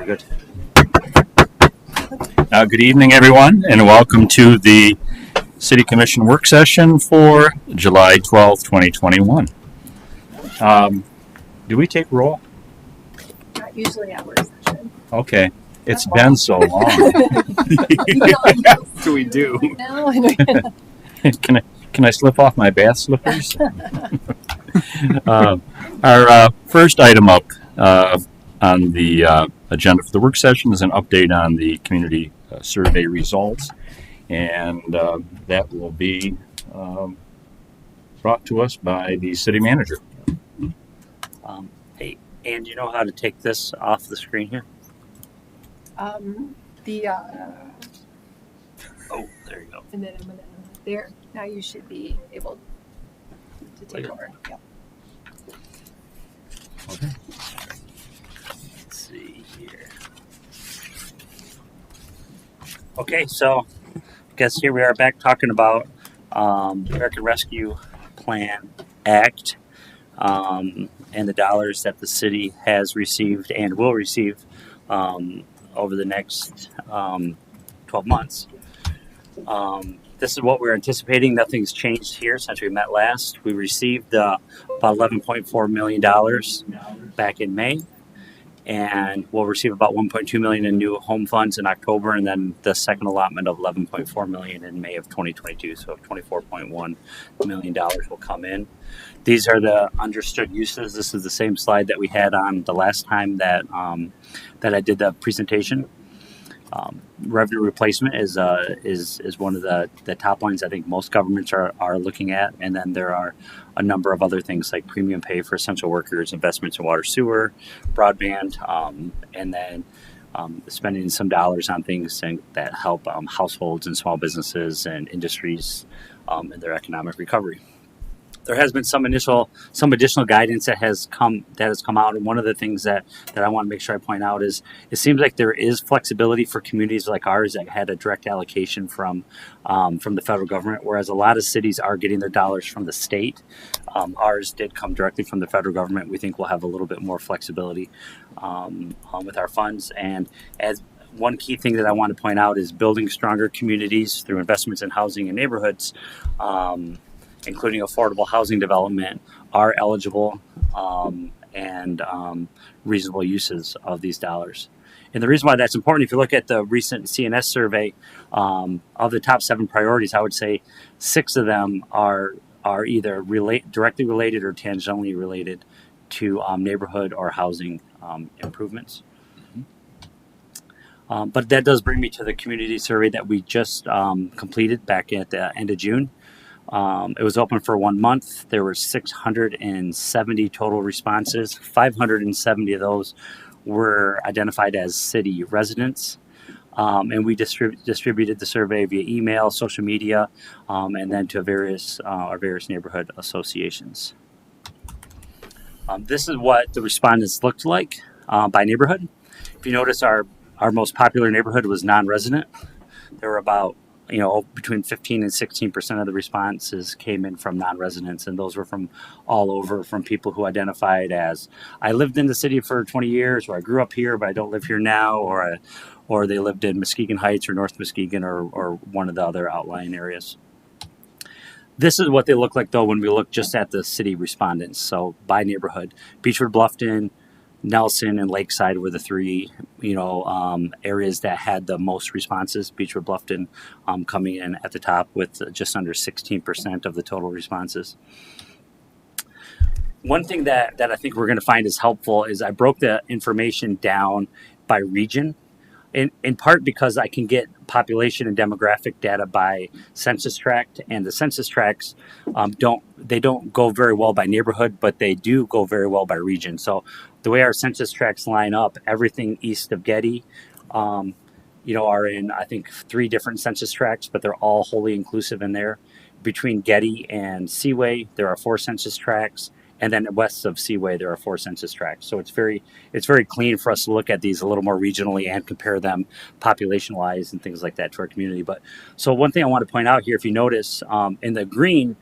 Good. Good evening, everyone, and welcome to the City Commission work session for July 12th, 2021. Do we take roll? Not usually at work session. Okay. It's been so long. Do we do? No, Can I slip off my bath slippers? Our first item up on the agenda for the work session is an update on the community survey results, and that will be brought to us by the city manager. Hey, and you know how to take this off the screen here? the Oh, there you go. and then I'm gonna there. Now you should be able to take Later. over. Yep. Okay. Let's see here. Okay, so I guess here we are back talking about American Rescue Plan Act and the dollars that the city has received and will receive over the next 12 months. This is what we're anticipating. Nothing's changed here since we met last. We received about $11.4 million back in May, and we'll receive about $1.2 million in new home funds in October, and then the second allotment of $11.4 million in May of 2022. So $24.1 million will come in. These are the understood uses. This is the same slide that we had on the last time that that I did the presentation. Revenue replacement is one of the top lines I think most governments are looking at, and then there are a number of other things like premium pay for essential workers, investments in water, sewer, broadband, and then spending some dollars on things that help households and small businesses and industries in their economic recovery. There has been some additional guidance that has come out, and one of the things that I want to make sure I point out is it seems like there is flexibility for communities like ours that had a direct allocation from the federal government, whereas a lot of cities are getting their dollars from the state. Ours did come directly from the federal government. We think we'll have a little bit more flexibility with our funds, and as one key thing that I want to point out is building stronger communities through investments in housing and neighborhoods. Including affordable housing development, are eligible and reasonable uses of these dollars. And the reason why that's important, if you look at the recent CNS survey, of the top 7 priorities, I would say 6 of them are either directly related or tangentially related to neighborhood or housing improvements. But that does bring me to the community survey that we just completed back at the end of June. It was open for 1 month. There were 670 total responses. 570 of those were identified as city residents. And we distributed the survey via email, social media, and then to our various neighborhood associations. This is what the respondents looked like by neighborhood. If you notice, our most popular neighborhood was non-resident. There were about between 15 and 16% of the responses came in from non-residents, and those were from all over, from people who identified as, I lived in the city for 20 years, or I grew up here, but I don't live here now, or they lived in Muskegon Heights or North Muskegon or one of the other outlying areas. This is what they look like, though, when we look just at the city respondents. So by neighborhood, Beechwood, Bluffton, Nelson, and Lakeside were the 3, areas that had the most responses. Beechwood, Bluffton coming in at the top with just under 16% of the total responses. One thing that I think we're going to find is helpful is I broke the information down by region, in part because I can get population and demographic data by census tract, and the census tracts don't go very well by neighborhood, but they do go very well by region. So the way our census tracts line up, everything east of Getty, are in, I think, 3 different census tracts, but they're all wholly inclusive in there. Between Getty and Seaway, there are 4 census tracts. And then west of Seaway, there are 4 census tracts. So it's very clean for us to look at these a little more regionally and compare them population-wise and things like that to our community. But so one thing I want to point out here, if you notice, in the green,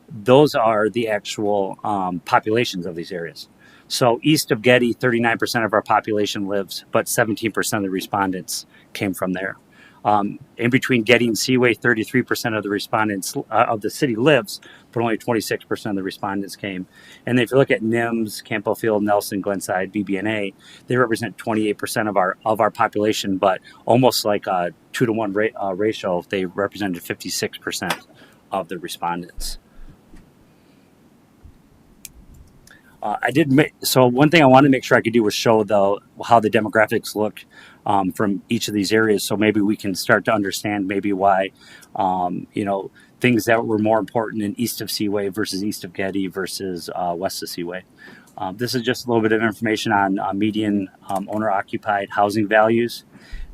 those are the actual populations of these areas. So east of Getty, 39% of our population lives, but 17% of the respondents came from there. In between Getty and Seaway, 33% of the respondents of the city lives, but only 26% of the respondents came. And if you look at NIMS, Campbell Field, Nelson, Glenside, BBNA, they represent 28% of our population, but almost like a 2-to-1 ratio, they represented 56% of the respondents. So one thing I wanted to make sure I could do was show how the demographics look from each of these areas. So maybe we can start to understand maybe why, things that were more important in east of Seaway versus east of Getty versus west of Seaway. This is just a little bit of information on median owner occupied housing values.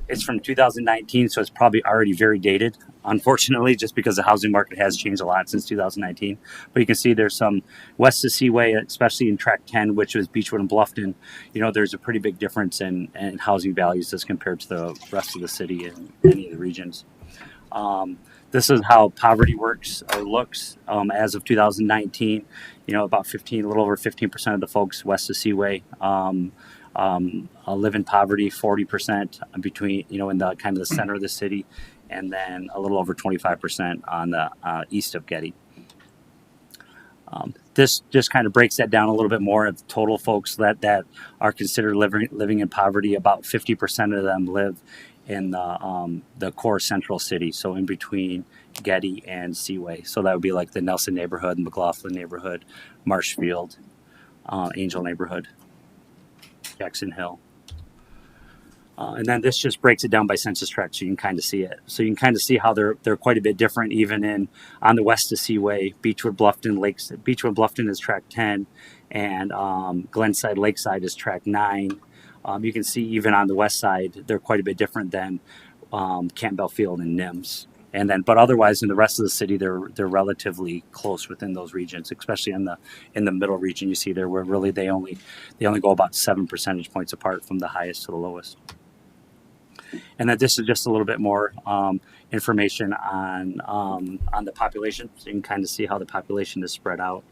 It's from 2019, so it's probably already very dated, unfortunately, just because the housing market has changed a lot since 2019. But you can see there's some west of Seaway, especially in Tract 10, which is Beechwood and Bluffton. There's a pretty big difference in housing values as compared to the rest of the city and any of the regions. This is how poverty works or looks as of 2019. About a little over 15% of the folks west of Seaway live in poverty, 40% between, in the kind of the center of the city, and then a little over 25% on the east of Getty. This just kind of breaks that down a little bit more of total folks that are considered living in poverty. About 50% of them live in the core central city, so in between Getty and Seaway. So that would be like the Nelson neighborhood, McLaughlin neighborhood, Marshfield, Angel neighborhood, Jackson Hill. And then this just breaks it down by census tract, so you can kind of see it. So you can kind of see how they're quite a bit different, even on the west of Seaway. Beechwood Bluffton is tract 10, and Glenside Lakeside is tract 9. You can see even on the west side, they're quite a bit different than Campbell Field and NIMS. But otherwise, in the rest of the city, they're relatively close within those regions, especially in the middle region. You see there where really they only go about 7 percentage points apart from the highest to the lowest. And then this is just a little bit more information on the population, so you can kind of see how the population is spread out.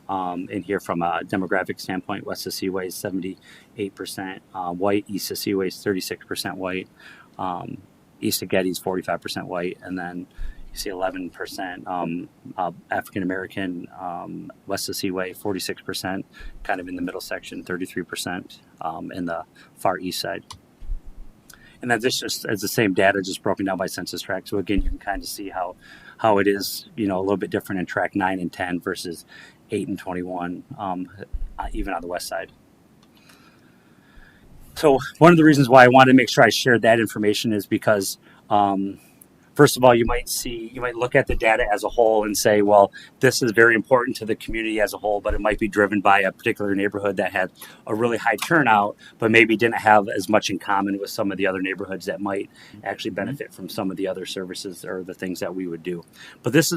In here from a demographic standpoint, west of Seaway is 78% white, east of Seaway is 36% white. East of Getty is 45% white, and then you see 11% African American. West of Seaway, 46%, kind of in the middle section, 33% in the far east side. And then this just is the same data, just broken down by census tract. So again, you can kind of see how it is, a little bit different in tract 9 and 10 versus 8 and 21, even on the west side. So one of the reasons why I wanted to make sure I shared that information is because, first of all, you might look at the data as a whole and say, well, this is very important to the community as a whole, but it might be driven by a particular neighborhood that had a really high turnout, but maybe didn't have as much in common with some of the other neighborhoods that might actually benefit from some of the other services or the things that we would do. But these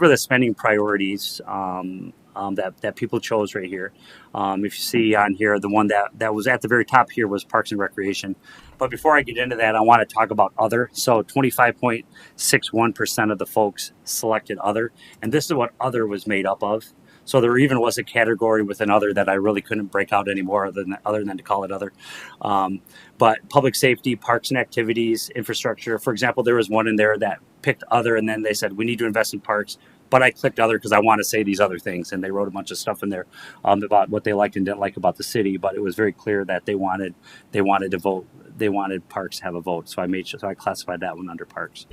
were the spending priorities that people chose right here. If you see on here, the one that was at the very top here was Parks and Recreation. But before I get into that, I want to talk about other. So 25.61% of the folks selected other. And this is what other was made up of. So there even was a category with another that I really couldn't break out anymore other than to call it other. But public safety, parks and activities, infrastructure. For example, there was one in there that picked other, and then they said, we need to invest in parks. But I clicked other because I want to say these other things, and they wrote a bunch of stuff in there about what they liked and didn't like about the city. But it was very clear that they wanted to vote. They wanted parks to have a vote, so I classified that one under parks.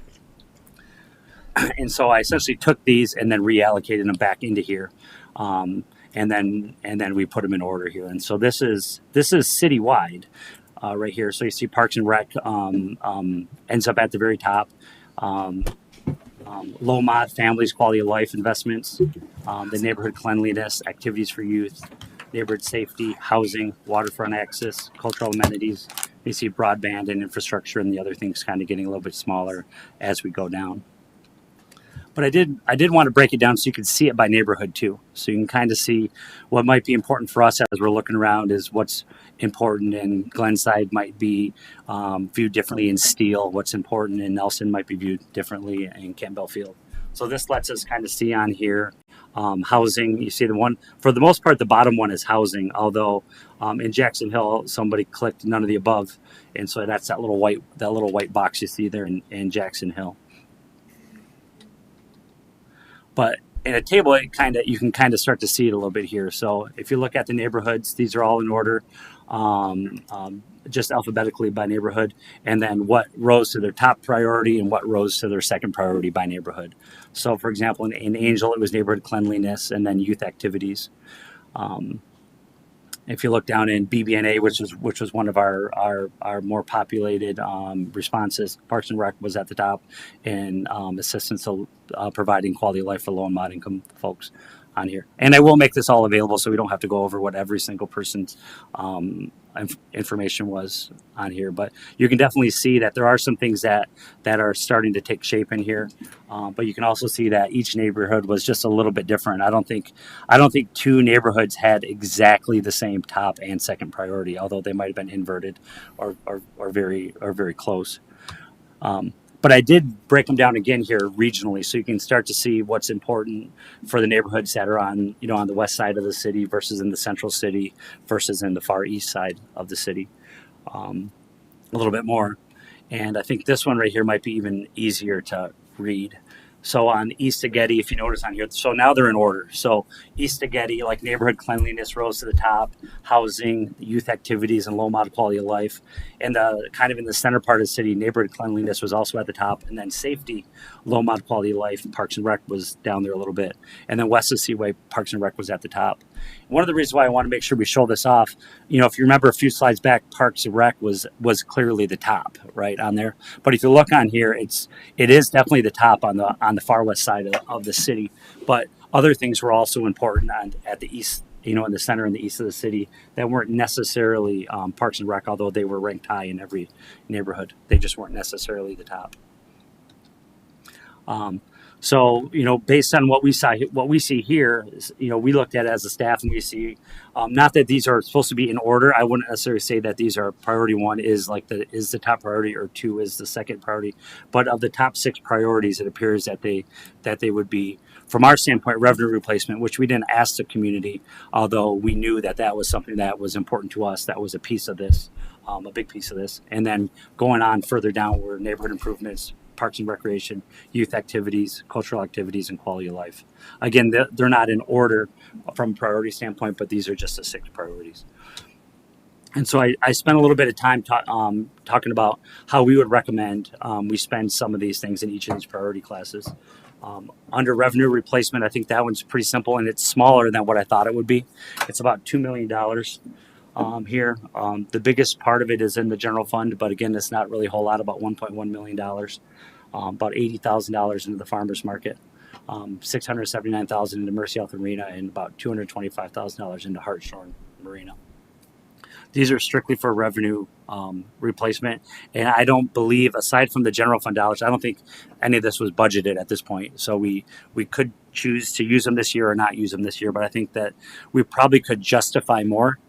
And so I essentially took these and then reallocated them back into here, and then we put them in order here. And so this is citywide, right here. So you see Parks and Rec ends up at the very top. Low mod families, quality of life investments, the neighborhood cleanliness, activities for youth, neighborhood safety, housing, waterfront access, cultural amenities. You see broadband and infrastructure and the other things kind of getting a little bit smaller as we go down. But I did want to break it down so you can see it by neighborhood too. So you can kind of see what might be important for us as we're looking around is what's important in Glenside might be viewed differently in Steele. What's important in Nelson might be viewed differently in Campbell Field. So this lets us kind of see on here housing. You see the one, for the most part, the bottom one is housing, although in Jackson Hill, somebody clicked none of the above. And so that's that little white box you see there in Jackson Hill. But in a table, you can kind of start to see it a little bit here. So if you look at the neighborhoods, these are all in order, just alphabetically by neighborhood, and then what rose to their top priority and what rose to their second priority by neighborhood. So, for example, in Angel, it was neighborhood cleanliness and then youth activities. If you look down in BBNA, which was one of our more populated responses, Parks and Rec was at the top, and assistance to providing quality of life for low and moderate income folks on here. And I will make this all available so we don't have to go over what every single person's information was on here. But you can definitely see that there are some things that are starting to take shape in here. But you can also see that each neighborhood was just a little bit different. I don't think two neighborhoods had exactly the same top and second priority, although they might have been inverted or very close. But I did break them down again here regionally, so you can start to see what's important for the neighborhoods that are on the west side of the city versus in the central city versus in the far east side of the city, a little bit more. And I think this one right here might be even easier to read. So on East of Getty, if you notice on here, so now they're in order. So East of Getty, like neighborhood cleanliness rose to the top, housing, youth activities, and low mod quality of life. And kind of in the center part of the city, neighborhood cleanliness was also at the top. And then safety, low mod quality of life, Parks and Rec was down there a little bit. And then west of Seaway, Parks and Rec was at the top. One of the reasons why I want to make sure we show this off, if you remember a few slides back, Parks and Rec was clearly the top right on there. But if you look on here, it is definitely the top on the far west side of the city. But other things were also important at the east, in the center and the east of the city that weren't necessarily Parks and Rec, although they were ranked high in every neighborhood. They just weren't necessarily the top. So, based on what we see here, we looked at it as a staff, and we see, not that these are supposed to be in order. I wouldn't necessarily say that these are priority one is the top priority or two is the second priority, but of the top 6 priorities, it appears that they would be, from our standpoint, revenue replacement, which we didn't ask the community, although we knew that was something that was important to us. That was a piece of this, a big piece of this, and then going on further down were neighborhood improvements, parks and recreation, youth activities, cultural activities, and quality of life. Again, they're not in order from a priority standpoint, but these are just the 6 priorities. And so I spent a little bit of time talking about how we would recommend we spend some of these things in each of these priority classes. Under revenue replacement, I think that one's pretty simple, and it's smaller than what I thought it would be. It's about $2 million here. The biggest part of it is in the general fund, but again, it's not really a whole lot, about $1.1 million. About $80,000 into the farmers market, $679,000 into Mercy Health Arena, and about $225,000 into Hartshorn Marina. These are strictly for revenue replacement, and I don't believe, aside from the general fund dollars, I don't think any of this was budgeted at this point. So we could choose to use them this year or not use them this year, but I think that we probably could justify more.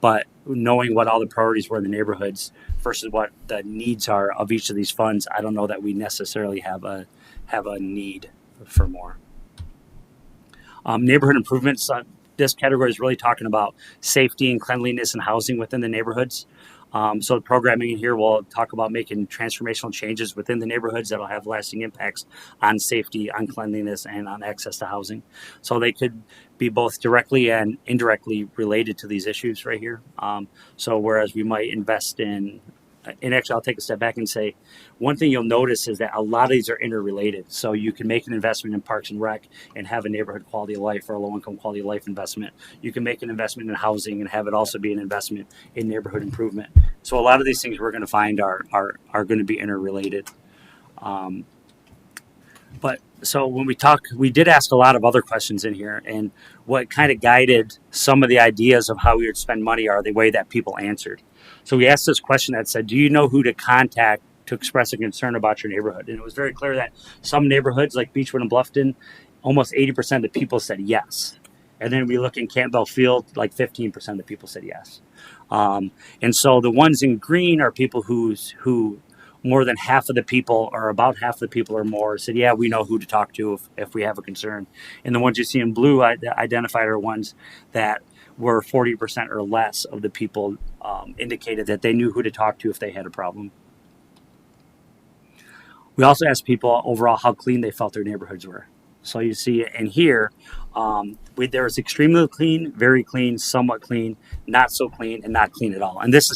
But knowing what all the priorities were in the neighborhoods versus what the needs are of each of these funds, I don't know that we necessarily have a need for more. Neighborhood improvements. This category is really talking about safety and cleanliness and housing within the neighborhoods. So the programming in here will talk about making transformational changes within the neighborhoods that will have lasting impacts on safety, on cleanliness, and on access to housing. So they could be both directly and indirectly related to these issues right here. So whereas we might invest in, and actually I'll take a step back and say, one thing you'll notice is that a lot of these are interrelated. So you can make an investment in Parks and Rec and have a neighborhood quality of life or a low-income quality of life investment. You can make an investment in housing and have it also be an investment in neighborhood improvement. So a lot of these things we're going to find are going to be interrelated. But so when we did ask a lot of other questions in here, and what kind of guided some of the ideas of how we would spend money are the way that people answered. So we asked this question that said, do you know who to contact to express a concern about your neighborhood? And it was very clear that some neighborhoods like Beechwood and Bluffton, almost 80% of the people said yes. And then we look in Campbell Field, like 15% of the people said yes. And so the ones in green are people who more than half of the people, or about half the people or more, said, yeah, we know who to talk to if we have a concern. And the ones you see in blue identified are ones that were 40% or less of the people indicated that they knew who to talk to if they had a problem. We also asked people overall how clean they felt their neighborhoods were. So you see in here, there was extremely clean, very clean, somewhat clean, not so clean, and not clean at all. And this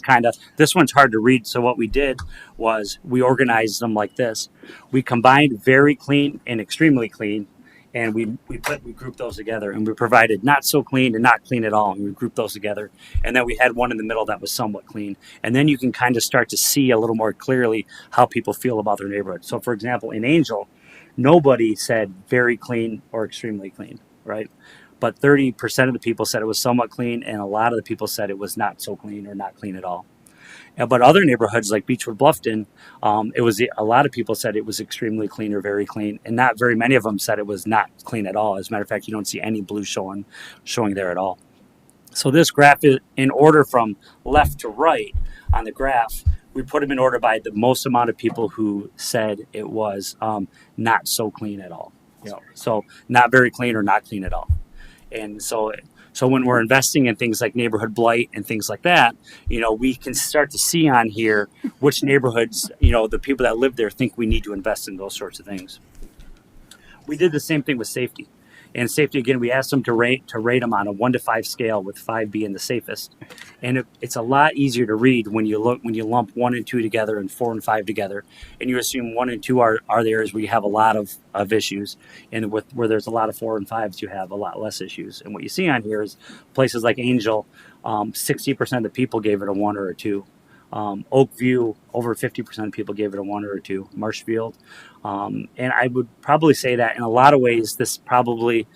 one's hard to read. So what we did was we organized them like this. We combined very clean and extremely clean, and we grouped those together, and we provided not so clean and not clean at all, and we grouped those together. And then we had one in the middle that was somewhat clean. And then you can kind of start to see a little more clearly how people feel about their neighborhood. So for example, in Angel, nobody said very clean or extremely clean, right? But 30% of the people said it was somewhat clean, and a lot of the people said it was not so clean or not clean at all. But other neighborhoods like Beechwood Bluffton, a lot of people said it was extremely clean or very clean, and not very many of them said it was not clean at all. As a matter of fact, you don't see any blue showing there at all. So this graph is in order from left to right on the graph. We put them in order by the most amount of people who said it was not so clean at all. So not very clean or not clean at all. And so when we're investing in things like neighborhood blight and things like that, we can start to see on here which neighborhoods, the people that live there think we need to invest in those sorts of things. We did the same thing with safety. And safety, again, we asked them to rate them on a 1 to 5 scale, with 5 being the safest. And it's a lot easier to read when you lump 1 and 2 together and 4 and 5 together, and you assume 1 and 2 are the areas where you have a lot of issues, and where there's a lot of 4 and 5s, you have a lot less issues. And what you see on here is places like Angel, 60% of the people gave it a 1 or a 2. Oakview, over 50% of people gave it a 1 or a 2. Marshfield, and I would probably say that in a lot of ways, this probably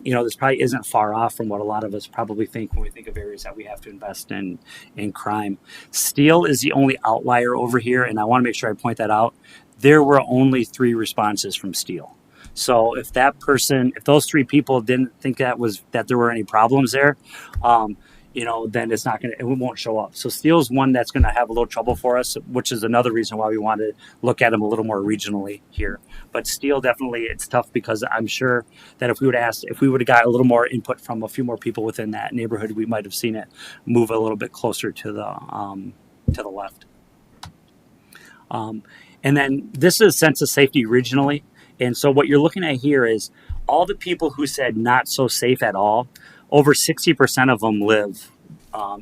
isn't far off from what a lot of us probably think when we think of areas that we have to invest in crime. Steele is the only outlier over here, and I want to make sure I point that out. There were only 3 responses from Steele. So if those 3 people didn't think that there were any problems there, then it won't show up. So Steele's one that's going to have a little trouble for us, which is another reason why we want to look at them a little more regionally here. But Steele, definitely, it's tough, because I'm sure that if we would have got a little more input from a few more people within that neighborhood, we might have seen it move a little bit closer to the left. And then this is sense of safety regionally. And so what you're looking at here is all the people who said not so safe at all. Over 60% of them live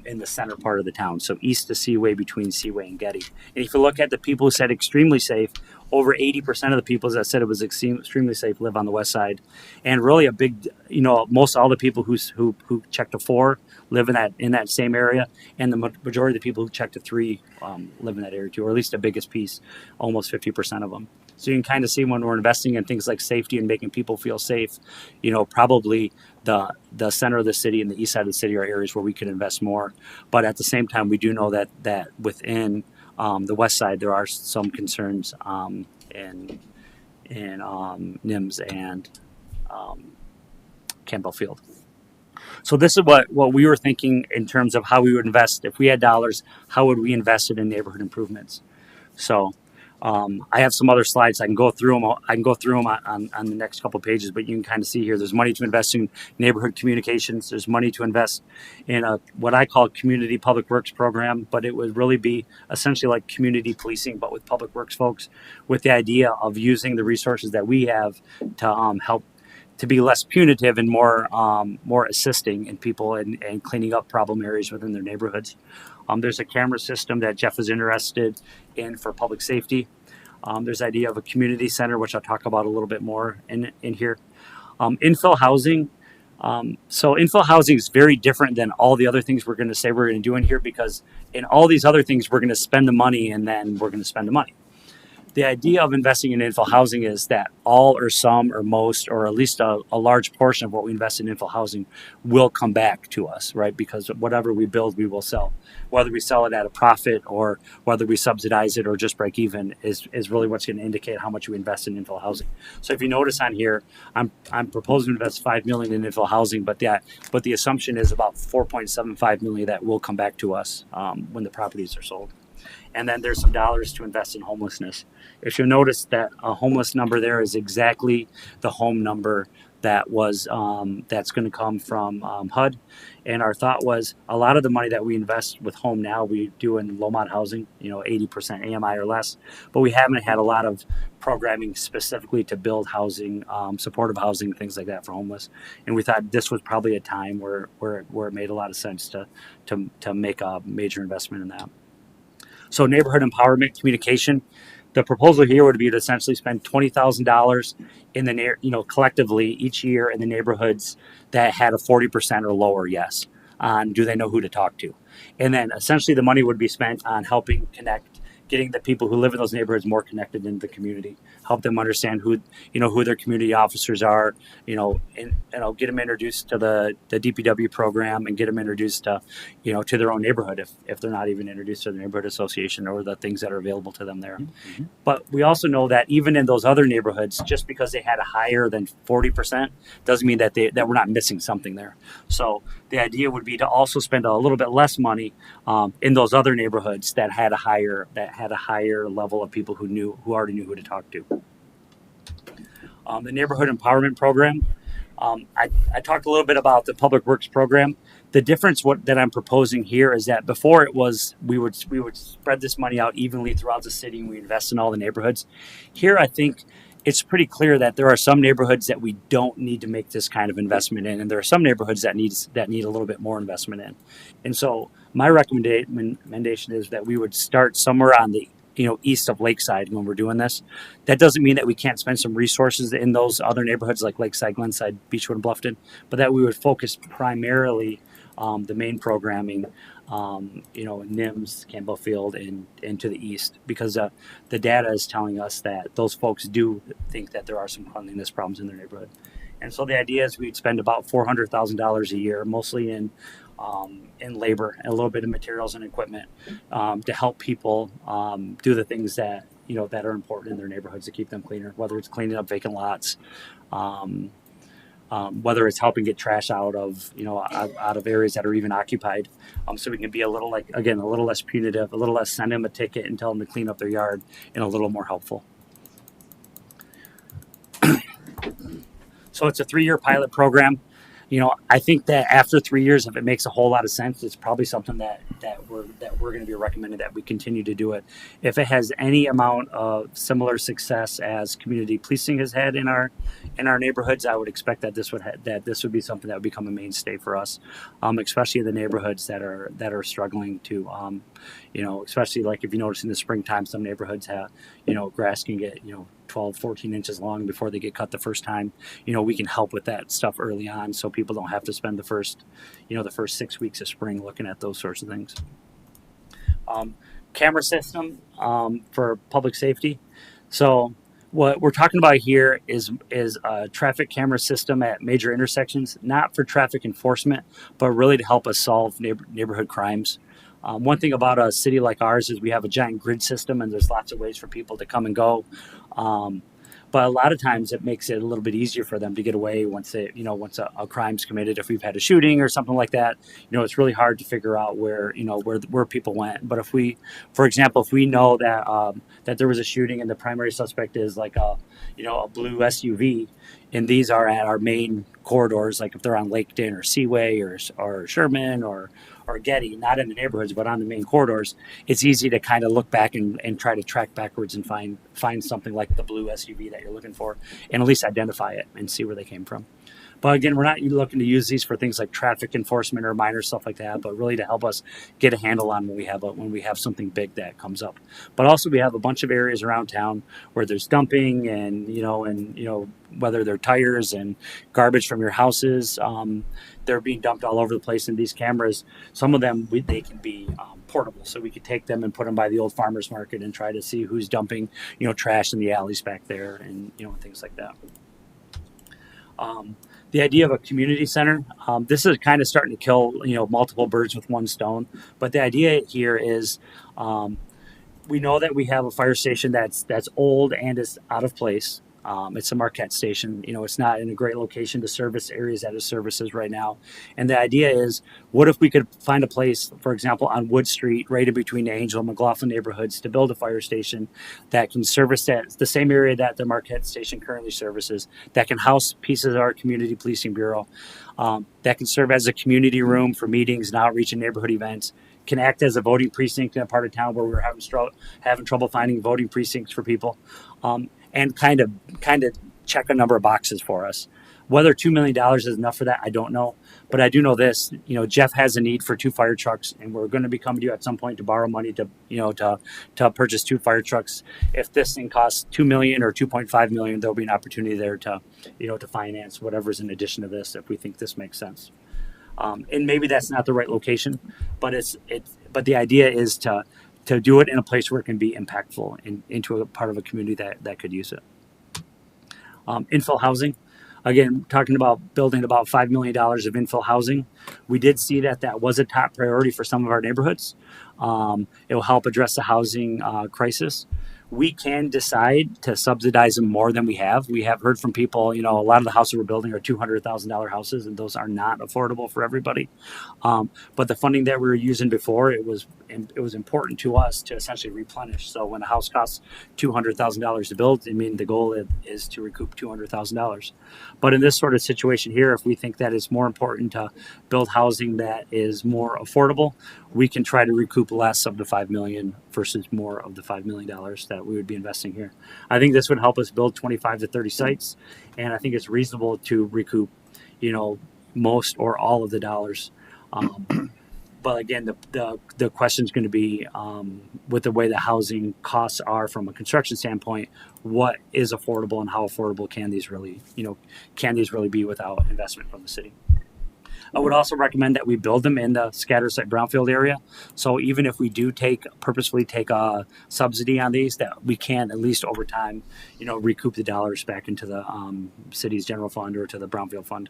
in the center part of the town, so east of Seaway, between Seaway and Getty. And if you look at the people who said extremely safe, over 80% of the people that said it was extremely safe live on the west side. And really a big, most all the people who checked a 4 live in that same area, and the majority of the people who checked a 3 live in that area too, or at least the biggest piece, almost 50% of them. So you can kind of see when we're investing in things like safety and making people feel safe, probably the center of the city and the east side of the city are areas where we could invest more. But at the same time, we do know that within the west side, there are some concerns in NIMS and Campbell Field. So this is what we were thinking in terms of how we would invest. If we had dollars, how would we invest it in neighborhood improvements? So I have some other slides. I can go through them on the next couple of pages, but you can kind of see here, there's money to invest in neighborhood communications. There's money to invest in what I call community public works program, but it would really be essentially like community policing, but with public works folks, with the idea of using the resources that we have to help to be less punitive and more assisting in people and cleaning up problem areas within their neighborhoods. There's a camera system that Jeff is interested in for public safety. There's the idea of a community center, which I'll talk about a little bit more in here. Infill housing. So infill housing is very different than all the other things we're going to say we're going to do in here, because in all these other things, we're going to spend the money and then we're going to spend the money. The idea of investing in infill housing is that all or some or most, or at least a large portion of what we invest in infill housing will come back to us, right? Because whatever we build, we will sell. Whether we sell it at a profit or whether we subsidize it or just break even is really what's going to indicate how much we invest in infill housing. So if you notice on here, I'm proposing to invest $5 million in infill housing, but the assumption is about $4.75 million that will come back to us when the properties are sold. And then there's some dollars to invest in homelessness. If you'll notice that a homeless number there is exactly the home number that was that's going to come from HUD. And our thought was a lot of the money that we invest with home now we do in low mod housing, 80% AMI or less, but we haven't had a lot of programming specifically to build housing, supportive housing, things like that for homeless. And we thought this was probably a time where it made a lot of sense to make a major investment in that. So neighborhood empowerment communication. The proposal here would be to essentially spend $20,000 in the collectively each year in the neighborhoods that had a 40% or lower yes on do they know who to talk to, and then essentially the money would be spent on helping connect, getting the people who live in those neighborhoods more connected into the community, help them understand who their community officers are, and get them introduced to the DPW program and get them introduced to to their own neighborhood if they're not even introduced to the neighborhood association or the things that are available to them there. Mm-hmm. But we also know that even in those other neighborhoods, just because they had a higher than 40% doesn't mean that we're not missing something there. So the idea would be to also spend a little bit less money in those other neighborhoods that had a higher level of people who already knew who to talk to. The neighborhood empowerment program. I talked a little bit about the public works program. The difference that I'm proposing here is that before it was we would spread this money out evenly throughout the city and we invest in all the neighborhoods. Here, I think it's pretty clear that there are some neighborhoods that we don't need to make this kind of investment in, and there are some neighborhoods that need a little bit more investment in. And so my recommendation is that we would start somewhere on the east of Lakeside when we're doing this. That doesn't mean that we can't spend some resources in those other neighborhoods like Lakeside, Glenside, Beechwood, and Bluffton, but that we would focus primarily the main programming, NIMS, Campbell Field, and to the east, because the data is telling us that those folks do think that there are some cleanliness problems in their neighborhood. And so the idea is we'd spend about $400,000 a year, mostly in labor and a little bit of materials and equipment to help people do the things that that are important in their neighborhoods to keep them cleaner, whether it's cleaning up vacant lots, whether it's helping get trash out of areas that are even occupied, so we can be a little less punitive, a little less send them a ticket and tell them to clean up their yard, and a little more helpful. So it's a 3-year pilot program. I think that after 3 years, if it makes a whole lot of sense, it's probably something that we're going to be recommending that we continue to do it. If it has any amount of similar success as community policing has had in our neighborhoods, I would expect that this would be something that would become a mainstay for us, especially in the neighborhoods that are struggling to, especially like if you notice in the springtime, some neighborhoods have, grass can get 12, 14 inches long before they get cut the first time. We can help with that stuff early on so people don't have to spend the first 6 weeks of spring looking at those sorts of things. Camera system for public safety. So what we're talking about here is a traffic camera system at major intersections, not for traffic enforcement, but really to help us solve neighborhood crimes. One thing about a city like ours is we have a giant grid system, and there's lots of ways for people to come and go. But a lot of times it makes it a little bit easier for them to get away once a crime's committed. If we've had a shooting or something like that, it's really hard to figure out where people went. But if we know that there was a shooting and the primary suspect is like a blue SUV, and these are at our main corridors, like if they're on Laketon or Seaway or Sherman or Getty, not in the neighborhoods, but on the main corridors, it's easy to kind of look back and try to track backwards and find something like the blue SUV that you're looking for, and at least identify it and see where they came from. But again, we're not looking to use these for things like traffic enforcement or minor stuff like that, but really to help us get a handle on when we have something big that comes up. But also we have a bunch of areas around town where there's dumping and whether they're tires and garbage from your houses, they're being dumped all over the place. And these cameras, some of them they can be portable, so we could take them and put them by the old farmers market and try to see who's dumping trash in the alleys back there and things like that. The idea of a community center, this is kind of starting to kill, multiple birds with one stone. But the idea here is we know that we have a fire station that's old and is out of place. It's a Marquette station. It's not in a great location to service areas that it services right now. And the idea is, what if we could find a place, for example, on Wood Street, right in between the Angel and McLaughlin neighborhoods, to build a fire station that can service the same area that the Marquette station currently services, that can house pieces of our community policing bureau, that can serve as a community room for meetings and outreach and neighborhood events, can act as a voting precinct in a part of town where we're having trouble finding voting precincts for people, and kind of check a number of boxes for us. Whether $2 million is enough for that, I don't know. But I do know this, Jeff has a need for 2 fire trucks, and we're going to be coming to you at some point to borrow money to purchase 2 fire trucks. If this thing costs $2 million or $2.5 million, there'll be an opportunity there to finance whatever's in addition to this, if we think this makes sense. And maybe that's not the right location, but but the idea is to do it in a place where it can be impactful into a part of a community that could use it. Infill housing. Again, talking about building about $5 million of infill housing. We did see that was a top priority for some of our neighborhoods. It will help address the housing crisis. We can decide to subsidize them more than we have. We have heard from people, a lot of the houses we're building are $200,000 houses, and those are not affordable for everybody. But the funding that we were using before, it was important to us to essentially replenish. So when a house costs $200,000 to build, the goal is to recoup $200,000. But in this sort of situation here, if we think that it's more important to build housing that is more affordable, we can try to recoup less of the $5 million versus more of the $5 million that we would be investing here. I think this would help us build 25 to 30 sites, and I think it's reasonable to recoup, most or all of the dollars. But again, the question is going to be, with the way the housing costs are from a construction standpoint, what is affordable and how affordable can these really be without investment from the city? I would also recommend that we build them in the scatter site brownfield area. So even if we do purposefully take a subsidy on these, that we can at least over time, recoup the dollars back into the city's general fund or to the brownfield fund.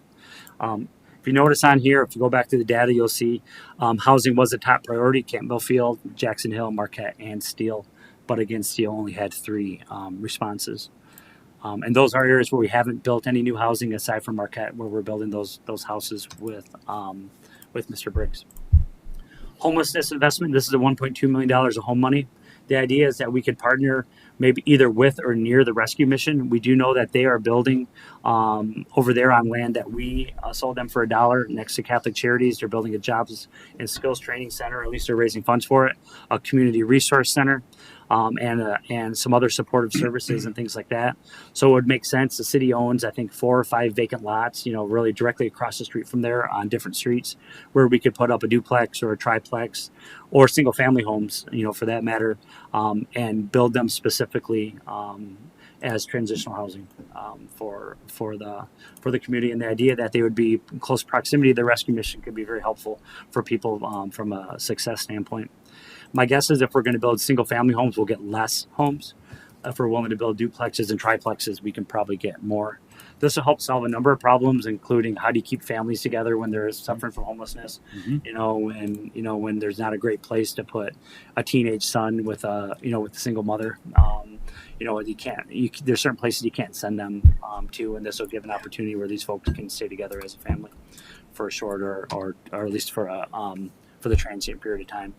If you notice on here, if you go back to the data, you'll see housing was a top priority: Campbell Field, Jackson Hill, Marquette, and Steele. But again, Steele only had 3 responses. And those are areas where we haven't built any new housing aside from Marquette, where we're building those houses with Mr. Briggs. Homelessness investment. This is a $1.2 million of home money. The idea is that we could partner maybe either with or near the rescue mission. We do know that they are building over there on land that we sold them for $1 next to Catholic Charities. They're building a jobs and skills training center, or at least they're raising funds for it, a community resource center, and some other supportive services and things like that. So it would make sense. The city owns, I think, 4 or 5 vacant lots, really directly across the street from there on different streets, where we could put up a duplex or a triplex or single family homes, for that matter, and build them specifically as transitional housing for the community. And the idea that they would be in close proximity to the rescue mission could be very helpful for people from a success standpoint. My guess is if we're going to build single family homes, we'll get less homes. If we're willing to build duplexes and triplexes, we can probably get more. This will help solve a number of problems, including how do you keep families together when they're suffering from homelessness, when there's not a great place to put a teenage son with a single mother. There's certain places you can't send them to, and this will give an opportunity where these folks can stay together as a family for a short or at least for the transient period of time.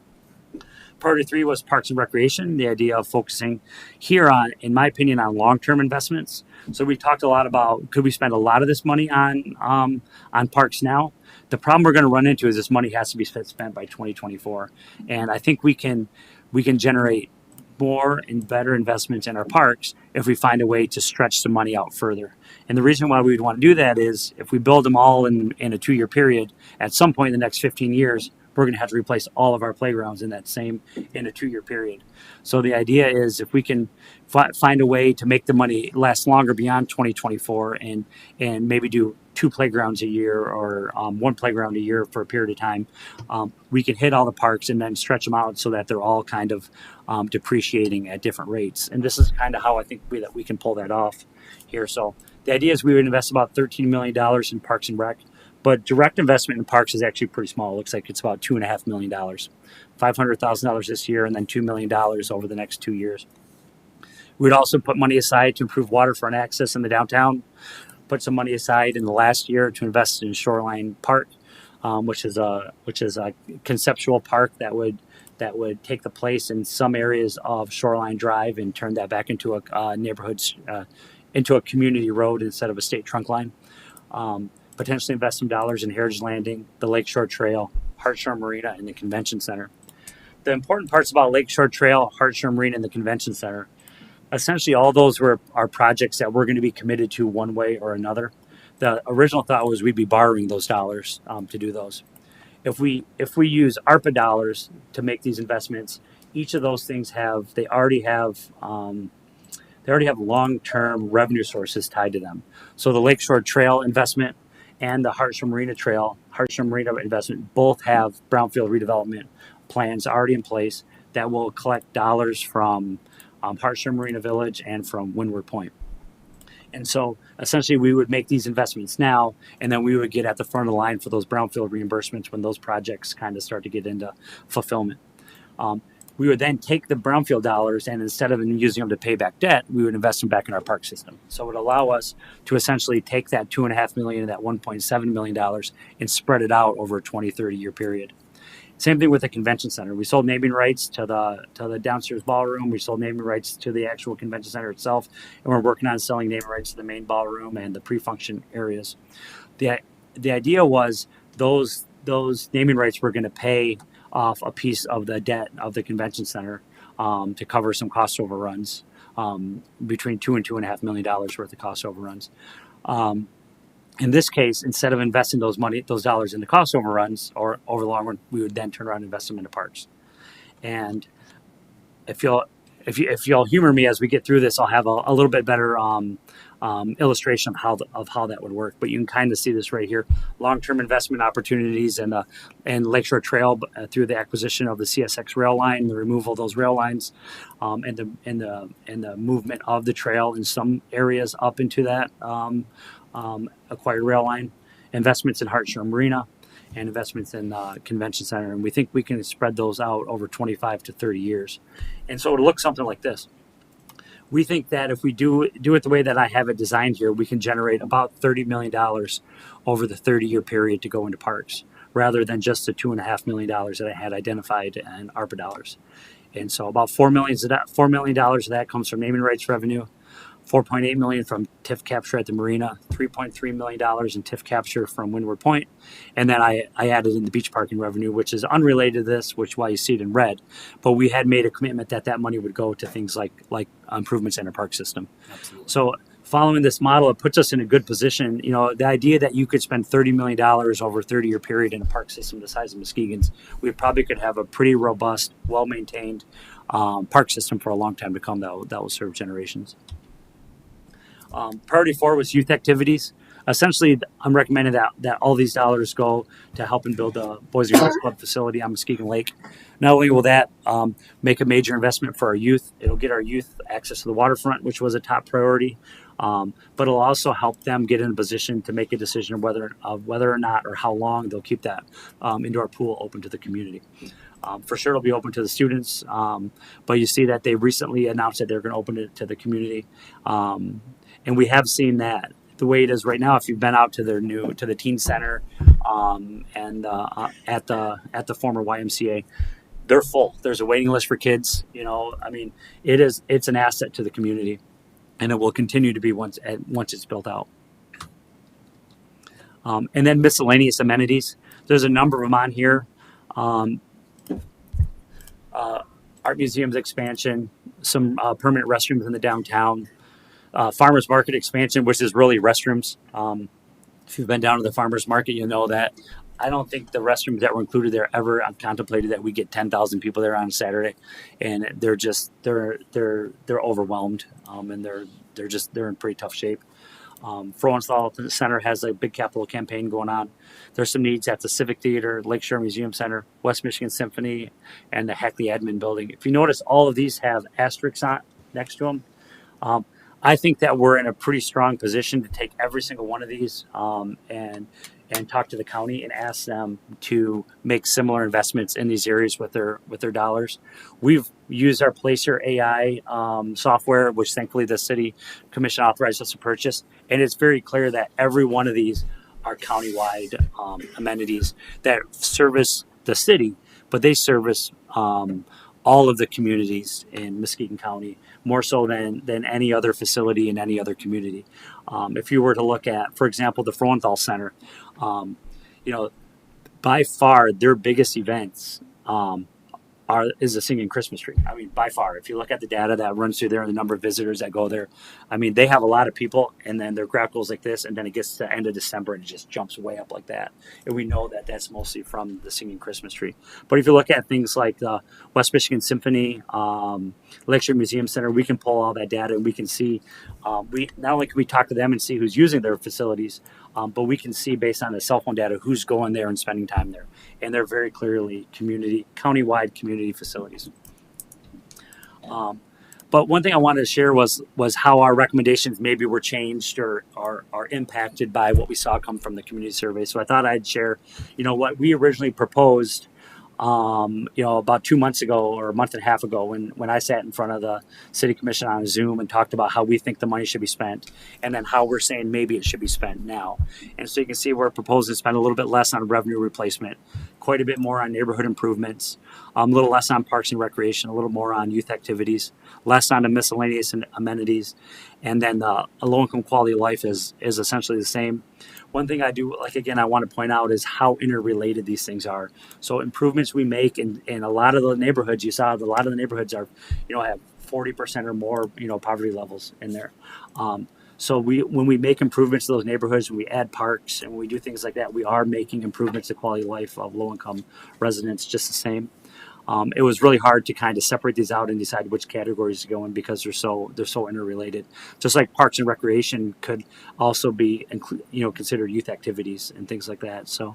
Priority 3 was parks and recreation, the idea of focusing here on, in my opinion, on long-term investments. So we talked a lot about, could we spend a lot of this money on parks now? The problem we're going to run into is this money has to be spent by 2024. And I think we can generate more and better investments in our parks if we find a way to stretch the money out further. And the reason why we would want to do that is if we build them all in a 2-year period, at some point in the next 15 years, we're going to have to replace all of our playgrounds in a 2-year period. So the idea is if we can find a way to make the money last longer beyond 2024 and maybe do 2 playgrounds a year or 1 playground a year for a period of time, we can hit all the parks and then stretch them out so that they're all kind of depreciating at different rates. And this is kind of how I think that we can pull that off here. So the idea is we would invest about $13 million in Parks and Rec. But direct investment in parks is actually pretty small. It looks like it's about $2.5 million, $500,000 this year, and then $2 million over the next 2 years. We'd also put money aside to improve waterfront access in the downtown. Put some money aside in the last year to invest in Shoreline Park, which is a conceptual park that would take the place in some areas of Shoreline Drive and turn that back into a neighborhood, into a community road instead of a state trunk line. Potentially invest some dollars in Heritage Landing, the Lakeshore Trail, Hartshorne Marina, and the Convention Center. The important parts about Lakeshore Trail, Hartshorne Marina, and the Convention Center, essentially all those are projects that we're going to be committed to one way or another. The original thought was we'd be borrowing those dollars to do those. If we use ARPA dollars to make these investments, each of those things already have long-term revenue sources tied to them. So the Lakeshore Trail investment and the Hartshorne Marina investment both have brownfield redevelopment plans already in place that will collect dollars from Hartshorne Marina Village and from Windward Point. And so essentially we would make these investments now, and then we would get at the front of the line for those brownfield reimbursements when those projects kind of start to get into fulfillment. We would then take the brownfield dollars, and instead of using them to pay back debt, we would invest them back in our park system. So it would allow us to essentially take that $2.5 million and that $1.7 million and spread it out over a 20, 30-year period. Same thing with the convention center. We sold naming rights to the downstairs ballroom. We sold naming rights to the actual convention center itself, and we're working on selling naming rights to the main ballroom and the pre-function areas. The idea was those naming rights were going to pay off a piece of the debt of the convention center to cover some cost overruns, between $2 and $2.5 million worth of cost overruns. In this case, instead of investing those dollars in the cost overruns or over the long run, we would then turn around and invest them into parks. And if you'll humor me as we get through this, I'll have a little bit better illustration of how that would work. But you can kind of see this right here: long-term investment opportunities and Lakeshore Trail through the acquisition of the CSX rail line, the removal of those rail lines, and the movement of the trail in some areas up into that acquired rail line, investments in Hartshorne Marina, and investments in the convention center. And we think we can spread those out over 25 to 30 years. And so it'll look something like this. We think that if we do it the way that I have it designed here, we can generate about $30 million over the 30-year period to go into parks, rather than just the $2.5 million that I had identified in ARPA dollars. And so about $4 million of that comes from naming rights revenue, $4.8 million from TIF capture at the marina, $3.3 million in TIF capture from Windward Point, and then I added in the beach parking revenue, which is unrelated to this, which is why you see it in red. But we had made a commitment that money would go to things like improvements in our park system. Absolutely. So following this model, it puts us in a good position. You know, the idea that you could spend $30 million over a 30-year period in a park system the size of Muskegon's, we probably could have a pretty robust, well-maintained park system for a long time to come that will serve generations. Priority 4 was youth activities. Essentially, I'm recommending that all these dollars go to help and build a Boys and Girls Club facility on Muskegon Lake. Not only will that make a major investment for our youth, it'll get our youth access to the waterfront, which was a top priority, but it'll also help them get in a position to make a decision of whether or not or how long they'll keep that indoor pool open to the community. For sure, it'll be open to the students, but you see that they recently announced that they're going to open it to the community. And we have seen that the way it is right now. If you've been out to the teen center and at the former YMCA, they're full. There's a waiting list for kids. You know, I mean, it's an asset to the community, and it will continue to be once it's built out. And then miscellaneous amenities. There's a number of them on here. Art museums expansion, some permanent restrooms in the downtown. Farmers market expansion, which is really restrooms. If you've been down to the farmers market, you know that I don't think the restrooms that were included there ever contemplated that we get 10,000 people there on a Saturday, and they're overwhelmed, and they're in pretty tough shape. Frohenthal Center has a big capital campaign going on. There's some needs at the Civic Theater, Lakeshore Museum Center, West Michigan Symphony, and the Hackley Admin Building. If you notice, all of these have asterisks on next to them. I think that we're in a pretty strong position to take every single one of these and talk to the county and ask them to make similar investments in these areas with their dollars. We've used our Placer AI software, which thankfully the city commission authorized us to purchase, and it's very clear that every one of these are countywide amenities that service the city, but they service all of the communities in Muskegon County more so than any other facility in any other community. If you were to look at, for example, the Frohenthal Center, um, you know, by far their biggest events is the singing Christmas tree. I mean, by far, if you look at the data that runs through there and the number of visitors that go there, I mean, they have a lot of people, and then their graph goes like this, and then it gets to the end of December and it just jumps way up like that. And we know that that's mostly from the singing Christmas tree. But if you look at things like the West Michigan Symphony, Lakeshore Museum Center, we can pull all that data and we can see. We not only can we talk to them and see who's using their facilities, but we can see based on the cell phone data who's going there and spending time there, and they're very clearly countywide community facilities. But one thing I wanted to share was how our recommendations maybe were changed or are impacted by what we saw come from the community survey. So I thought I'd share, what we originally proposed, about 2 months ago or a month and a half ago when I sat in front of the city commission on Zoom and talked about how we think the money should be spent and then how we're saying maybe it should be spent now. And so you can see we're proposing to spend a little bit less on revenue replacement, quite a bit more on neighborhood improvements, a little less on parks and recreation, a little more on youth activities, less on the miscellaneous amenities, and then the low-income quality of life is essentially the same. One thing I do, I want to point out is how interrelated these things are. So improvements we make in a lot of the neighborhoods, you saw a lot of the neighborhoods are, have 40% or more, poverty levels in there. So when we make improvements to those neighborhoods, when we add parks and when we do things like that, we are making improvements to quality of life of low-income residents just the same. It was really hard to kind of separate these out and decide which categories to go in because they're so interrelated. Just like parks and recreation could also be considered youth activities and things like that. So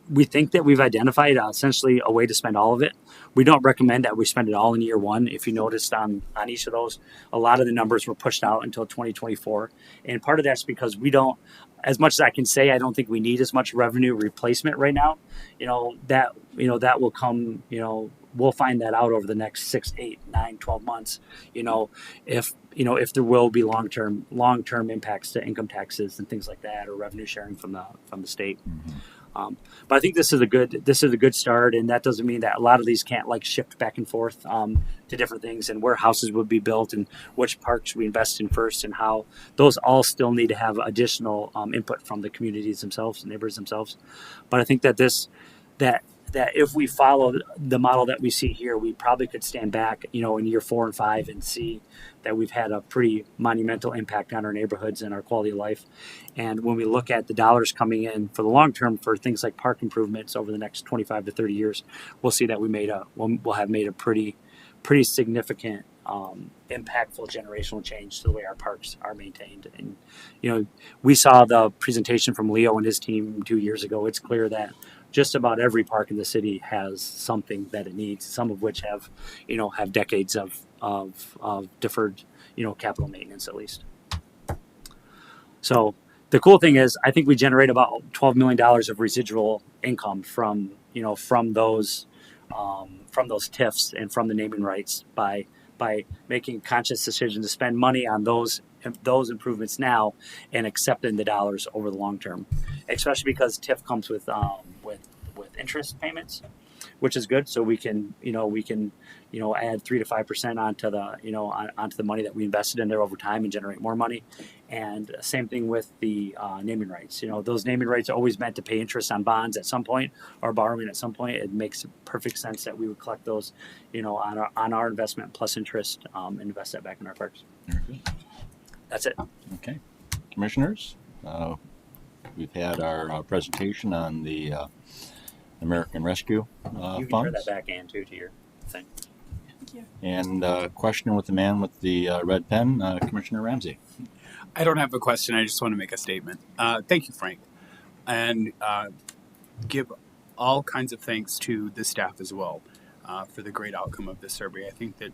we think that we've identified essentially a way to spend all of it. We don't recommend that we spend it all in year one. If you noticed on each of those, a lot of the numbers were pushed out until 2024, and part of that's because we don't. As much as I can say, I don't think we need as much revenue replacement right now. That will come. We'll find that out over the next 6, 8, 9, 12 months. If there will be long term impacts to income taxes and things like that, or revenue sharing from the state. Mm-hmm. But I think this is a good start, and that doesn't mean that a lot of these can't shift back and forth to different things and where houses would be built and which parks we invest in first and how those all still need to have additional input from the communities themselves, neighbors themselves. But I think that that if we follow the model that we see here, we probably could stand back, in year 4 and 5 and see that we've had a pretty monumental impact on our neighborhoods and our quality of life. And when we look at the dollars coming in for the long term for things like park improvements over the next 25 to 30 years, we'll see that we'll have made a pretty significant impactful generational change to the way our parks are maintained. And we saw the presentation from Leo and his team 2 years ago. It's clear that just about every park in the city has something that it needs, some of which have decades of deferred capital maintenance at least. So the cool thing is I think we generate about $12 million of residual income from those TIFs and from the naming rights by making a conscious decision to spend money on those improvements now and accepting the dollars over the long term, especially because TIF comes with interest payments, which is good. So we can add 3 to 5% onto the money that we invested in there over time and generate more money. And same thing with the naming rights. Those naming rights are always meant to pay interest on bonds at some point or borrowing at some point. It makes perfect sense that we would collect those, on our investment plus interest, and invest that back in our parks. Okay. That's it. Okay, commissioners, we've had our presentation on the American Rescue You can funds. turn that back in too to your thing. And question with the man with the red pen, Commissioner Ramsey. I don't have a question. I just want to make a statement. Thank you, Frank. And give all kinds of thanks to the staff as well for the great outcome of this survey. I think that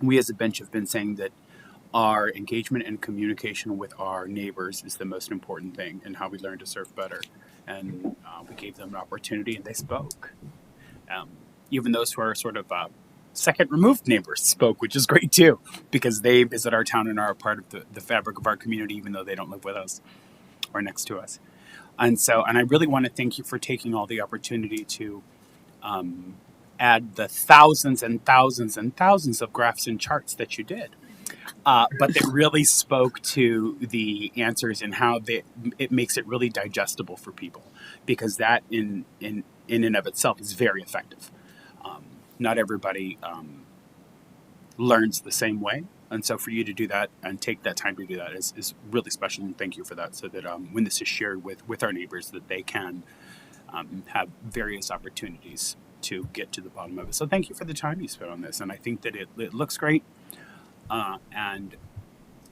we as a bench have been saying that our engagement and communication with our neighbors is the most important thing, and how we learn to serve better. And we gave them an opportunity, and they spoke. Um, Even those who are sort of second removed neighbors spoke, which is great too, because they visit our town and are a part of the fabric of our community, even though they don't live with us or next to us. And I really want to thank you for taking all the opportunity to add the thousands and thousands and thousands of graphs and charts that you did. But that really spoke to the answers and how it makes it really digestible for people, because that in and of itself is very effective. Not everybody learns the same way. And so for you to do that and take that time to do that is really special. And thank you for that. So that when this is shared with our neighbors, that they can have various opportunities to get to the bottom of it. So thank you for the time you spent on this. And I think that it looks great. And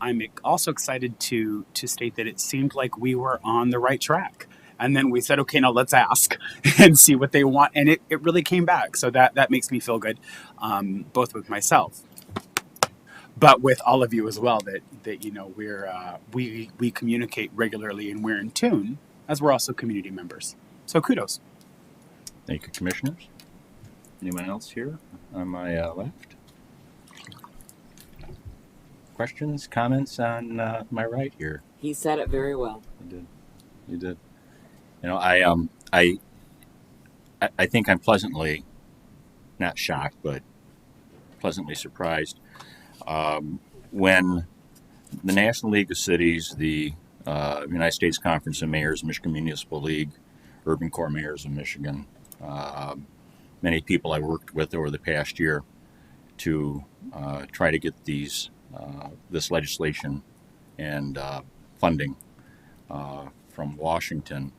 I'm also excited to state that it seemed like we were on the right track. And then we said, okay, now let's ask and see what they want. And it really came back. So that makes me feel good, both with myself, but with all of you as well, that you know, we communicate regularly and we're in tune, as we're also community members. So kudos. Thank you, commissioners. Anyone else here on my left? Questions, comments on my right here? He said it very well. You did. You know, I think I'm pleasantly, not shocked, but pleasantly surprised when the National League of Cities, the United States Conference of Mayors, Michigan Municipal League, Urban Core Mayors of Michigan, many people I worked with over the past year to try to get this legislation and funding from Washington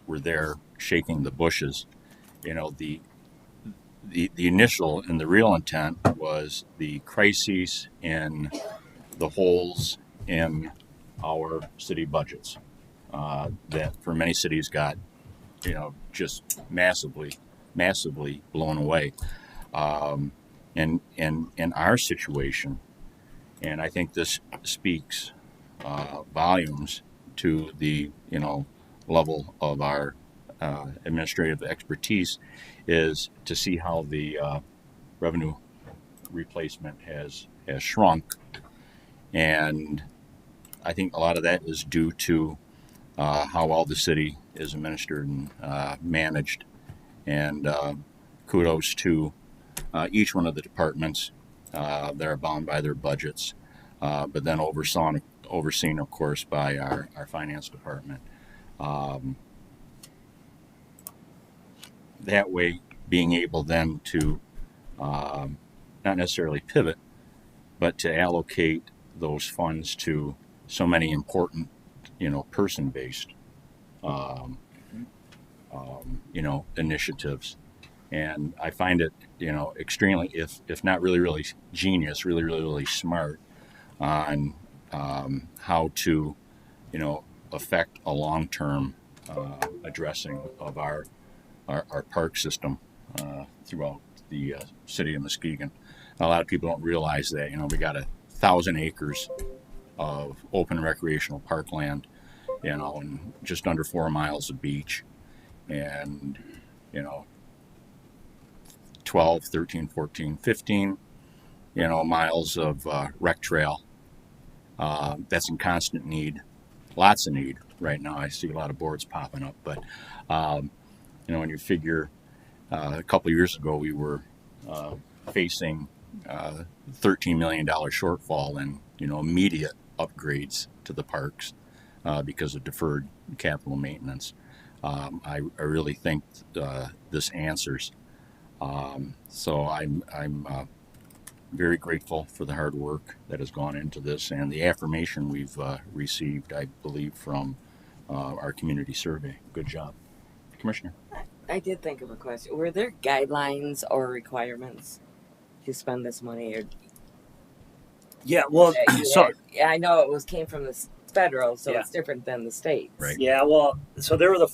were there shaking the bushes. You know, the initial and the real intent was the crises in the holes in our city budgets that for many cities got, you know, just massively blown away. In our situation, and I think this speaks volumes to the, you know, level of our administrative expertise, is to see how the revenue replacement has shrunk. And I think a lot of that is due to how well the city is administered and managed. And kudos to each one of the departments that are bound by their budgets, but then overseen, of course, by our finance department. That way, being able then to not necessarily pivot, but to allocate those funds to so many important, you know, person-based, you know, initiatives. And I find it, you know, extremely, if not really genius, really smart on how to, you know, affect a long-term addressing of our park system throughout the city of Muskegon. A lot of people don't realize that, you know, we got 1,000 acres of open recreational parkland, you know, and just under 4 miles of beach, and, you know, 12, 13, 14, 15, you know, miles of rec trail. That's in constant need, lots of need right now. I see a lot of boards popping up, but you know, when you figure a couple of years ago we were facing $13 million shortfall in, you know, immediate upgrades to the parks because of deferred capital maintenance. I really think this answers. So I'm very grateful for the hard work that has gone into this and the affirmation we've received, I believe, from our community survey. Good job. Commissioner. I did think of a question. Were there guidelines or requirements to spend this money? Or Yeah, well, yeah, I know it came from the federal, so Yeah. it's different than the states. Right. yeah, well, so there were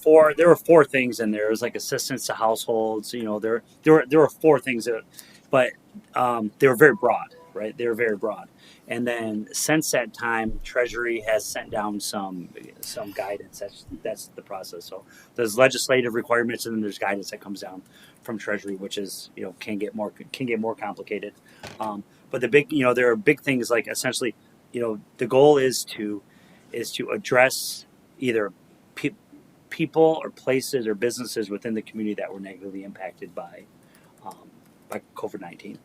four things in there. It was like assistance to households. You know, there were four things that, but they were very broad, right? They're very broad. And then since that time, Treasury has sent down some guidance. That's the process. So there's legislative requirements, and then there's guidance that comes down from Treasury, which is can get more complicated. But the big there are big things like essentially the goal is to address either people or places or businesses within the community that were negatively impacted by COVID-19.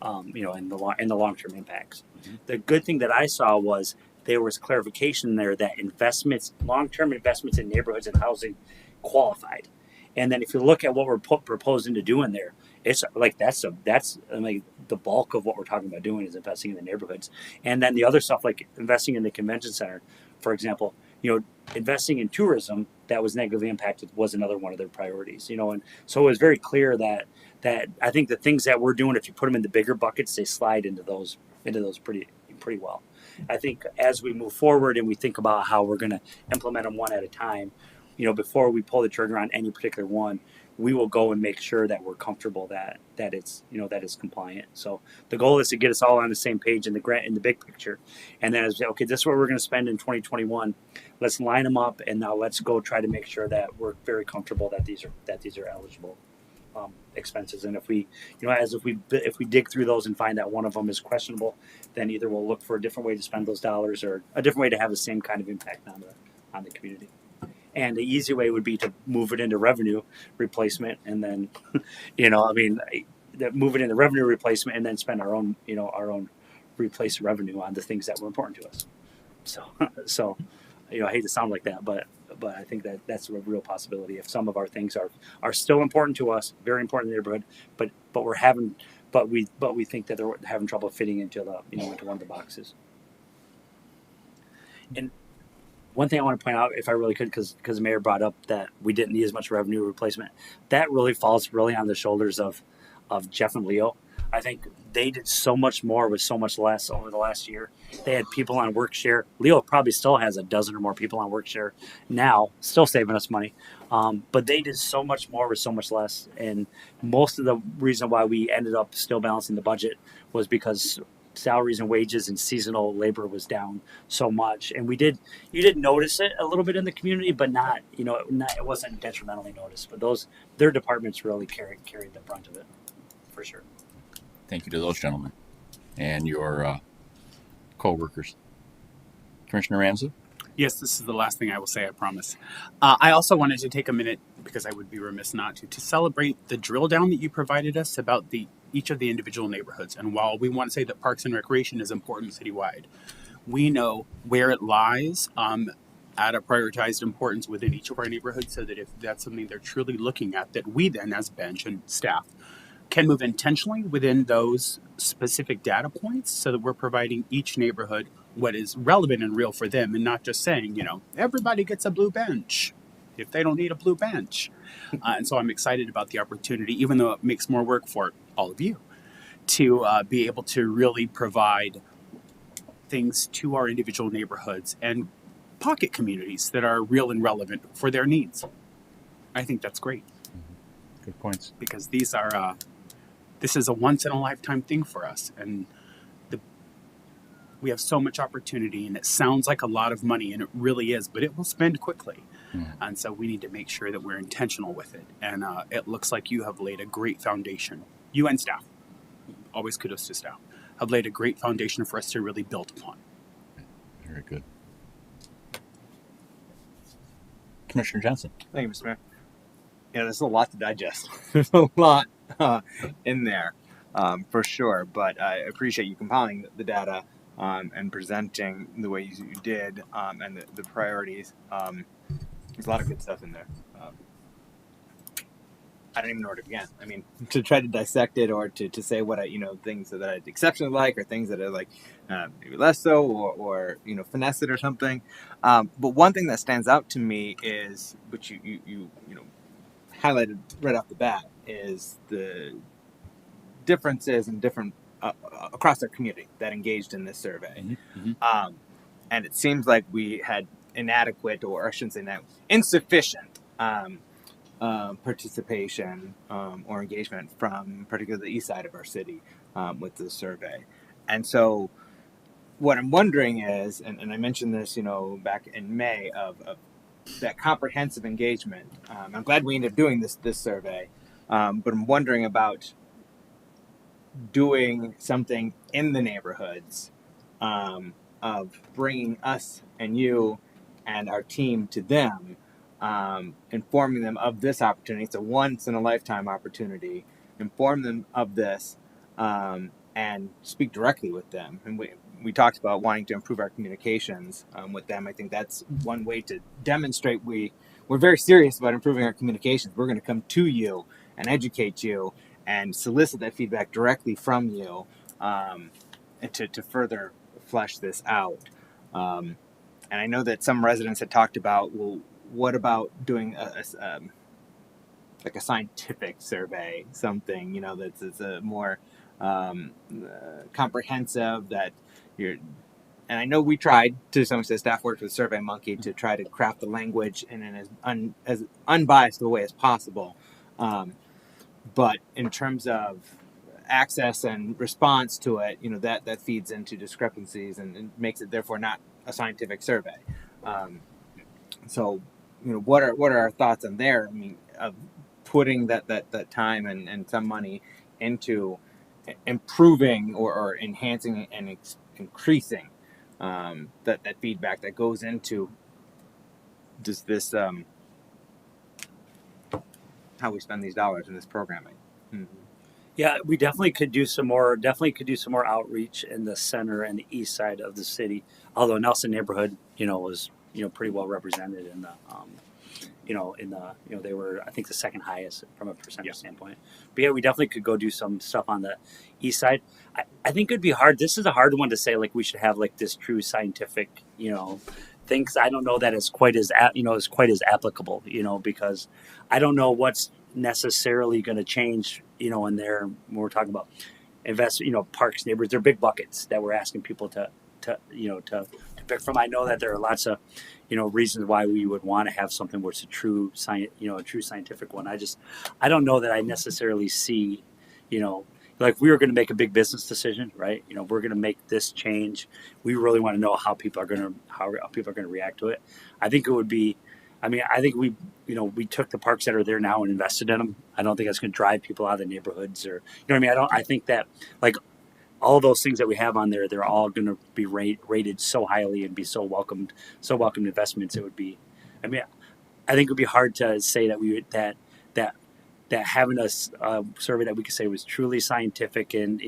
And the long term impacts. Mhm. The good thing that I saw was there was clarification there that long term investments in neighborhoods and housing qualified. And then if you look at what we're proposing to do in there, it's like that's like the bulk of what we're talking about doing is investing in the neighborhoods. And then the other stuff like investing in the convention center, for example, investing in tourism that was negatively impacted was another one of their priorities. And so it was very clear that I think the things that we're doing, if you put them in the bigger buckets, they slide into those pretty well. I think as we move forward and we think about how we're going to implement them one at a time, before we pull the trigger on any particular one, we will go and make sure that we're comfortable that it's that it's compliant. So the goal is to get us all on the same page in the big picture, and then okay, this is what we're going to spend in 2021. Let's line them up, and now let's go try to make sure that we're very comfortable that these are eligible expenses. And if we dig through those and find that one of them is questionable, then either we'll look for a different way to spend those dollars or a different way to have the same kind of impact on the community. And the easy way would be to move it into revenue replacement, and then, move it into revenue replacement, and then spend our own replace revenue on the things that were important to us. So, I hate to sound like that, but I think that's a real possibility. If some of our things are still important to us, very important in the neighborhood, but we think that they're having trouble fitting into into one of the boxes. And one thing I want to point out, if I really could, because the mayor brought up that we didn't need as much revenue replacement, that really falls on the shoulders of Jeff and Leo. I think they did so much more with so much less over the last year. They had people on work share. Leo probably still has a dozen or more people on work share now, still saving us money. But they did so much more with so much less. And most of the reason why we ended up still balancing the budget was because salaries and wages and seasonal labor was down so much. And you did notice it a little bit in the community, but not, it wasn't detrimentally noticed. But their departments really carried the brunt of it, for sure. Thank you to those gentlemen and your co-workers. Commissioner Ramsey? Yes, this is the last thing I will say, I promise. I also wanted to take a minute, because I would be remiss not to celebrate the drill down that you provided us about each of the individual neighborhoods. And while we want to say that Parks and Recreation is important citywide, we know where it lies at a prioritized importance within each of our neighborhoods, so that if that's something they're truly looking at, that we then as bench and staff can move intentionally within those specific data points, so that we're providing each neighborhood what is relevant and real for them, and not just saying, everybody gets a blue bench if they don't need a blue bench. And so I'm excited about the opportunity, even though it makes more work for all of you, to be able to really provide things to our individual neighborhoods and pocket communities that are real and relevant for their needs. I think that's great. Good points. Because this is a once in a lifetime thing for us, and we have so much opportunity, and it sounds like a lot of money, and it really is, but it will spend quickly. And so we need to make sure that we're intentional with it. And it looks like you have laid a great foundation. You and staff, always kudos to staff, have laid a great foundation for us to really build upon. Very good. Commissioner Johnson? Thank you, Mr. Mayor. There's a lot to digest. There's a lot in there, for sure. But I appreciate you compiling the data and presenting the way you did, and the priorities. There's a lot of good stuff in there. I don't even know where to begin. I mean, to try to dissect it, or to say what things that I exceptionally like, or things that I like maybe less so, or finesse it or something. But one thing that stands out to me is, which you highlighted right off the bat, is the differences in different across our community that engaged in this survey. Mm-hmm. And it seems like we had inadequate, or I shouldn't say that, insufficient participation or engagement from particularly the east side of our city with the survey. And so what I'm wondering is, and I mentioned this, back in May of that comprehensive engagement. I'm glad we ended up doing this survey, but I'm wondering about doing something in the neighborhoods, of bringing us and you and our team to them, informing them of this opportunity. It's a once in a lifetime opportunity. Inform them of this, and speak directly with them. And we talked about wanting to improve our communications, with them. I think that's one way to demonstrate we're very serious about improving our communications. We're going to come to you and educate you and solicit that feedback directly from you, and to further flesh this out. And I know that some residents had talked about, well, what about doing like a scientific survey, something that's a more comprehensive, that you're. And I know we tried, to some extent, staff worked with SurveyMonkey to try to craft the language in as unbiased a way as possible. But in terms of access and response to it, that feeds into discrepancies and makes it therefore not a scientific survey. So, what are our thoughts on there? I mean, of putting that time and some money into improving or enhancing and increasing that feedback that goes into this how we spend these dollars in this programming. Mm-hmm. Yeah, we definitely could do some more. Definitely could do some more outreach in the center and the east side of the city. Although Nelson neighborhood, was pretty well represented in the, they were, I think, the second highest from a percentage standpoint. But yeah, we definitely could go do some stuff on the east side. I think it'd be hard. This is a hard one to say. Like we should have like this true scientific, thing. 'Cause I don't know that it's quite as applicable. Because I don't know what's necessarily going to change. In there when we're talking about invest, parks, neighborhoods, they're big buckets that we're asking people to pick from. I know that there are lots of, reasons why we would want to have something where it's a true science, a true scientific one. I don't know that I necessarily see, like we were going to make a big business decision, right? We're going to make this change. We really want to know how people are going to react to it. I think it would be, I think we took the parks that are there now and invested in them. I don't think that's going to drive people out of the neighborhoods or, I think that like all those things that we have on there, they're all going to be rated so highly and be so welcomed investments. It would be, I think it would be hard to say that that having a survey that we could say was truly scientific and,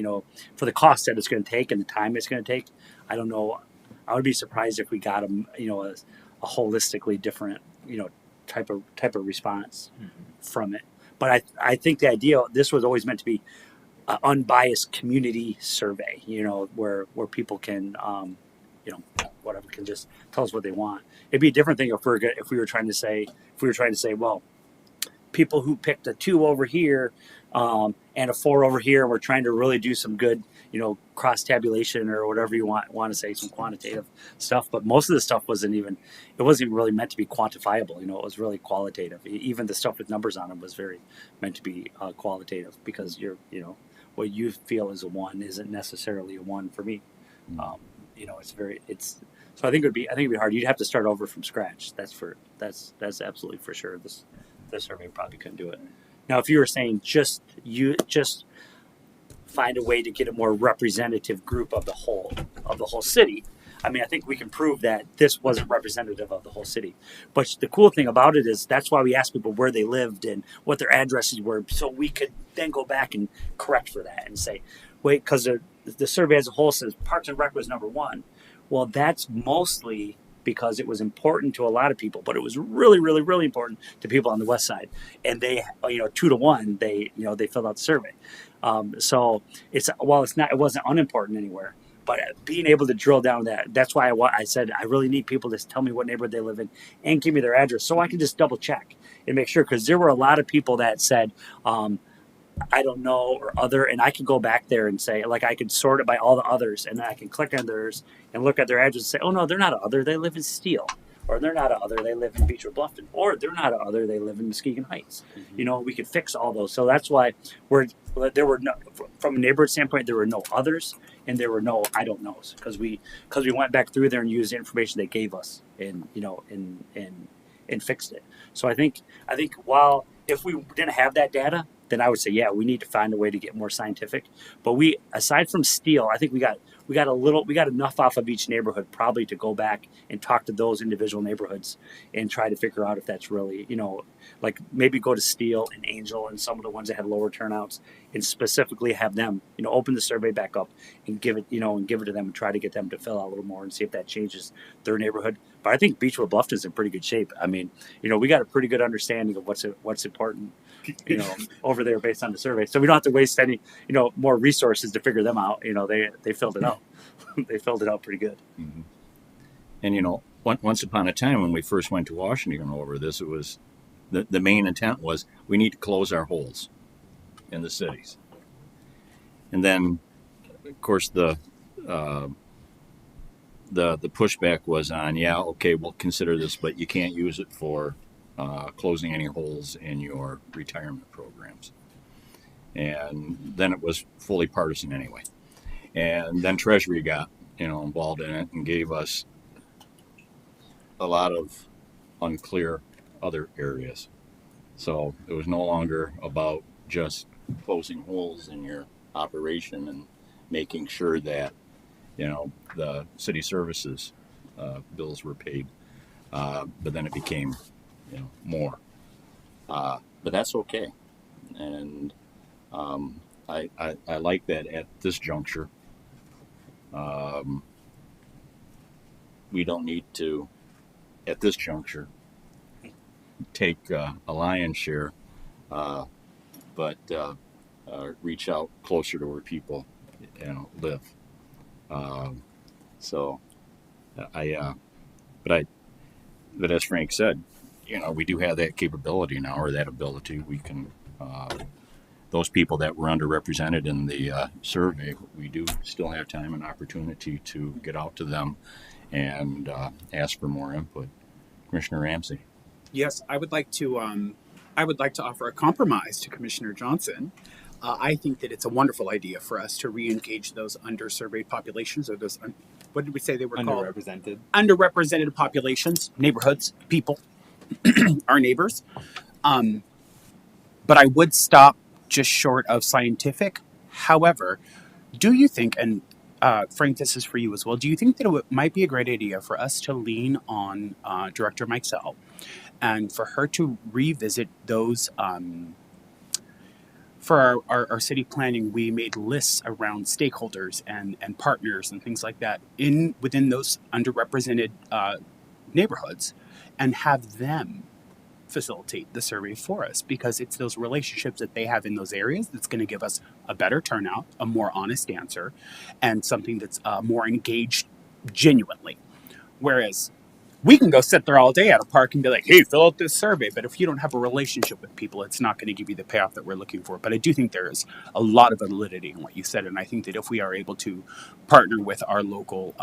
for the cost that it's going to take and the time it's going to take. I don't know. I would be surprised if we got a holistically different, type of response from it. But I think the idea, this was always meant to be an unbiased community survey, where people can, whatever, can just tell us what they want. It'd be a different thing if we were trying to say, well, people who picked a 2 over here and a 4 over here, and we're trying to really do some good, cross tabulation or whatever you want to say, some quantitative stuff. But most of the stuff wasn't even really meant to be quantifiable. It was really qualitative. Even the stuff with numbers on them was very meant to be qualitative, because what you feel is a 1 isn't necessarily a 1 for me. So I think it'd be hard. You'd have to start over from scratch. That's absolutely for sure. This survey probably couldn't do it. Now, if you were saying just find a way to get a more representative group of the whole city, I think we can prove that this wasn't representative of the whole city. But the cool thing about it is that's why we asked people where they lived and what their addresses were, so we could then go back and correct for that and say, wait, because the survey as a whole says Parks and Rec was number 1. Well, that's mostly because it was important to a lot of people, but it was really, really, really important to people on the west side. And they, 2 to 1, they filled out the survey. So it wasn't unimportant anywhere, but being able to drill down that's why I said, I really need people to tell me what neighborhood they live in and give me their address so I can just double check and make sure. 'Cause there were a lot of people that said, I don't know, or other, and I could go back there and say, like, I could sort it by all the others, and then I can click on theirs and look at their address and say, oh no, they're not an other, they live in Steele, or they're not an other, they live in Beecher Bluffton, or they're not an other, they live in Muskegon Heights. Mm-hmm. We could fix all those. So that's why there were no, from a neighborhood standpoint, there were no others, and there were no I don't knows because we went back through there and used the information they gave us and and fixed it. So I think while if we didn't have that data, then I would say yeah, we need to find a way to get more scientific. But we aside from steel, I think we got enough off of each neighborhood probably to go back and talk to those individual neighborhoods and try to figure out if that's really like maybe go to Steel and Angel and some of the ones that had lower turnouts and specifically have them open the survey back up and give it to them and try to get them to fill out a little more and see if that changes their neighborhood. But I think Beechwood Bluffton's in pretty good shape. I mean, we got a pretty good understanding of what's important over there based on the survey, so we don't have to waste any more resources to figure them out. They filled it out. They filled it out pretty good. Mm-hmm. And once upon a time when we first went to Washington over this, it was the main intent was we need to close our holes in the cities. And then, of course, the pushback was on, okay, we'll consider this, but you can't use it for closing any holes in your retirement programs. And then it was fully partisan anyway. And then Treasury got involved in it and gave us a lot of unclear other areas. So it was no longer about just closing holes in your operation and making sure that the city services bills were paid, but then it became more. But that's okay, and I like that at this juncture. We don't need to, at this juncture, take a lion's share, but reach out closer to where people live. But as Frank said, we do have that capability now, or that ability. We can, those people that were underrepresented in the survey, we do still have time and opportunity to get out to them and ask for more input. Commissioner Ramsey. Yes, I would like to offer a compromise to Commissioner Johnson. I think that it's a wonderful idea for us to re-engage those undersurveyed populations, or those what did we say they were called? Underrepresented populations, neighborhoods, people, our neighbors. But I would stop just short of scientific. However, do you think, and Frank, this is for you as well, do you think that it might be a great idea for us to lean on Director Mikesell and for her to revisit those? For our city planning, we made lists around stakeholders and partners and things like that within those underrepresented neighborhoods, and have them facilitate the survey for us, because it's those relationships that they have in those areas that's going to give us a better turnout, a more honest answer, and something that's more engaged genuinely. Whereas we can go sit there all day at a park and be like, hey, fill out this survey. But if you don't have a relationship with people, it's not going to give you the payoff that we're looking for. But I do think there is a lot of validity in what you said. And I think that if we are able to partner with our local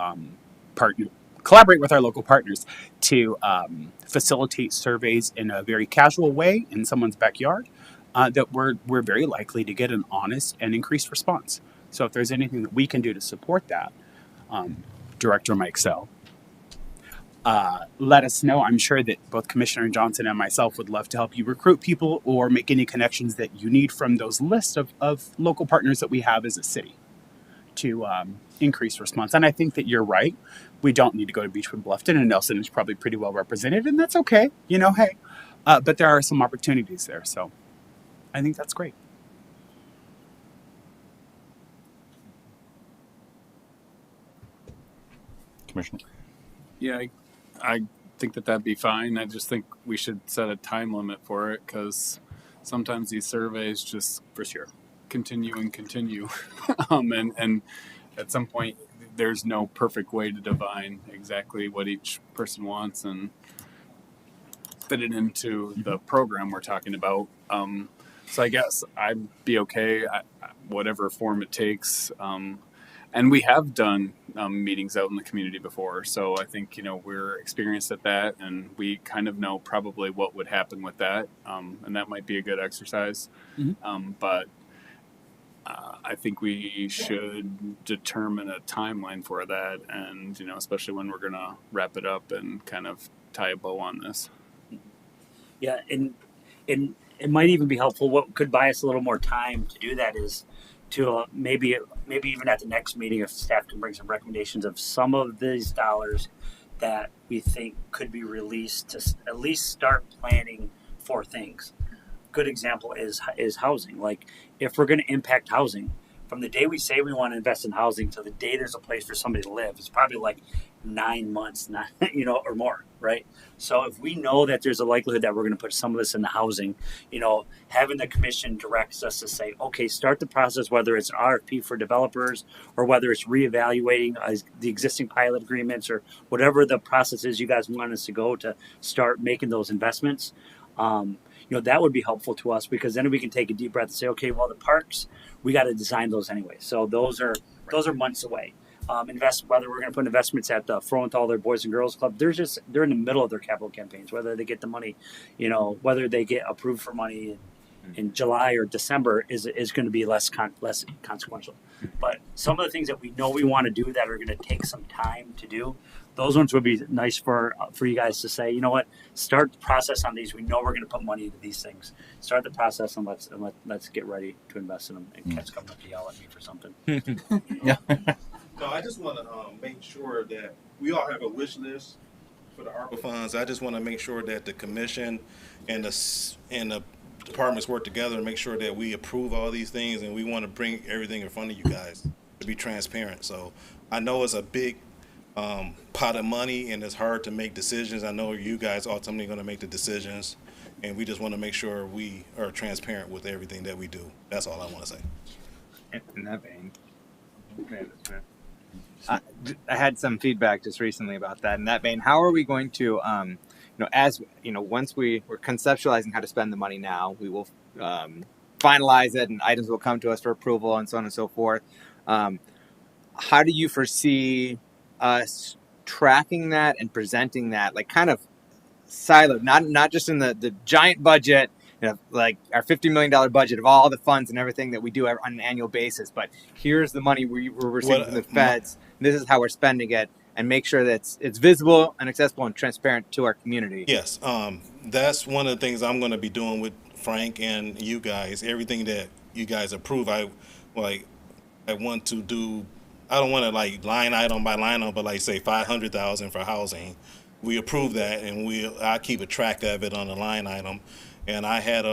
collaborate with our local partners to facilitate surveys in a very casual way in someone's backyard, that we're very likely to get an honest and increased response. So if there's anything that we can do to support that, Director Mikesell, let us know. I'm sure that both Commissioner Johnson and myself would love to help you recruit people or make any connections that you need from those lists of local partners that we have as a city to increase response. And I think that you're right. We don't need to go to Beechwood Bluffton, and Nelson is probably pretty well represented, and that's okay. Hey. But there are some opportunities there. So I think that's great. Commissioner. Yeah, I think that'd be fine. I just think we should set a time limit for it, because sometimes these surveys just For sure. continue and continue. And at some point, there's no perfect way to divine exactly what each person wants and fit it into the program we're talking about. So I guess I'd be okay, whatever form it takes. And we have done meetings out in the community before, so I think we're experienced at that, and we kind of know probably what would happen with that, and that might be a good exercise. Mm-hmm. But I think we should determine a timeline for that, and especially when we're gonna wrap it up and kind of tie a bow on this. Yeah, and it might even be helpful. What could buy us a little more time to do that is to maybe even at the next meeting, if staff can bring some recommendations of some of these dollars that we think could be released to at least start planning for things. Good example is housing. Like if we're going to impact housing, from the day we say we want to invest in housing to the day there's a place for somebody to live, it's probably like 9 months, not or more, right? So if we know that there's a likelihood that we're going to put some of this into housing, having the commission directs us to say, okay, start the process, whether it's an RFP for developers or whether it's reevaluating the existing pilot agreements or whatever the process is you guys want us to go to start making those investments. That would be helpful to us because then we can take a deep breath and say, okay, well, the parks, we got to design those anyway. So those are months away. Whether we're going to put investments at the Frohenthal, their Boys and Girls Club, they're in the middle of their capital campaigns. Whether they get the money, whether they get approved for money in July or December is going to be less consequential. But some of the things that we know we want to do that are going to take some time to do, those ones would be nice for you guys to say, you know what, start the process on these. We know we're going to put money into these things. Start the process and let's get ready to invest in them. And Cat's coming up to yell at me for something. Yeah. No, I just want to make sure that we all have a wish list for the ARPA funds. I just want to make sure that the commission and the departments work together and make sure that we approve all these things, and we want to bring everything in front of you guys to be transparent. So I know it's a big pot of money and it's hard to make decisions. I know you guys ultimately going to make the decisions, and we just want to make sure we are transparent with everything that we do. That's all I want to say. In that vein, I had some feedback just recently about that. In that vein, how are we going to, once we're conceptualizing how to spend the money now, we will finalize it and items will come to us for approval and so on and so forth. How do you foresee us tracking that and presenting that, like kind of siloed, not just in the giant budget, like our $50 million budget of all the funds and everything that we do on an annual basis, but here's the money we're receiving from the feds. This is how we're spending it, and make sure that it's visible and accessible and transparent to our community. Yes, that's one of the things I'm going to be doing with Frank and you guys. Everything that you guys approve, I want to do. I don't want to like line item by line item, but like say $500,000 for housing. We approve that, and I keep a track of it on the line item. And I had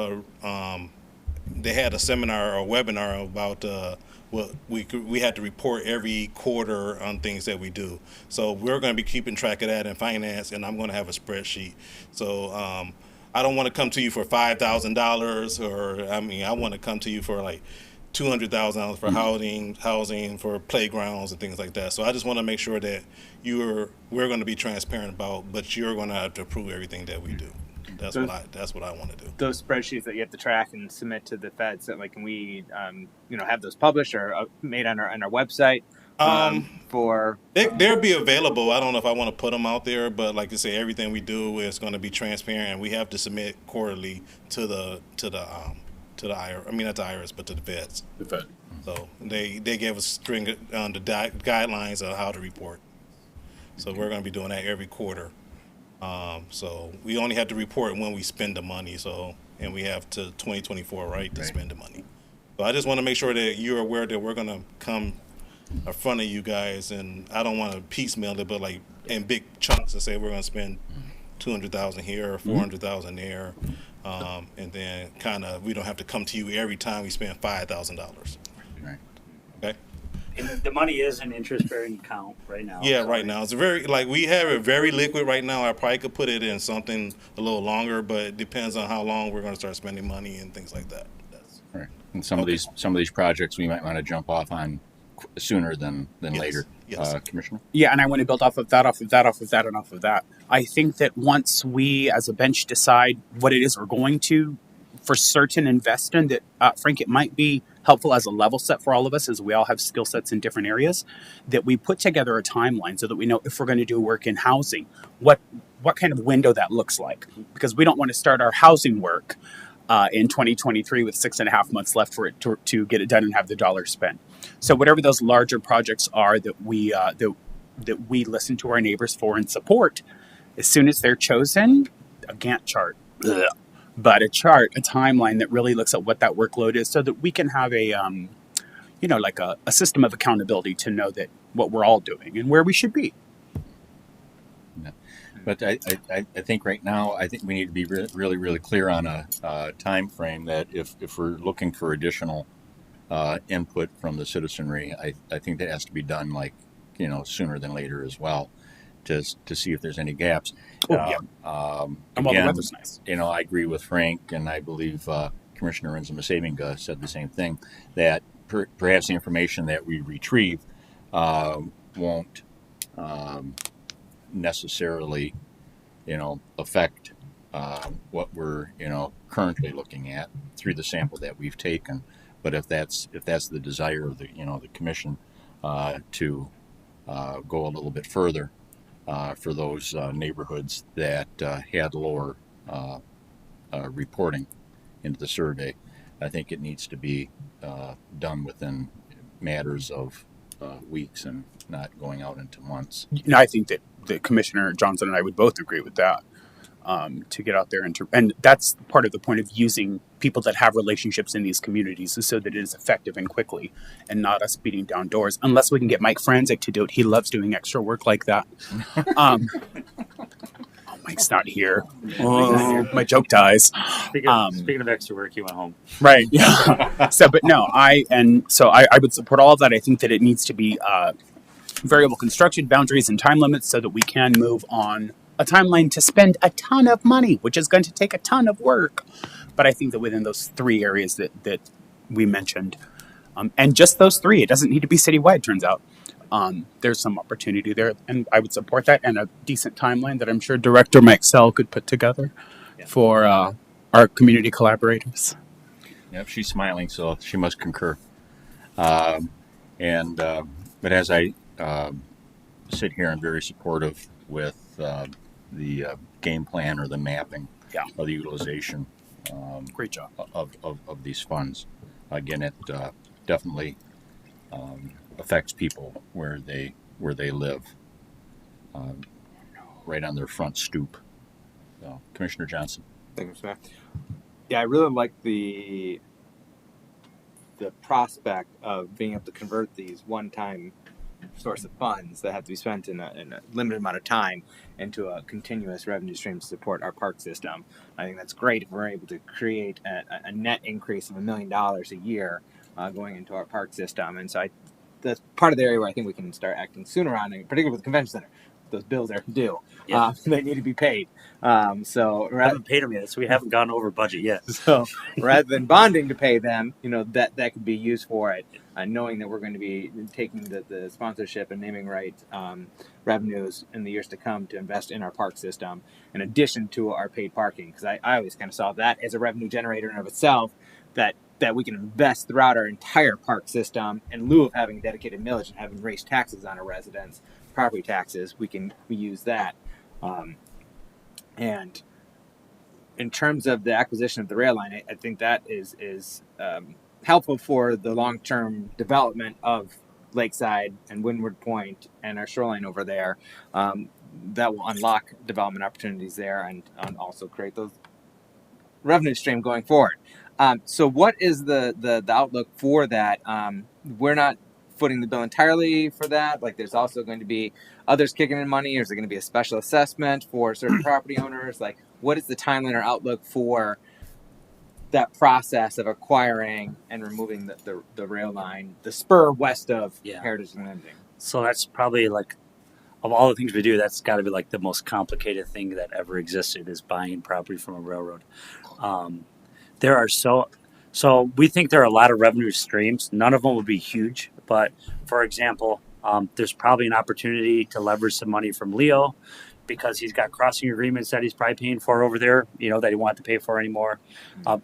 they had a seminar or webinar about we had to report every quarter on things that we do. So we're going to be keeping track of that in finance, and I'm going to have a spreadsheet. So I don't want to come to you for $5,000, I want to come to you for like $200,000 for housing for playgrounds and things like that. So I just want to make sure that we're going to be transparent about, but you're going to have to approve everything that we do. That's what I want to do. Those spreadsheets that you have to track and submit to the feds, that can we, have those published or made on our website? They'll be available. I don't know if I want to put them out there, but like I say, everything we do is going to be transparent, and we have to submit quarterly to the IRS. I mean, not the IRS, but to the feds. The Fed. So they gave us string on the guidelines of how to report. So we're going to be doing that every quarter. So we only have to report when we spend the money. And we have to 2024, right, to spend the money. So I just want to make sure that you're aware that we're going to come in front of you guys, and I don't want to piecemeal it, but like in big chunks and say we're going to spend $200,000 here or $400,000 there, and then kind of we don't have to come to you every time we spend $5,000. Right. Okay. And the money is an interest-bearing account right now. Yeah, right now it's we have it very liquid right now. I probably could put it in something a little longer, but it depends on how long we're going to start spending money and things like that. Right. And some of these projects we might want to jump off on sooner than later. Yes. Commissioner? Yeah, and I want to build off of that, and off of that. I think that once we as a bench decide what it is we're going to for certain invest in, that Frank, it might be helpful as a level set for all of us, as we all have skill sets in different areas, that we put together a timeline so that we know if we're going to do work in housing, what kind of window that looks like, because we don't want to start our housing work in 2023 with 6.5 months left for it to get it done and have the dollars spent. So whatever those larger projects are that we listen to our neighbors for and support, as soon as they're chosen, a Gantt chart, ugh, but a chart, a timeline that really looks at what that workload is, so that we can have a like a system of accountability to know that what we're all doing and where we should be. But I think right now, I think we need to be really, really clear on a time frame that if we're looking for additional input from the citizenry, I think that has to be done sooner than later as well, to see if there's any gaps. Oh, yeah. And while the Again, weather's nice. I agree with Frank, and I believe Commissioner Enzima said the same thing, that perhaps the information that we retrieve won't necessarily, affect what we're, currently looking at through the sample that we've taken. But if that's the desire of the commission to go a little bit further for those neighborhoods that had lower reporting into the survey, I think it needs to be done within matters of weeks and not going out into months. I think that Commissioner Johnson and I would both agree with that. To get out there and that's part of the point of using people that have relationships in these communities, is so that it is effective and quickly, and not us beating down doors. Unless we can get Mike Franzik to do it, he loves doing extra work like that. Mike's not here. Oh, my joke dies. Speaking of extra work, he went home. Right. Yeah. But no, I would support all of that. I think that it needs to be variable construction boundaries and time limits, so that we can move on a timeline to spend a ton of money, which is going to take a ton of work. But I think that within those three areas that we mentioned, and just those three, it doesn't need to be citywide, turns out, there's some opportunity there. And I would support that, and a decent timeline that I'm sure Director Mike Sell could put together for our community collaborators. Yep, she's smiling, so she must concur. But as I sit here, I'm very supportive with the game plan or the mapping of the utilization Great job. of these funds. Again, it definitely affects people where they live, right on their front stoop. So, Commissioner Johnson. Thank you, Smith. Yeah, I really like the prospect of being able to convert these one-time source of funds that have to be spent in a limited amount of time into a continuous revenue stream to support our park system. I think that's great if we're able to create a net increase of $1 million a year going into our park system. And so that's part of the area where I think we can start acting sooner on, particularly with the convention center. Those bills are due. Yeah. They need to be paid. We haven't paid them yet, so we haven't gone over budget yet. So rather than bonding to pay them, that could be used for it. Knowing that we're going to be taking the sponsorship and naming rights revenues in the years to come to invest in our park system, in addition to our paid parking, because I always kind of saw that as a revenue generator in of itself, that we can invest throughout our entire park system in lieu of having dedicated millage and having raised taxes on our residents, property taxes. We use that. And in terms of the acquisition of the rail line, I think that is helpful for the long-term development of Lakeside and Windward Point and our shoreline over there. That will unlock development opportunities there and also create those revenue stream going forward. So what is the outlook for that? We're not footing the bill entirely for that. Like, there's also going to be others kicking in money, or is there going to be a special assessment for certain property owners? Like, what is the timeline or outlook for that process of acquiring and removing the rail line, the spur west of Heritage Landing? So that's probably, like, of all the things we do, that's got to be like the most complicated thing that ever existed, is buying property from a railroad. There are so we think there are a lot of revenue streams. None of them will be huge, but for example, there's probably an opportunity to leverage some money from Leo because he's got crossing agreements that he's probably paying for over there, that he won't have to pay for anymore.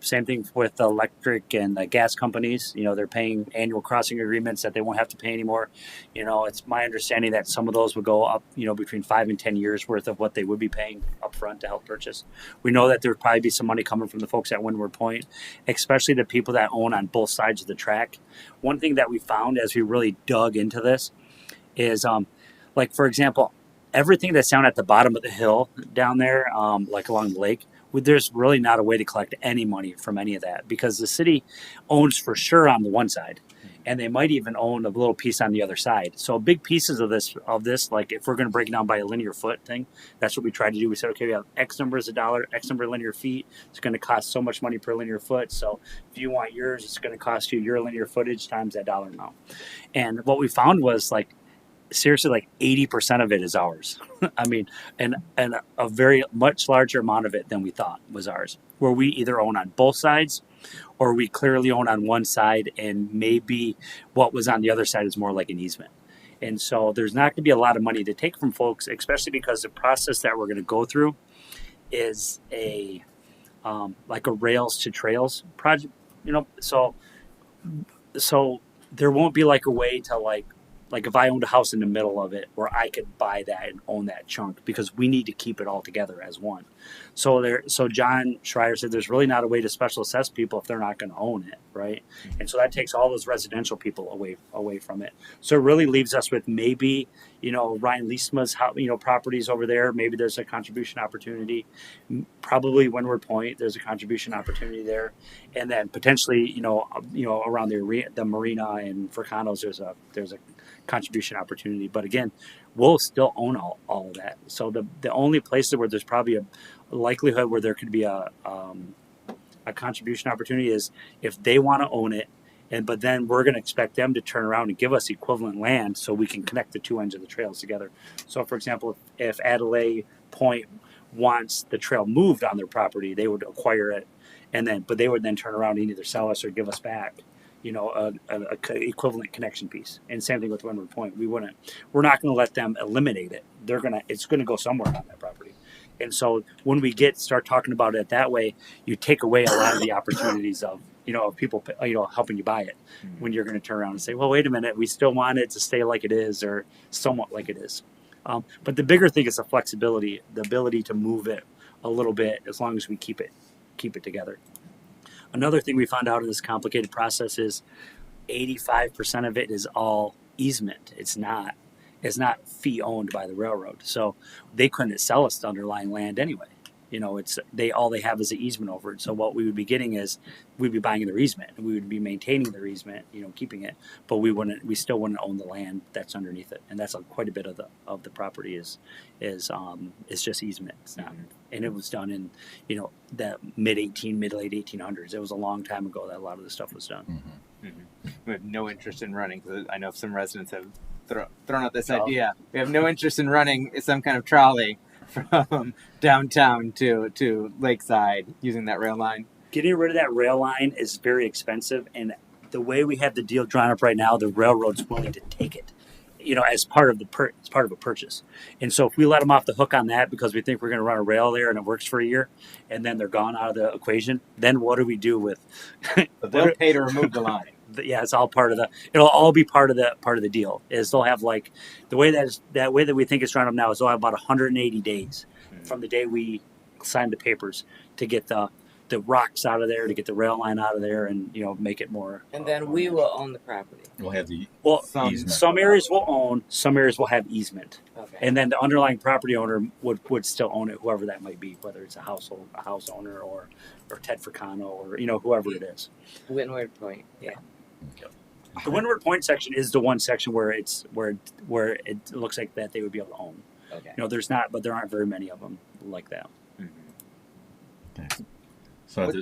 Same thing with the electric and the gas companies. They're paying annual crossing agreements that they won't have to pay anymore. It's my understanding that some of those would go up, between 5 and 10 years worth of what they would be paying up front to help purchase. We know that there would probably be some money coming from the folks at Windward Point, especially the people that own on both sides of the track. One thing that we found as we really dug into this is, like, for example, everything that's down at the bottom of the hill down there, like along the lake, there's really not a way to collect any money from any of that, because the city owns for sure on the one side, and they might even own a little piece on the other side. So big pieces of this, like if we're going to break it down by a linear foot thing, that's what we try to do. We said, okay, we have X number is $1, X number of linear feet. It's going to cost so much money per linear foot. So if you want yours, it's going to cost you your linear footage times that dollar amount. And what we found was, like, seriously, like 80% of it is ours. I mean, and a very much larger amount of it than we thought was ours, where we either own on both sides or we clearly own on one side, and maybe what was on the other side is more like an easement. And so there's not going to be a lot of money to take from folks, especially because the process that we're going to go through is a like a rails to trails project, so there won't be like a way to like if I owned a house in the middle of it where I could buy that and own that chunk, because we need to keep it all together as one. So John Schreier said there's really not a way to special assess people if they're not going to own it, right? And so that takes all those residential people away from it. So it really leaves us with maybe, Ryan Liesma's properties over there. Maybe there's a contribution opportunity. Probably Windward Point, there's a contribution opportunity there, and then potentially, around the marina and Furcanos, there's a contribution opportunity. But again, we'll still own all of that. So the only places where there's probably a likelihood where there could be a contribution opportunity is if they want to own it, but then we're going to expect them to turn around and give us equivalent land so we can connect the two ends of the trails together. So, for example, if Adelaide Point wants the trail moved on their property, they would acquire it, but they would then turn around and either sell us or give us back, a equivalent connection piece. And same thing with Windward Point. We're not going to let them eliminate it. It's going to go somewhere on that property. And so when we start talking about it that way, you take away a lot of the opportunities of people, helping you buy it, when you're going to turn around and say, well, wait a minute, we still want it to stay like it is, or somewhat like it is. But the bigger thing is the flexibility, the ability to move it a little bit, as long as we keep it together. Another thing we found out in this complicated process is 85% of it is all easement. It's not fee owned by the railroad. So they couldn't sell us the underlying land anyway. All they have is an easement over it. So what we would be getting is we'd be buying their easement, and we would be maintaining their easement, keeping it, but we still wouldn't own the land that's underneath it. And that's quite a bit of the property is just easement. It's not, and it was done in, the mid late 1800s. It was a long time ago that a lot of this stuff was done. Mm-hmm. Mm-hmm. We have no interest in running, because I know some residents have thrown out this idea. We have no interest in running some kind of trolley from downtown to Lakeside using that rail line. Getting rid of that rail line is very expensive, and the way we have the deal drawn up right now, the railroad's willing to take it, as part of a purchase. And so if we let them off the hook on that because we think we're going to run a rail there and it works for a year, and then they're gone out of the equation, then what do we do with? But they'll pay to remove the line. Yeah, it's all part of it'll all be part of the deal. Is they'll have, like, the way that we think it's drawn up now is they'll have about 180 days from the day we signed the papers to get the rocks out of there, to get the rail line out of there, and make it more. And then we will own the property. We'll have the easement. Some areas will own, some areas will have easement. Okay. And then the underlying property owner would still own it, whoever that might be, whether it's a house owner or Ted Fricano or whoever it is. Windward Point. Yeah. The Windward Point section is the one section where it looks like that they would be able to own. Okay. But there aren't very many of them like that. Okay. So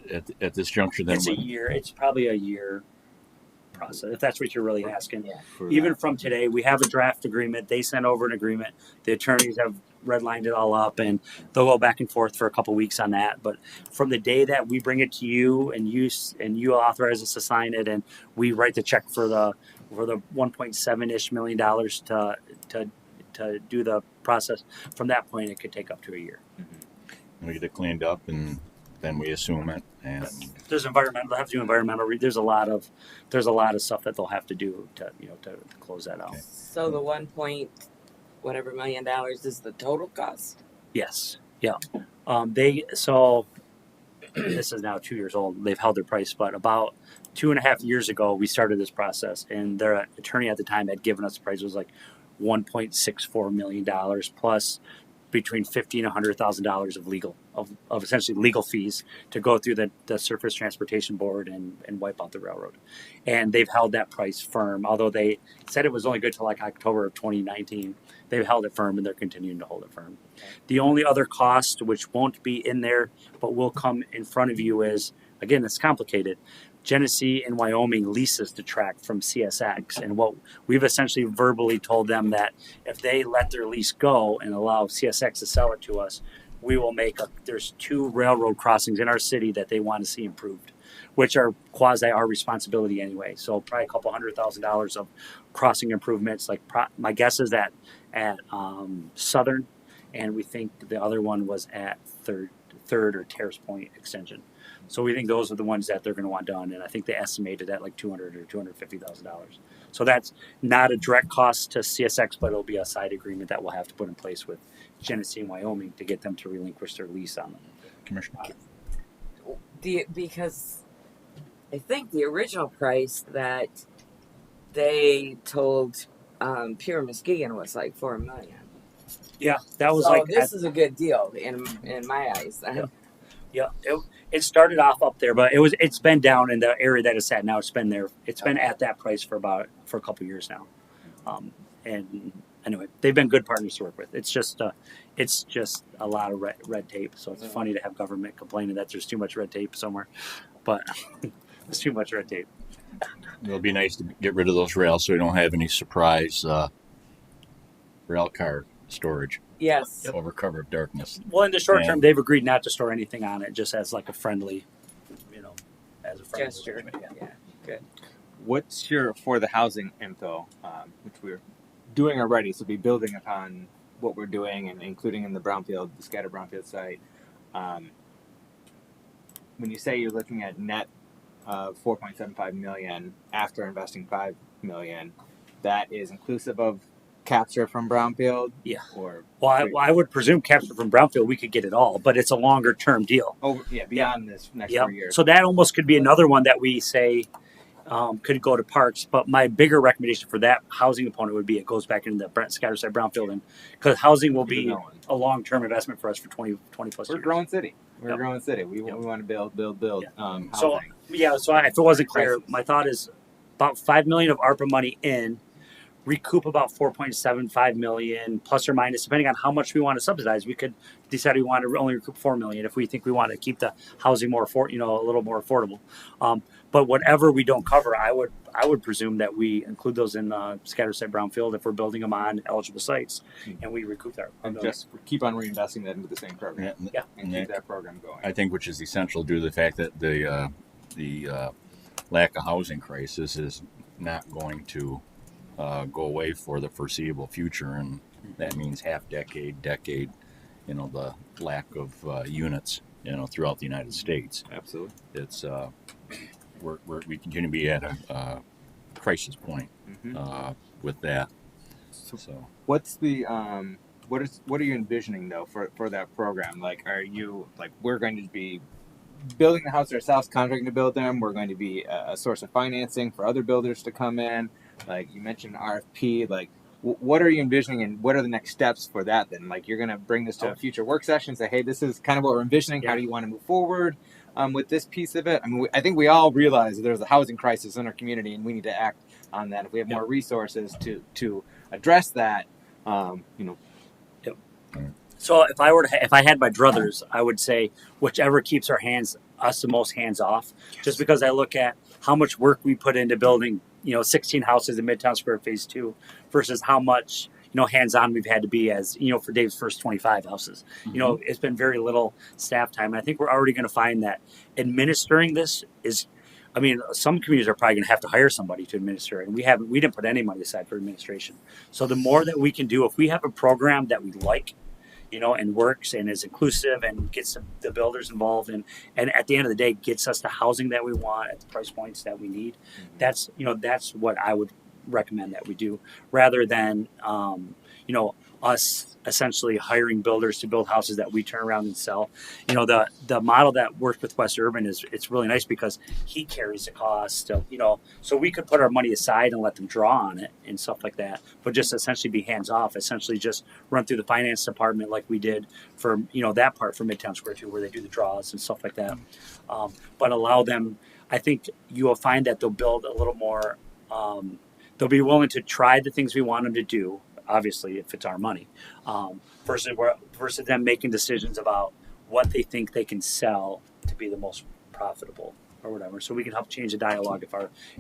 at this juncture, then It's a year. It's probably a year process, if that's what you're really asking. Yeah. Even from today, we have a draft agreement. They sent over an agreement. The attorneys have redlined it all up, and they'll go back and forth for a couple weeks on that. But from the day that we bring it to you and you authorize us to sign it, and we write the check for the 1.7-ish million to to do the process. From that point, it could take up to a year. We get it cleaned up, and then we assume it. And There's environmental. They'll have to do environmental. There's a lot of stuff that they'll have to do to to close that out. Okay. So the 1 whatever million is the total cost. Yes. Yeah. This is now 2 years old. They've held their price, but about 2.5 years ago, we started this process, and their attorney at the time had given us the price. It was like $1.64 million plus between $50,000 and $100,000 of essentially legal fees to go through the Surface Transportation Board and wipe out the railroad. And they've held that price firm, although they said it was only good till like October of 2019. They've held it firm, and they're continuing to hold it firm. The only other cost, which won't be in there but will come in front of you, is, again, it's complicated. Genesee and Wyoming leases the track from CSX, and what we've essentially verbally told them that if they let their lease go and allow CSX to sell it to us, we will there's 2 railroad crossings in our city that they want to see improved, which are quasi our responsibility anyway. So probably a couple $100,000 of crossing improvements. Like my guess is at Southern, and we think the other one was at Third or Terrace Point Extension. So we think those are the ones that they're going to want done, and I think they estimated at like $200,000 or $250,000. So that's not a direct cost to CSX, but it'll be a side agreement that we'll have to put in place with Genesee and Wyoming to get them to relinquish their lease on them. Commissioner, Because I think the original price that they told Pure Muskegon was like $4 million. Yeah, that was so like this is a good deal in my eyes. Yeah, it started off up there, but it's been down in the area that it's at now. It's been there. It's been at that price for a couple of years now. And anyway, they've been good partners to work with. It's just a lot of red tape. So it's funny to have government complaining that there's too much red tape somewhere, but there's too much red tape. it'll be nice to get rid of those rails so we don't have any surprise rail car storage Yes. over cover of darkness. Well, in the short Yeah. term, they've agreed not to store anything on it, just as like a friendly, as a friendly Gesture. Yeah. Good. What's for the housing info, which we're doing already, so be building upon what we're doing and including in the scattered brownfield site. When you say you're looking at net of 4.75 million after investing 5 million, that is inclusive of capture from brownfield? Yeah. Or I would presume capture from brownfield, we could get it all, but it's a longer term deal. beyond this next Yeah. 4 years. So that almost could be another one that we say could go to parks. But my bigger recommendation for that housing component would be it goes back into the scatter site brownfield, and because housing will be a long term investment for us for 20 plus We're years. a growing city. We're Yep. a growing city. We Yep. want to build Yeah. housing. So if it wasn't clear, my thought is about $5 million of ARPA money in, recoup about 4.75 million plus or minus, depending on how much we want to subsidize. We could decide we want to only recoup 4 million if we think we want to keep the housing more a little more affordable. But whatever we don't cover, I would presume that we include those in scatter site brownfield if we're building them on eligible sites, and we recoup that. and just keep on reinvesting that into the same program. Yeah. And keep that program going. I think which is essential due to the fact that the lack of housing crisis is not going to go away for the foreseeable future, and that means decade, the lack of units, throughout the United States. Absolutely. It's we continue to be at a crisis point with that. So What's the what are you envisioning though for that program? Like, are you we're going to be building the house ourselves, contracting to build them? We're going to be a source of financing for other builders to come in. Like you mentioned RFP. Like, what are you envisioning, and what are the next steps for that? Then, like, you're going to bring this to a future work session. Say, hey, this is kind of what we're envisioning. Yeah. How do you want to move forward with this piece of it? I mean, I think we all realize that there's a housing crisis in our community, and we need to act on that. If we have more resources to address that, So if I had my druthers, I would say whichever keeps us the most hands off. Just because I look at how much work we put into building, 16 houses in Midtown Square Phase 2 versus how much hands on we've had to be as for Dave's first 25 houses. It's been very little staff time, and I think we're already going to find that administering this is I mean, some communities are probably going to have to hire somebody to administer it, and we didn't put any money aside for administration. So the more that we can do, if we have a program that we like, and works and is inclusive and gets the builders involved and at the end of the day gets us the housing that we want at the price points that we need, that's what I would recommend that we do, rather than us essentially hiring builders to build houses that we turn around and sell. The model that worked with West Urban it's really nice because he carries the cost of, so we could put our money aside and let them draw on it and stuff like that, but just essentially be hands off, essentially just run through the finance department like we did for that part for Midtown Square 2, where they do the draws and stuff like that. But allow them, I think you will find that they'll build a little more, they'll be willing to try the things we want them to do, obviously if it's our money, versus them making decisions about what they think they can sell to be the most profitable or whatever. So we can help change the dialogue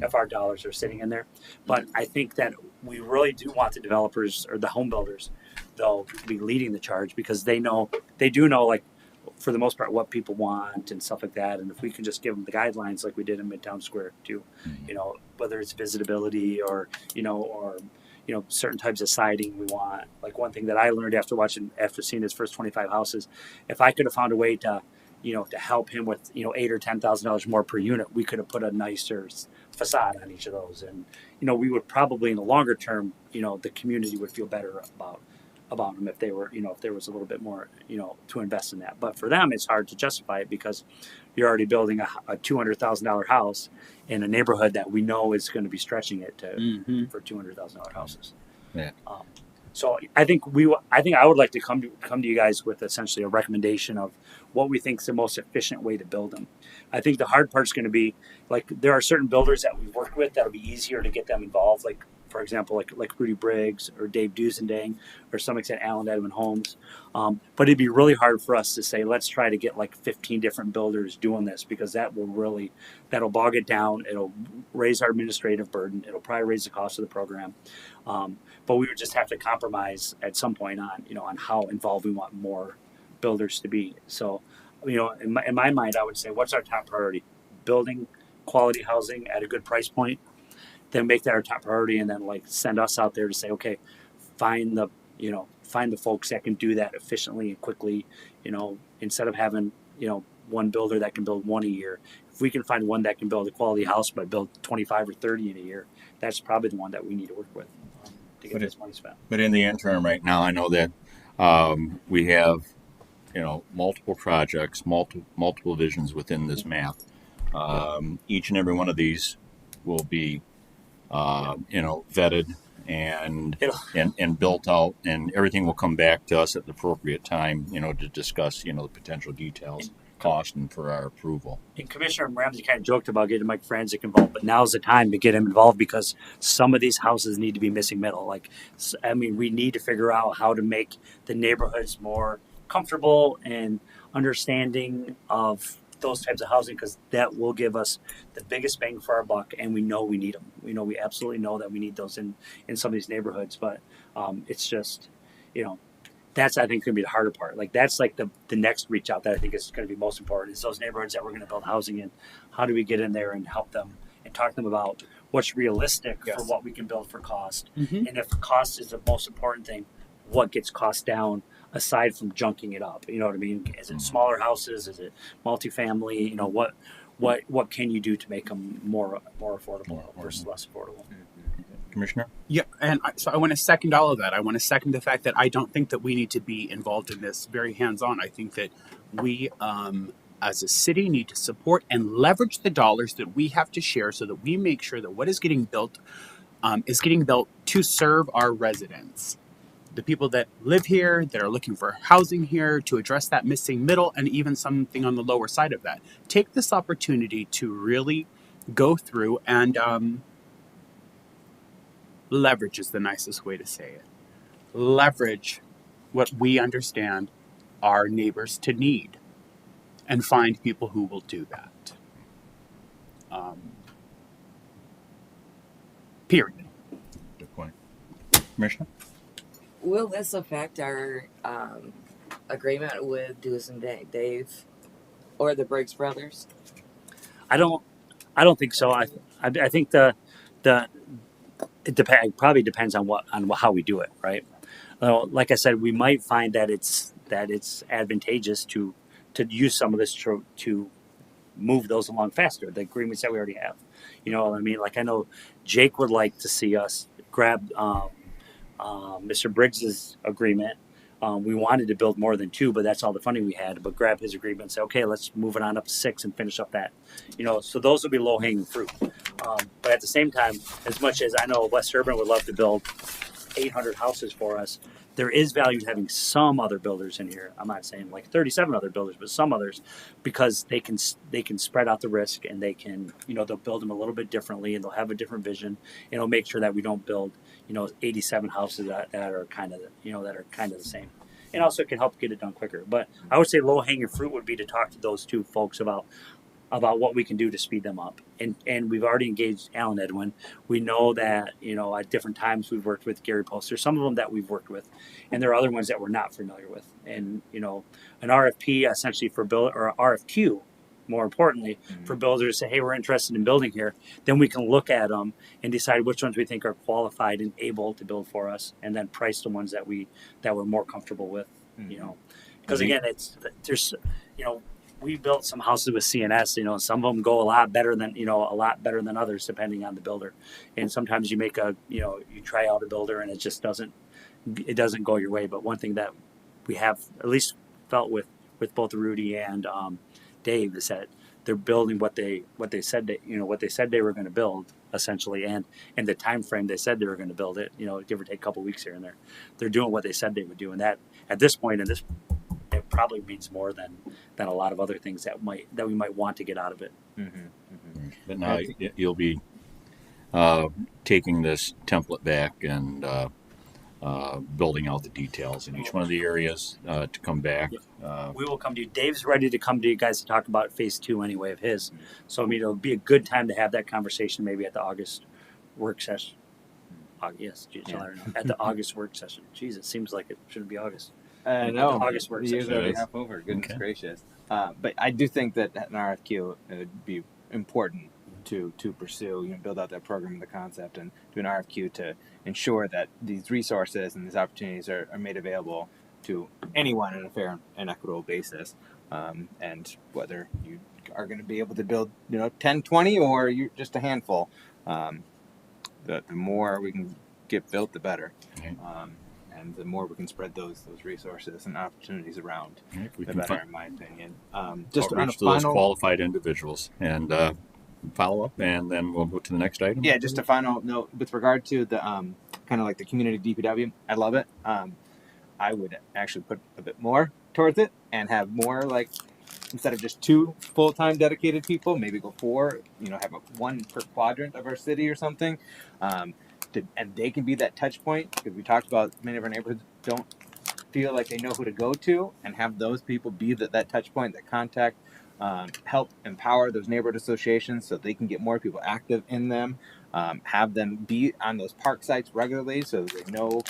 if our dollars are sitting in there. But I think that we really do want the developers or the home builders, though, to be leading the charge, because they do know, like, for the most part, what people want and stuff like that. And if we can just give them the guidelines like we did in Midtown Square too, whether it's visitability or certain types of siding we want. Like, one thing that I learned after seeing his first 25 houses, if I could have found a way to help him with, $8,000 or $10,000 more per unit, we could have put a nicer facade on each of those. And, we would probably in the longer term, the community would feel better about them if they were, if there was a little bit more, to invest in that. But for them, it's hard to justify it because you're already building a $200,000 house in a neighborhood that we know is going to be stretching it to for $200,000 houses. Yeah. So I think I would like to come to you guys with essentially a recommendation of what we think is the most efficient way to build them. I think the hard part is going to be, like, there are certain builders that we've worked with that'll be easier to get them involved. Like, for example, like Rudy Briggs or Dave Dusendang, or some extent Alan Edmund Holmes. But it'd be really hard for us to say, let's try to get like 15 different builders doing this, because that'll bog it down. It'll raise our administrative burden. It'll probably raise the cost of the program. But we would just have to compromise at some point on how involved we want more builders to be. So, in my mind, I would say, what's our top priority? Building quality housing at a good price point. Then make that our top priority, and then, like, send us out there to say, okay, find the folks that can do that efficiently and quickly. Instead of having one builder that can build one a year, if we can find one that can build a quality house but build 25 or 30 in a year, that's probably the one that we need to work with to get this money spent. But in the interim, right now, I know that we have multiple projects, multiple visions within this map. Each and every one of these will be vetted and built out, and everything will come back to us at the appropriate time, to discuss, the potential details, cost, and for our approval. And Commissioner Ramsey kind of joked about getting Mike Franzik involved, but now's the time to get him involved, because some of these houses need to be missing middle. We need to figure out how to make the neighborhoods more comfortable and understanding of those types of housing, because that will give us the biggest bang for our buck, and we know we need them. We absolutely know that we need those in some of these neighborhoods, but it's just, that's, I think, going to be the harder part. Like, that's like the next reach out that I think is going to be most important, is those neighborhoods that we're going to build housing in. How do we get in there and help them and talk to them about what's realistic for what we can build for cost? And if cost is the most important thing, what gets cost down aside from junking it up? You know what I mean? Is it smaller houses? Is it multifamily? What can you do to make them more affordable versus less affordable? Commissioner? Yeah, and so I want to second all of that. I want to second the fact that I don't think that we need to be involved in this very hands-on. I think that we, as a city, need to support and leverage the dollars that we have to share, so that we make sure that what is getting built to serve our residents, the people that live here, that are looking for housing here, to address that missing middle, and even something on the lower side of that. Take this opportunity to really go through and leverage is the nicest way to say it. Leverage what we understand our neighbors to need, and find people who will do that. Period. Good point. Commissioner? Will this affect our agreement with Dave or the Briggs brothers? I don't I don't think so. I think the it probably depends on how we do it, right? Like I said, we might find that it's advantageous to use some of this to move those along faster. The agreements that we already have, you know what I mean? Like I know Jake would like to see us grab Mr. Briggs's agreement. We wanted to build more than 2, but that's all the funding we had. But grab his agreement and say, okay, let's move it on up to 6 and finish up that. You know, so those would be low hanging fruit. But at the same time, as much as I know West Urban would love to build 800 houses for us, there is value to having some other builders in here. I'm not saying like 37 other builders, but some others, because they can spread out the risk, and they can, you know, they'll build them a little bit differently, and they'll have a different vision, and it'll make sure that we don't build, you know, 87 houses that are kind of, you know, that are kind of the same. And also it can help get it done quicker. But I would say low hanging fruit would be to talk to those 2 folks about what we can do to speed them up. And we've already engaged Alan Edwin. We know that, you know, at different times we've worked with Gary Poster, some of them that we've worked with, and there are other ones that we're not familiar with. And, you know, an RFP essentially for build, or RFQ, more importantly, for builders to say, hey, we're interested in building here. Then we can look at them and decide which ones we think are qualified and able to build for us, and then price the ones that we're more comfortable with, you know, because again, there's, you know, we built some houses with CNS, you know, some of them go a lot better than others, depending on the builder. And sometimes you you try out a builder and it just doesn't go your way. But one thing that we have at least felt with both Rudy and Dave is that they're building what they said they were going to build, essentially, and the time frame they said they were going to build it, you know, give or take a couple weeks here and there. They're doing what they said they would do, and that at this point it probably means more than a lot of other things that we might want to get out of it. But now you'll be taking this template back and building out the details in each one of the areas to come back. We will come to you. Dave's ready to come to you guys to talk about phase 2 anyway of his. So I mean, it'll be a good time to have that conversation maybe at the August work session. Yes, at the August work session. Jeez, it seems like it shouldn't be August. No, August work the year's session. already half over. Goodness gracious! But I do think that an RFQ would be important to pursue. You know, build out that program and the concept, and do an RFQ to ensure that these resources and these opportunities are made available to anyone on a fair and equitable basis. And whether you are going to be able to build, 10, 20, or you just a handful, the more we can get built, the better. Okay. And the more we can spread those resources and opportunities around, Right, we the can better, in my opinion. Just on a outreach to those final, qualified individuals and follow up, and then we'll go to the next item. yeah, just a final note with regard to the kind of like the community DPW. I love it. I would actually put a bit more towards it and have more, like, instead of just 2 full-time dedicated people, maybe go 4. Have one per quadrant of our city or something. And they can be that touch point, because we talked about many of our neighborhoods don't feel like they know who to go to, and have those people be that touch point, that contact, help empower those neighborhood associations so they can get more people active in them, have them be on those park sites regularly so they know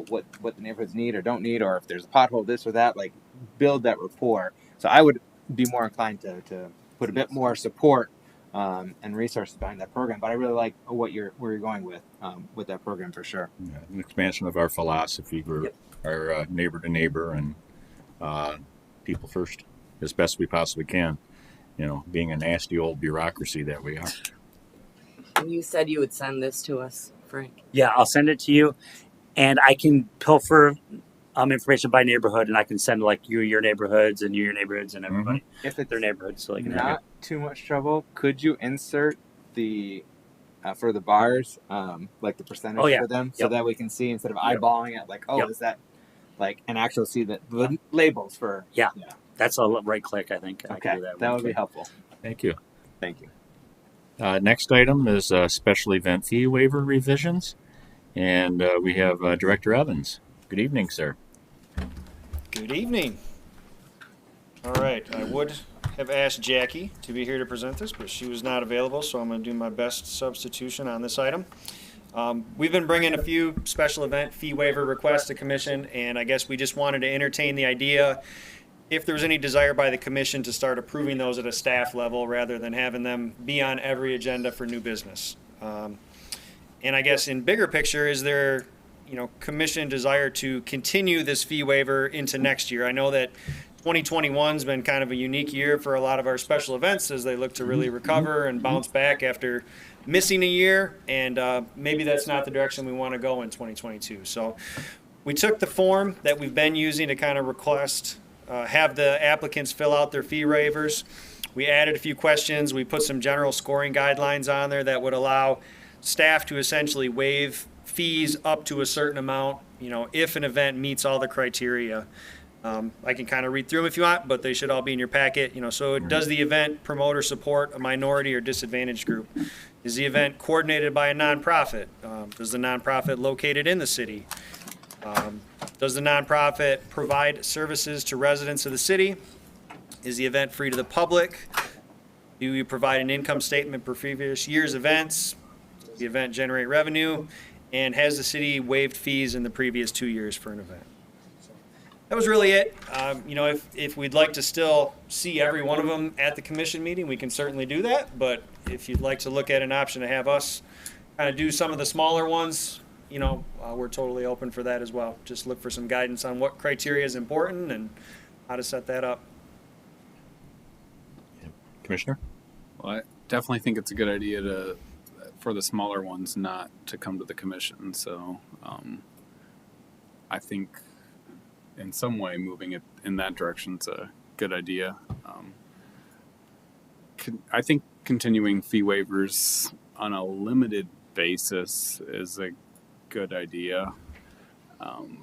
what the neighborhoods need or don't need, or if there's a pothole, this or that, like build that rapport. So I would be more inclined to put a bit more support and resources behind that program. But I really like where you're going with that program, for sure. Yeah, an expansion of our philosophy. We're our neighbor to neighbor and people first as best we possibly can. Being a nasty old bureaucracy that we are. And you said you would send this to us, Frank. Yeah, I'll send it to you, and I can pilfer information by neighborhood, and I can send like your neighborhoods and your neighborhoods and everybody If it's their neighborhoods, so they can have not too much trouble, could you insert the for the bars, like the percentage for them, so that we can see, instead of eyeballing it, like, is that like, and actually see the labels for That's a right click, I think. I Okay, can do that would be helpful. Thank you. Thank you. Next item is special event fee waiver revisions, and we have Director Evans. Good evening, sir. Good evening. All right, I would have asked Jackie to be here to present this, but she was not available, so I'm going to do my best substitution on this item. We've been bringing a few special event fee waiver requests to commission, and I guess we just wanted to entertain the idea if there's any desire by the commission to start approving those at a staff level rather than having them be on every agenda for new business. And I guess in bigger picture, is there, commission desire to continue this fee waiver into next year? I know that 2021's been kind of a unique year for a lot of our special events as they look to really recover and bounce back after missing a year, and maybe that's not the direction we want to go in 2022. So we took the form that we've been using to kind of request, have the applicants fill out their fee waivers. We added a few questions. We put some general scoring guidelines on there that would allow staff to essentially waive fees up to a certain amount, if an event meets all the criteria. I can kind of read through them if you want, but they should all be in your packet. So does the event promote or support a minority or disadvantaged group? Is the event coordinated by a nonprofit? Does the nonprofit located in the city? Does the nonprofit provide services to residents of the city? Is the event free to the public? Do you provide an income statement for previous year's events? Does the event generate revenue? And has the city waived fees in the previous 2 years for an event? That was really it. If we'd like to still see every one of them at the commission meeting, we can certainly do that. But if you'd like to look at an option to have us kind of do some of the smaller ones, we're totally open for that as well. Just look for some guidance on what criteria is important and how to set that up. Commissioner? Well, I definitely think it's a good idea for the smaller ones not to come to the commission. So I think in some way moving it in that direction is a good idea. I think continuing fee waivers on a limited basis is a good idea.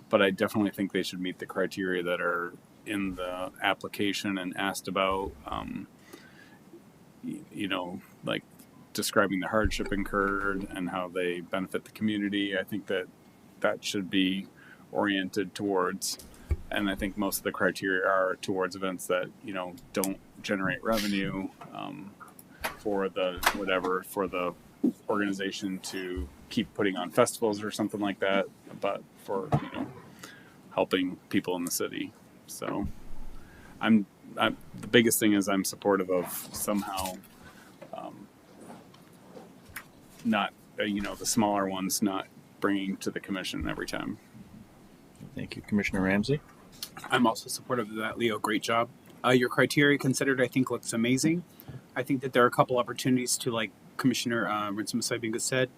But I definitely think they should meet the criteria that are in the application and asked about, like describing the hardship incurred and how they benefit the community. I think that should be oriented towards, and I think most of the criteria are towards events that, don't generate revenue for the organization to keep putting on festivals or something like that, but for, helping people in the city. So I'm the biggest thing is I'm supportive of somehow not, the smaller ones not bringing to the commission every time. Thank you. Commissioner Ramsey? I'm also supportive of that, Leo. Great job. Your criteria considered, I think, looks amazing. I think that there are a couple opportunities to, like Commissioner Rinsum-Saibinga said,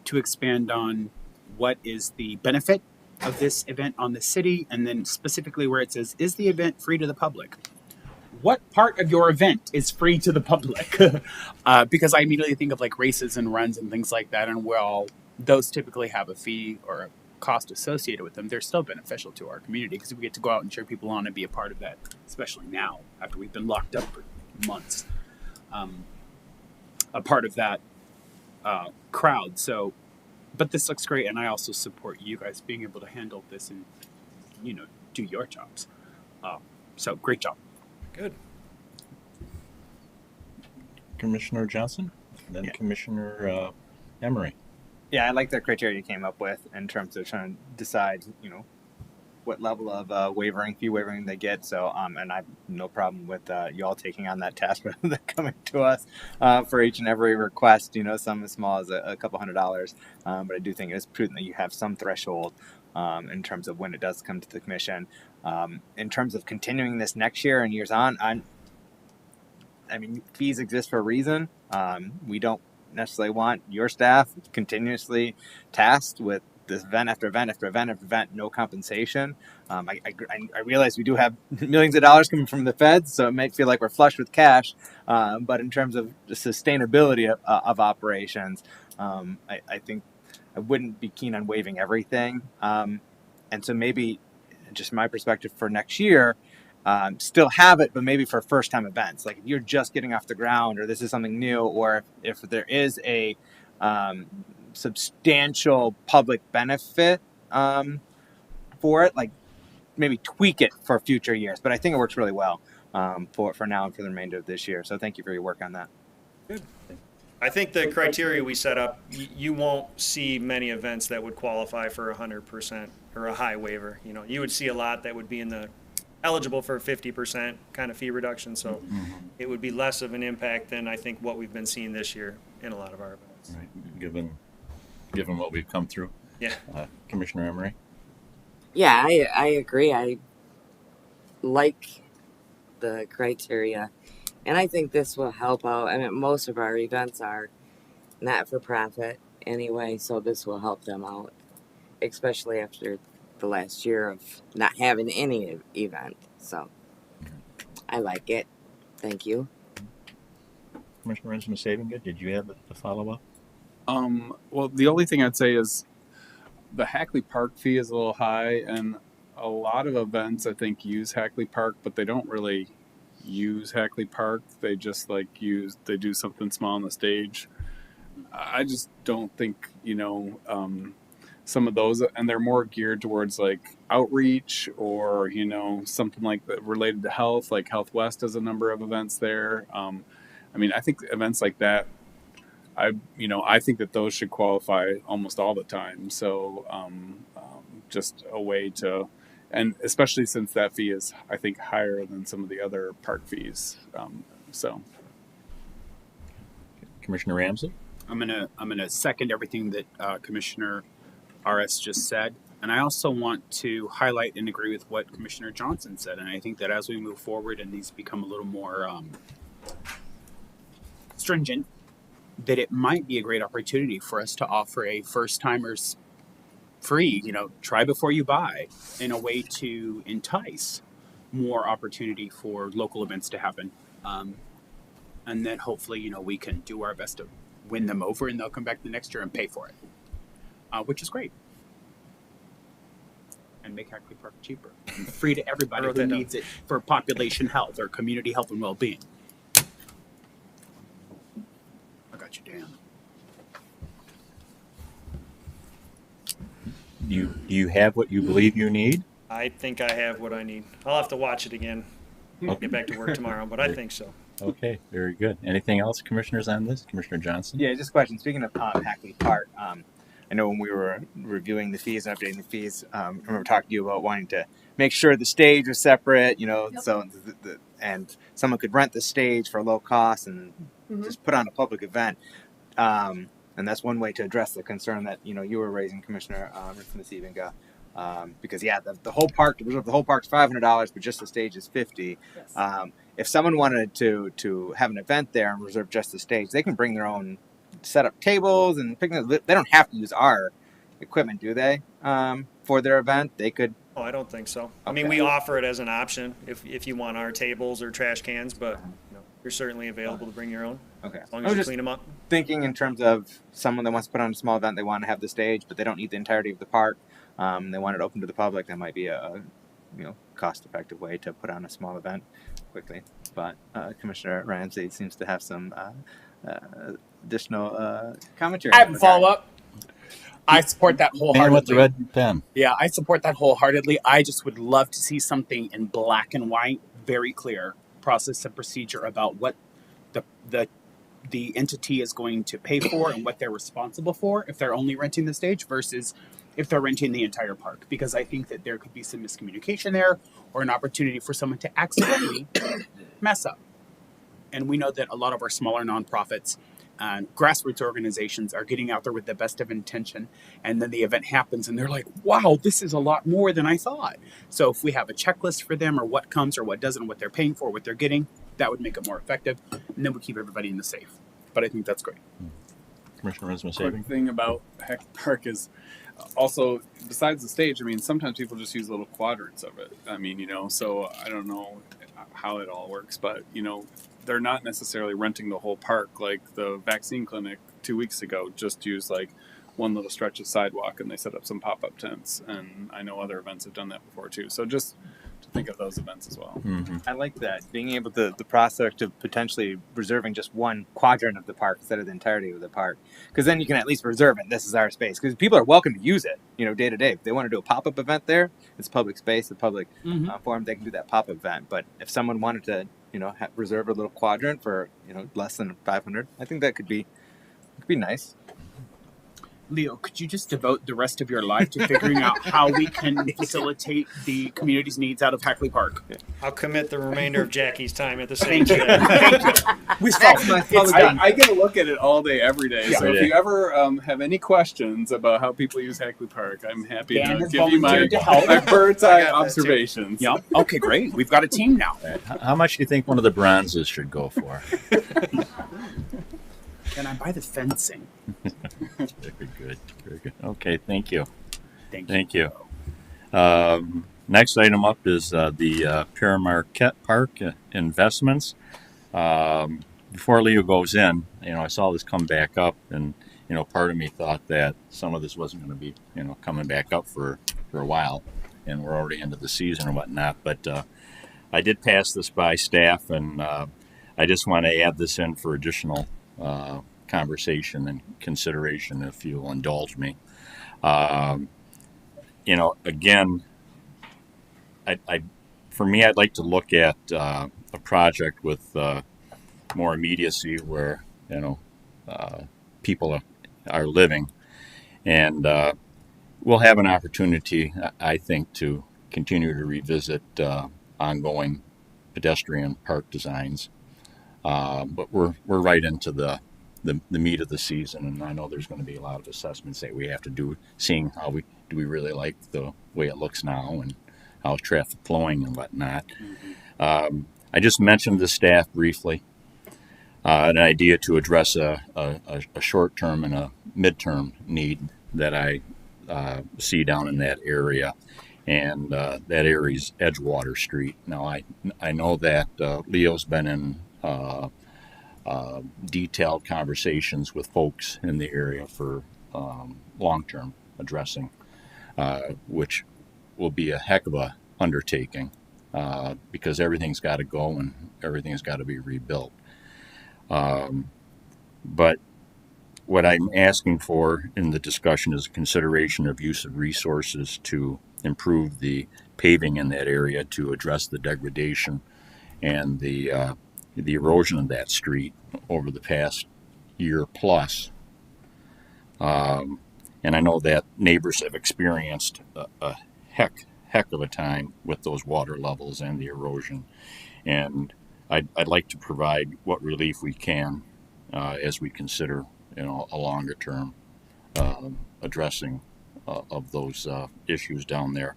to expand on what is the benefit of this event on the city, and then specifically where it says, is the event free to the public? What part of your event is free to the public? Because I immediately think of like races and runs and things like that, and well, those typically have a fee or a cost associated with them. They're still beneficial to our community because we get to go out and cheer people on and be a part of that, especially now after we've been locked up for months. A part of that crowd. So, but this looks great, and I also support you guys being able to handle this and do your jobs. So great job. Good. Commissioner Johnson? Then Yeah. Commissioner Emery. Yeah, I like the criteria you came up with in terms of trying to decide, what level of fee wavering they get. So, and I have no problem with you all taking on that task rather than coming to us for each and every request. Some as small as a couple $100, but I do think it's prudent that you have some threshold in terms of when it does come to the commission. In terms of continuing this next year and years on, fees exist for a reason. We don't necessarily want your staff continuously tasked with this event after event after event after event, no compensation. I realize we do have millions of dollars coming from the feds, so it may feel like we're flush with cash. But in terms of the sustainability of operations, I think I wouldn't be keen on waiving everything. And so maybe, just my perspective for next year, still have it, but maybe for first-time events. Like if you're just getting off the ground, or this is something new, or if there is a substantial public benefit for it, like maybe tweak it for future years. But I think it works really well for now and for the remainder of this year. So thank you for your work on that. Good. I think the criteria we set up, you won't see many events that would qualify for 100% or a high waiver. You would see a lot that would be in the eligible for a 50% kind of fee reduction. So Mm-hmm. it would be less of an impact than I think what we've been seeing this year in a lot of our events. Right. Given what we've come through. Yeah. Commissioner Emery? Yeah, I agree. I like the criteria, and I think this will help out. I mean, most of our events are not for profit anyway, so this will help them out, especially after the last year of not having any event. So I like it. Thank you. Commissioner Rensman-Savinga, did you have a follow-up? Well, the only thing I'd say is the Hackley Park fee is a little high, and a lot of events I think use Hackley Park, but they don't really use Hackley Park. They just they do something small on the stage. I just don't think some of those, and they're more geared towards like outreach or something like that related to health. Like Health West has a number of events there. I mean, I think events like that, I think that those should qualify almost all the time. So just a way to, and especially since that fee is, I think, higher than some of the other park fees. So Commissioner Ramsey? I'm gonna second everything that Commissioner RS just said, and I also want to highlight and agree with what Commissioner Johnson said. And I think that as we move forward and these become a little more stringent, that it might be a great opportunity for us to offer a first timers free, try before you buy, in a way to entice more opportunity for local events to happen. And then hopefully, we can do our best to win them over and they'll come back the next year and pay for it, which is great. And make Hackley Park cheaper and free to everybody who needs it for population health or community health and well-being. I got you, Dan. Do you have what you believe you need? I think I have what I need. I'll have to watch it again. I'll get back to work tomorrow, but I think so. Okay, very good. Anything else, commissioners, on this? Commissioner Johnson? Yeah, just a question. Speaking of Hackley Park, I know when we were reviewing the fees and updating the fees, I remember talking to you about wanting to make sure the stage was separate, Yep. so and someone could rent the stage for low cost and just put on a public event. And that's one way to address the concern that you were raising, Commissioner Rensman-Savinga. Because the whole park, to reserve the whole park's $500, but just the stage is $50. Yes. If someone wanted to have an event there and reserve just the stage, they can bring their own set up tables and picnics. They don't have to use our equipment, do they? For their event, they could. Oh, I don't think so. Okay. I mean, we offer it as an option if you want our tables or trash cans, but you're certainly available to bring your own Okay. as long as you clean them up. Thinking in terms of someone that wants to put on a small event, they want to have the stage, but they don't need the entirety of the park. They want it open to the public. That might be a cost-effective way to put on a small event quickly. But Commissioner Ramsey seems to have some additional commentary. I have a follow-up. I support that Man wholeheartedly. with the red pen. Yeah, I support that wholeheartedly. I just would love to see something in black and white, very clear process and procedure about what the entity is going to pay for and what they're responsible for if they're only renting the stage versus if they're renting the entire park. Because I think that there could be some miscommunication there or an opportunity for someone to accidentally mess up. And we know that a lot of our smaller nonprofits and grassroots organizations are getting out there with the best of intention, and then the event happens and they're like, wow, this is a lot more than I thought. So if we have a checklist for them or what comes or what doesn't, what they're paying for, what they're getting, that would make it more effective, and then we keep everybody in the safe. But I think that's great. Commissioner quick Rensman-Savinga? thing about Hackley Park is also, besides the stage, I mean, sometimes people just use little quadrants of it. I mean, so I don't know how it all works, but, they're not necessarily renting the whole park. Like the vaccine clinic 2 weeks ago just used like one little stretch of sidewalk and they set up some pop-up tents. And I know other events have done that before too. So just to think of those events as well. Mm-hmm. I like that. Being able to, the prospect of potentially reserving just one quadrant of the park instead of the entirety of the park. Because then you can at least reserve it. This is our space. Because people are welcome to use it, day to day. If they want to do a pop-up event there, it's public space, a public forum, they can do that pop-up event. But if someone wanted to, reserve a little quadrant for, less than 500, I think that could be nice. Leo, could you just devote the rest of your life to figuring out how we can facilitate the community's needs out of Hackley Park? I'll commit the remainder of Jackie's time at the same Thank you. time. Thank you. We solved Maximize it. It's public done. I get to look at it all day, every day. So Every if day. you ever have any questions about how people use Hackley Park, I'm happy Dan to has give you my, volunteered to help. my bird's I eye got that too. observations. Yep. Okay, great. We've got a team now. How much do you think one of the bronzes should go for? Can I buy the fencing? Very good. Very good. Okay, thank you. Thank you. Thank you. Next item up is the Pere Marquette Park investments. Before Leo goes in, I saw this come back up, and part of me thought that some of this wasn't going to be, coming back up for a while, and we're already into the season and whatnot. But I did pass this by staff, and I just want to add this in for additional conversation and consideration, if you'll indulge me. Again, for me, I'd like to look at a project with more immediacy where people are living, and we'll have an opportunity, I think, to continue to revisit ongoing pedestrian park designs. But we're right into the meat of the season, and I know there's going to be a lot of assessments that we have to do, seeing how we really like the way it looks now and how traffic flowing and whatnot. I just mentioned to staff briefly an idea to address a short-term and a mid-term need that I see down in that area, and that area is Edgewater Street. Now, I know that Leo's been in detailed conversations with folks in the area for long-term addressing, which will be a heck of a undertaking because everything's got to go and everything's got to be rebuilt. But what I'm asking for in the discussion is a consideration of use of resources to improve the paving in that area to address the degradation and the erosion of that street over the past year plus. And I know that neighbors have experienced a heck of a time with those water levels and the erosion. And I'd like to provide what relief we can as we consider, a longer term addressing of those issues down there.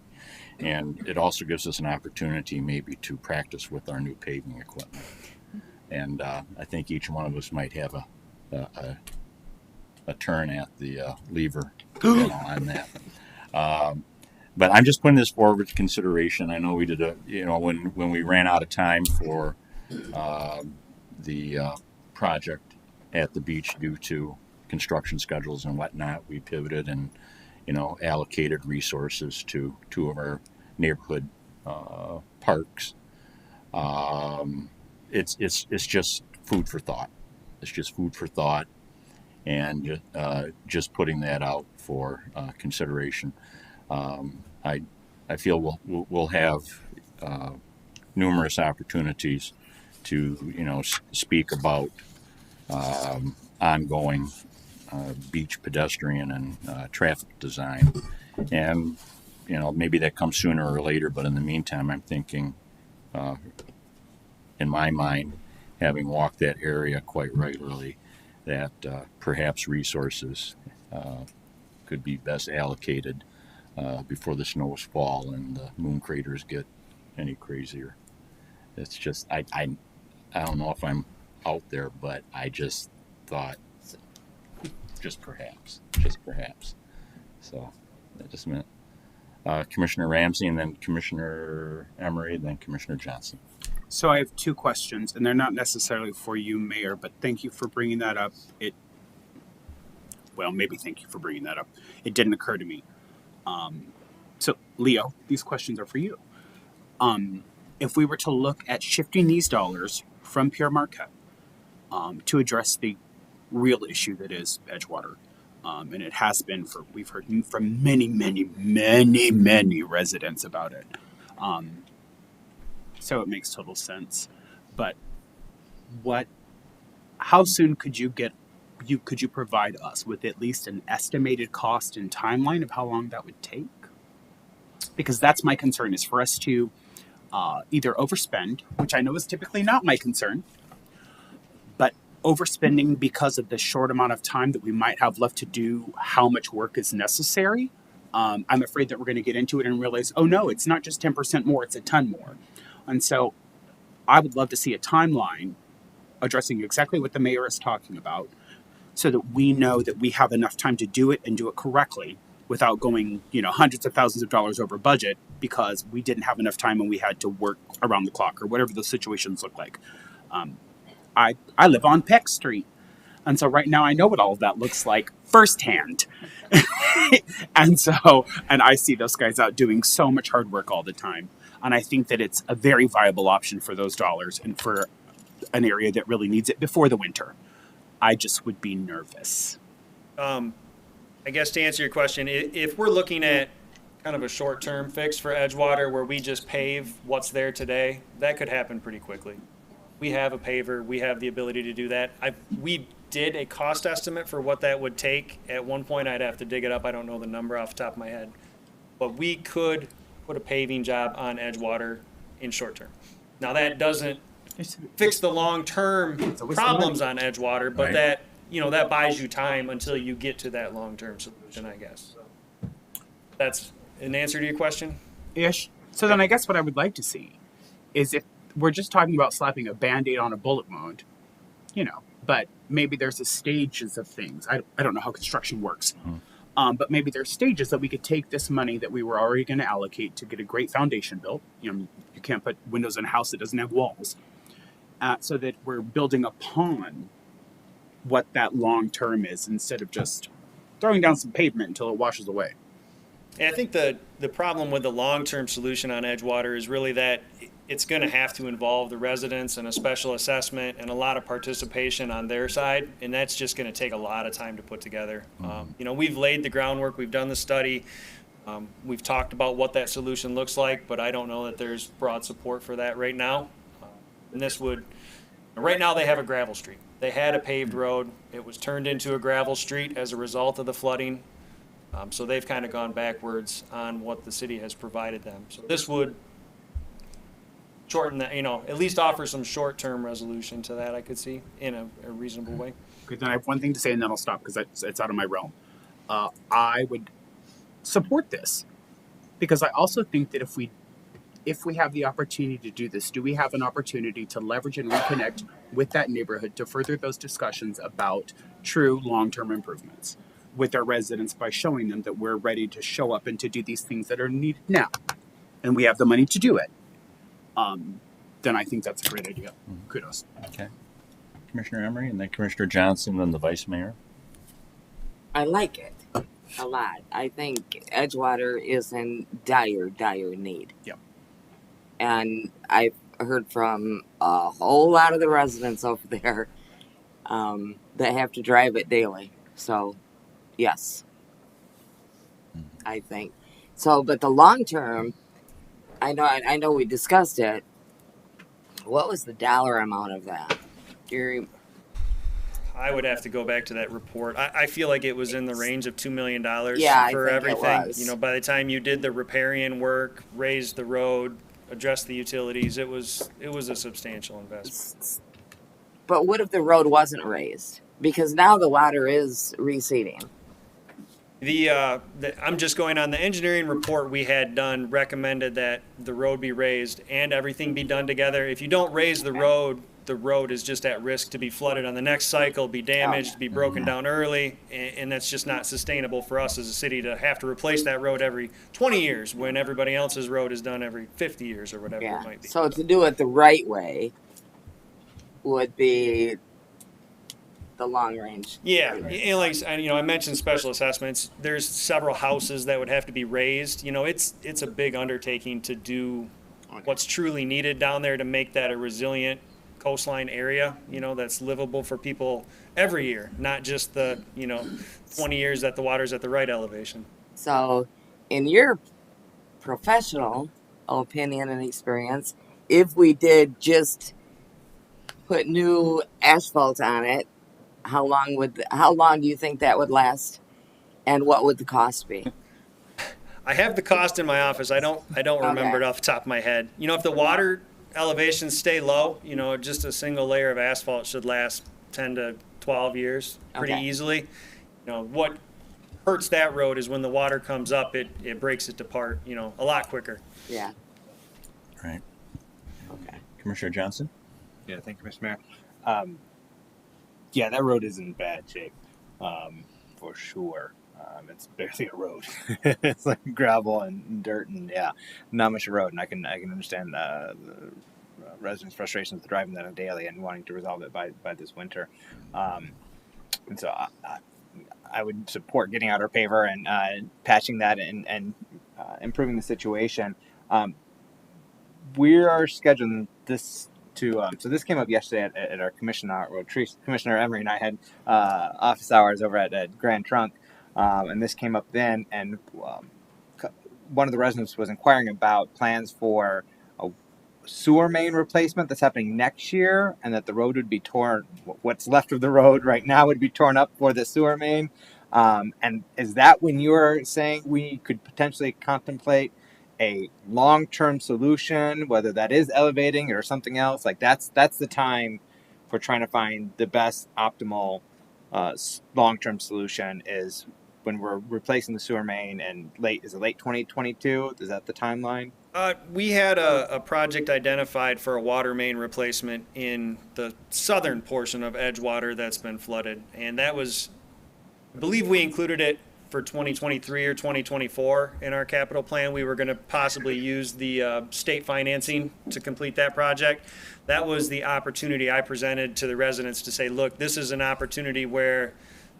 And it also gives us an opportunity maybe to practice with our new paving equipment. And I think each one of us might have a turn at the lever on that. But I'm just putting this forward to consideration. I know we did when we ran out of time for the project at the beach due to construction schedules and whatnot, we pivoted and allocated resources to two of our neighborhood parks. It's just food for thought. It's just food for thought, and just putting that out for consideration. I feel we'll have numerous opportunities to speak about ongoing beach pedestrian and traffic design, and maybe that comes sooner or later. But in the meantime, I'm thinking, in my mind, having walked that area quite regularly, that perhaps resources could be best allocated before the snows fall and the moon craters get any crazier. It's just I don't know if I'm out there, but I just thought just perhaps. So that just meant Commissioner Ramsey, and then Commissioner Emery, then Commissioner Johnson. So I have two questions, and they're not necessarily for you, Mayor, but thank you for bringing that up. Maybe thank you for bringing that up. It didn't occur to me. So, Leo, these questions are for you. If we were to look at shifting these dollars from Pere Marquette to address the real issue that is Edgewater, and it has been we've heard from many, many, many, many residents about it. So it makes total sense. But how soon could you get could you provide us with at least an estimated cost and timeline of how long that would take? Because that's my concern, is for us to either overspend, which I know is typically not my concern, but overspending because of the short amount of time that we might have left to do how much work is necessary. I'm afraid that we're going to get into it and realize, oh no, it's not just 10% more, it's a ton more. And so I would love to see a timeline addressing exactly what the mayor is talking about, so that we know that we have enough time to do it and do it correctly without going, hundreds of thousands of dollars over budget because we didn't have enough time and we had to work around the clock or whatever those situations look like. I live on Peck Street. And so right now I know what all of that looks like firsthand. and I see those guys out doing so much hard work all the time. And I think that it's a very viable option for those dollars and for an area that really needs it before the winter. I just would be nervous. I guess to answer your question, if we're looking at kind of a short-term fix for Edgewater where we just pave what's there today, that could happen pretty quickly. We have a paver. We have the ability to do that. We did a cost estimate for what that would take. At one point, I'd have to dig it up. I don't know the number off the top of my head. But we could put a paving job on Edgewater in short term. Now, that doesn't fix the long-term problems on Edgewater, but Right. that buys you time until you get to that long-term solution, I guess. That's an answer to your question? Ish. So then I guess what I would like to see is if we're just talking about slapping a Band-Aid on a bullet wound, but maybe there's a stages of things. I don't know how construction works. But maybe there's stages that we could take this money that we were already going to allocate to get a great foundation built. You can't put windows in a house that doesn't have walls. So that we're building upon what that long term is instead of just throwing down some pavement until it washes away. And I think the problem with the long-term solution on Edgewater is really that it's going to have to involve the residents and a special assessment and a lot of participation on their side, and that's just going to take a lot of time to put together. We've laid the groundwork, we've done the study, we've talked about what that solution looks like, but I don't know that there's broad support for that right now. Right now they have a gravel street. They had a paved road. It was turned into a gravel street as a result of the flooding. So they've kind of gone backwards on what the city has provided them. So this would shorten that, at least offer some short-term resolution to that, I could see, in a reasonable way. Okay, then I have one thing to say and then I'll stop because it's out of my realm. I would support this because I also think that if we have the opportunity to do this, do we have an opportunity to leverage and reconnect with that neighborhood to further those discussions about true long-term improvements with our residents by showing them that we're ready to show up and to do these things that are needed now, and we have the money to do it, then I think that's a great idea. Kudos. Okay. Commissioner Emery and then Commissioner Johnson, then the Vice Mayor. I like it a lot. I think Edgewater is in dire need. Yep. And I've heard from a whole lot of the residents over there that have to drive it daily. So, yes, I think so. But the long term, I know we discussed it. What was the dollar amount of that? I would have to go back to that report. I feel like it was in the range of $2 million Yeah, I for think everything. it was. By the time you did the riparian work, raised the road, addressed the utilities, it was a substantial investment. But what if the road wasn't raised? Because now the water is receding. I'm just going on the engineering report we had done recommended that the road be raised and everything be done together. If you don't raise the road is just at risk to be flooded on the next cycle, be damaged, be broken down early, and that's just not sustainable for us as a city to have to replace that road every 20 years when everybody else's road is done every 50 years or whatever it might be. So to do it the right way would be the long range. Yeah, and I mentioned special assessments. There's several houses that would have to be raised. It's a big undertaking to do what's truly needed down there to make that a resilient coastline area, that's livable for people every year, not just the, 20 years that the water's at the right elevation. So in your professional opinion and experience, if we did just put new asphalt on it, how long do you think that would last, and what would the cost be? I have the cost in my office. I don't remember it Okay. off the top of my head. You know, if the water elevations stay low, you know, just a single layer of asphalt should last 10 to 12 years pretty Okay. easily. You know, what hurts that road is when the water comes up, it breaks it apart, you know, a lot quicker. Yeah. Right. Okay. Commissioner Johnson? Yeah, thank you, Mr. Mayor. Yeah, that road is in bad shape, for sure. It's barely a road. It's like gravel and dirt, and yeah, not much of a road. And I can understand the residents' frustrations with driving that on daily and wanting to resolve it by this winter. And so I would support getting out our paver and patching that and improving the situation. We are scheduling this to so this came up yesterday at our commissioner, Commissioner Emery and I had office hours over at Grand Trunk, and this came up then, and one of the residents was inquiring about plans for a sewer main replacement that's happening next year, and that the road would be torn. What's left of the road right now would be torn up for the sewer main. And is that when you're saying we could potentially contemplate a long-term solution, whether that is elevating or something else? Like that's the time for trying to find the best optimal long-term solution is when we're replacing the sewer main and late 2022? Is that the timeline? We had a project identified for a water main replacement in the southern portion of Edgewater that's been flooded. And that was, I believe we included it for 2023 or 2024 in our capital plan. We were going to possibly use the state financing to complete that project. That was the opportunity I presented to the residents to say, look, this is an opportunity where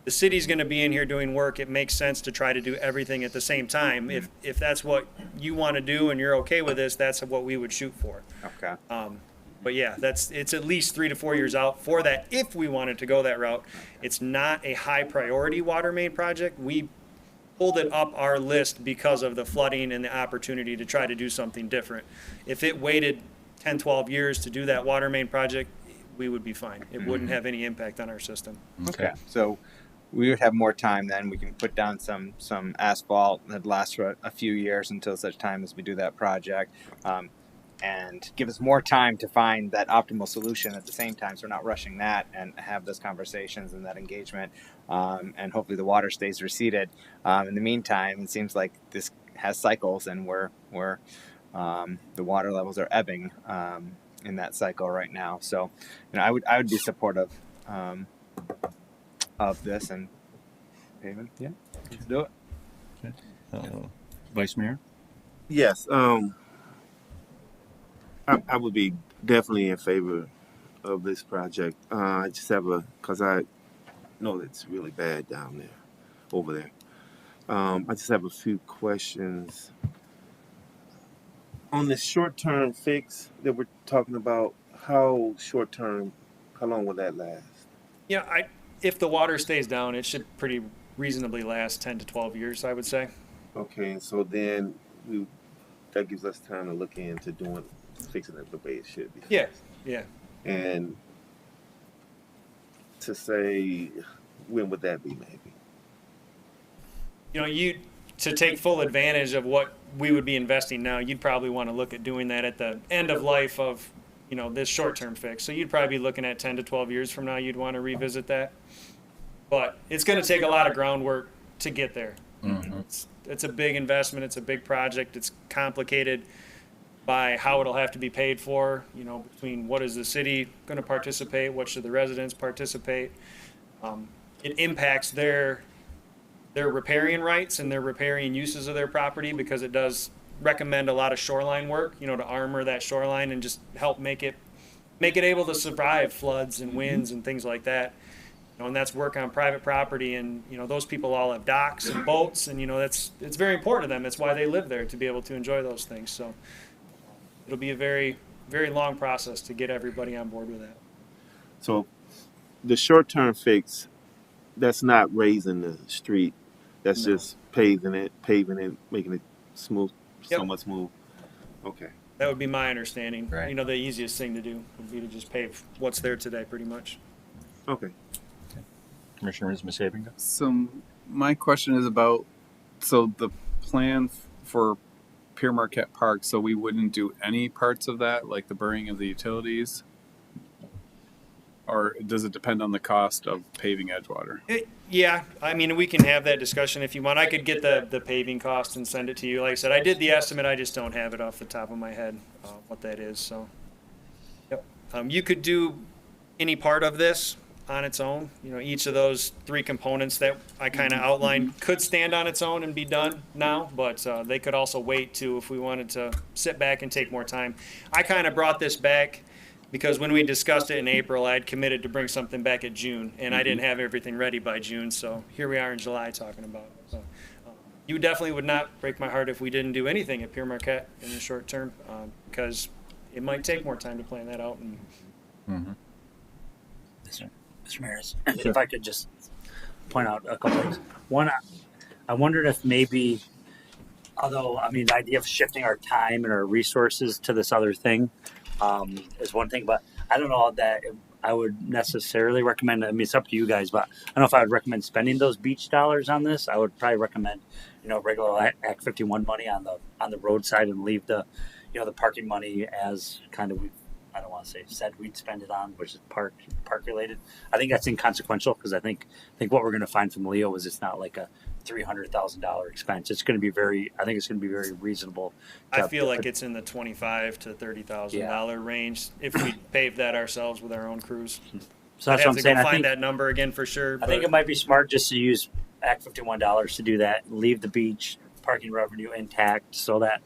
the city's going to be in here doing work. It makes sense to try to do everything at the same time. If that's what you want to do and you're okay with this, that's what we would shoot for. Okay. But yeah, it's at least 3 to 4 years out for that if we wanted to go that route. It's not a high priority water main project. We pulled it up our list because of the flooding and the opportunity to try to do something different. If it waited 10, 12 years to do that water main project, we would be fine. It wouldn't have any impact on our system. Okay. So we would have more time then. We can put down some asphalt that lasts for a few years until such time as we do that project, and give us more time to find that optimal solution at the same time. So we're not rushing that and have those conversations and that engagement, and hopefully the water stays receded. In the meantime, it seems like this has cycles, and we're the water levels are ebbing in that cycle right now. So, I would be supportive of this. And David, yeah, let's do it. Vice Mayor? Yes, I would be definitely in favor of this project. I just have because I know it's really bad down there, over there. I just have a few questions. On this short-term fix that we're talking about, how long will that last? Yeah, if the water stays down, it should pretty reasonably last 10 to 12 years, I would say. Okay, so then that gives us time to look into fixing it the way it should be. Yeah, yeah. And to say, when would that be, maybe? To take full advantage of what we would be investing now, you'd probably want to look at doing that at the end of life of, this short-term fix. So you'd probably be looking at 10 to 12 years from now, you'd want to revisit that. But it's going to take a lot of groundwork to get there. Mm-hmm. It's a big investment. It's a big project. It's complicated by how it'll have to be paid for, between what is the city going to participate, what should the residents participate. It impacts their riparian rights and their riparian uses of their property, because it does recommend a lot of shoreline work, to armor that shoreline and just help make it able to survive floods and winds and things like that. And that's work on private property, and those people all have docks and boats, and it's very important to them. That's why they live there, to be able to enjoy those things. So it'll be a very, very long process to get everybody on board with that. So the short-term fix, that's not raising the street. That's just paving it, making it smooth, somewhat smooth. Okay. That would be my understanding. Right. The easiest thing to do would be to just pave what's there today, pretty much. Okay. Commissioner Muskegon? So my question is about the plan for Pier Marquette Park. So we wouldn't do any parts of that, like the burning of the utilities, or does it depend on the cost of paving Edgewater? Yeah, I mean, we can have that discussion if you want. I could get the paving cost and send it to you. Like I said, I did the estimate. I just don't have it off the top of my head what that is. So, yep. You could do any part of this on its own. You know, each of those three components that I kind of outlined could stand on its own and be done now, but they could also wait too if we wanted to sit back and take more time. I kind of brought this back because when we discussed it in April, I had committed to bring something back at June, and I didn't have everything ready by June, so here we are in July talking about it. So, you definitely would not break my heart if we didn't do anything at Pier Marquette in the short term, because it might take more time to plan that out. And Mr. Mayor, if I could just point out a couple things. One, I wondered if maybe, although, I mean, the idea of shifting our time and our resources to this other thing is one thing, but I don't know that I would necessarily recommend, I mean, it's up to you guys, but I don't know if I would recommend spending those beach dollars on this. I would probably recommend, regular Act 51 money on the roadside and leave the parking money as kind of, I don't want to say said we'd spend it on, which is park related. I think that's inconsequential because I think what we're going to find from Leo is it's not like a $300,000 expense. It's going to be it's going to be very reasonable. I feel like it's in the $25,000 to $30,000 range if we pave that ourselves with our own crews. So that's what I'm saying. I find that number again for sure. I think it might be smart just to use Act 51 dollars to do that. Leave the beach parking revenue intact so that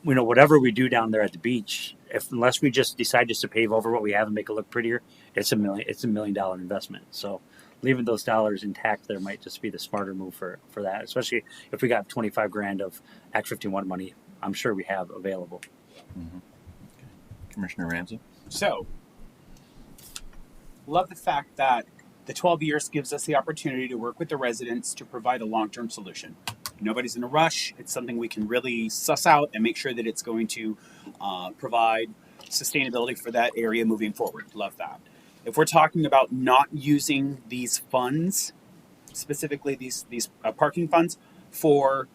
whatever we do down there at the beach, unless we just decide just to pave over what we have and make it look prettier, it's a $1 million investment. So leaving those dollars intact there might just be the smarter move for that, especially if we got $25,000 of Act 51 money. I'm sure we have available. Mm-hmm. Okay. Commissioner Ramsey? So, love the fact that the 12 years gives us the opportunity to work with the residents to provide a long-term solution. Nobody's in a rush. It's something we can really suss out and make sure that it's going to provide sustainability for that area moving forward. Love that. If we're talking about not using these funds, specifically these parking funds, for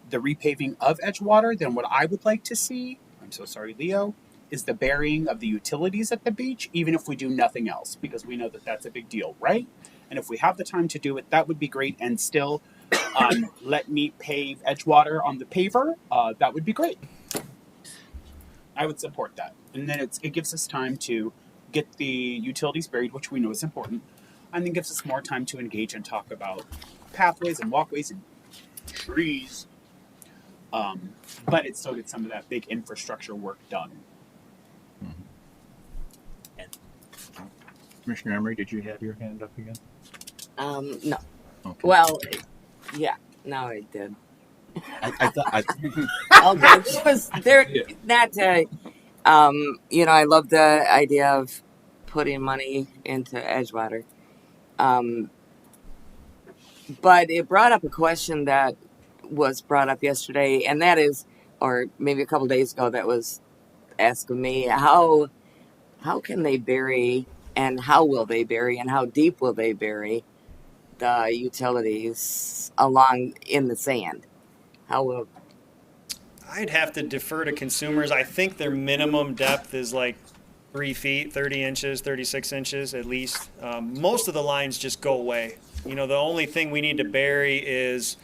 the repaving of Edgewater, then what I would like to see, I'm so sorry, Leo, is the burying of the utilities at the beach, even if we do nothing else, because we know that that's a big deal, right? And if we have the time to do it, that would be great. And still, let me pave Edgewater on the paver. That would be great. I would support that. And then it gives us time to get the utilities buried, which we know is important, and then gives us more time to engage and talk about pathways and walkways and trees. But it still gets some of that big infrastructure work done. Commissioner Emery, did you have your hand up again? No. Okay. Well, yeah. No, I did. I thought. Okay, because they're not. I love the idea of putting money into Edgewater. But it brought up a question that was brought up yesterday, and that is, or maybe a couple days ago, that was asking me how can they bury, and how will they bury, and how deep will they bury the utilities along in the sand? How will? I'd have to defer to consumers. I think their minimum depth is like 3 feet, 30 inches, 36 inches at least. Most of the lines just go away. The only thing we need to bury is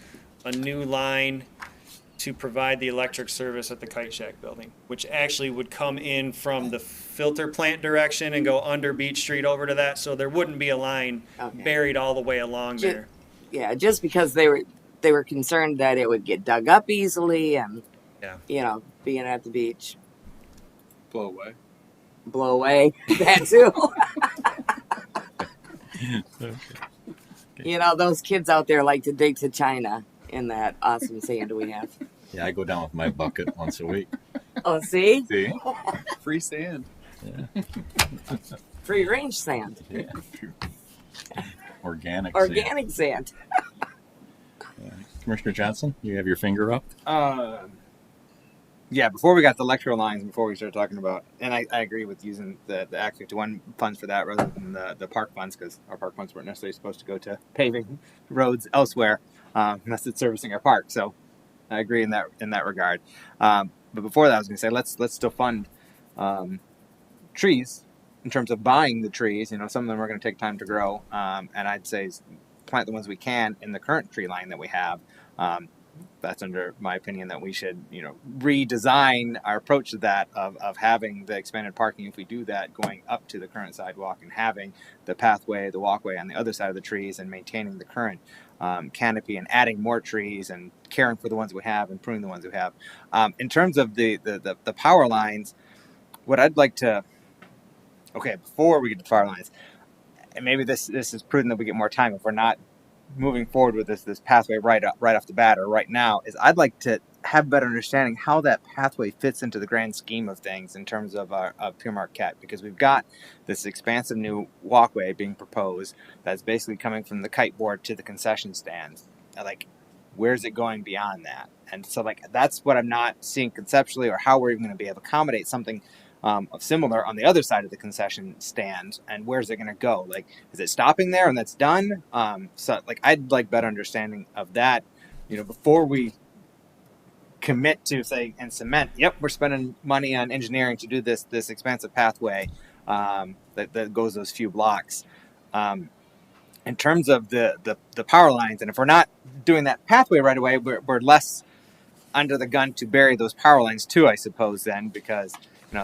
a new line to provide the electric service at the Kite Shack building, which actually would come in from the filter plant direction and go under Beach Street over to that. So there wouldn't be a line buried all the way along there. Yeah, just because they were concerned that it would get dug up easily and, being at the beach. Blow away. That too. Okay. Those kids out there like to dig to China in that awesome sand we have. Yeah, I go down with my bucket once a week. Oh, see? See? Free sand. Yeah. Free range sand. Yeah. Organic sand. Commissioner Johnson, you have your finger up? yeah, before we got the electrical lines, before we started talking about, and I agree with using the Act 51 funds for that rather than the park funds, because our park funds weren't necessarily supposed to go to paving roads elsewhere unless it's servicing our park. So I agree in that regard. But before that, I was going to say let's still fund trees in terms of buying the trees. You know, some of them are going to take time to grow, and I'd say plant the ones we can in the current tree line that we have. That's under my opinion that we should, you know, redesign our approach to that of having the expanded parking if we do that, going up to the current sidewalk and having the pathway, the walkway on the other side of the trees, and maintaining the current canopy and adding more trees and caring for the ones we have and pruning the ones we have. In terms of the power lines, what I'd like to, okay, before we get to power lines, and maybe this is prudent that we get more time if we're not moving forward with this pathway right off the bat or right now, is I'd like to have better understanding how that pathway fits into the grand scheme of things in terms of Pure Marquette, because we've got this expansive new walkway being proposed that's basically coming from the kite board to the concession stands. Like, where's it going beyond that? And so, like, that's what I'm not seeing conceptually, or how we're even going to be able to accommodate something of similar on the other side of the concession stand, and where's it going to go? Like, is it stopping there and that's done? So, like, I'd like better understanding of that, you know, before we commit to say and cement. Yep, we're spending money on engineering to do this expansive pathway that goes those few blocks. In terms of the power lines, and if we're not doing that pathway right away, we're less under the gun to bury those power lines too, I suppose. Then, because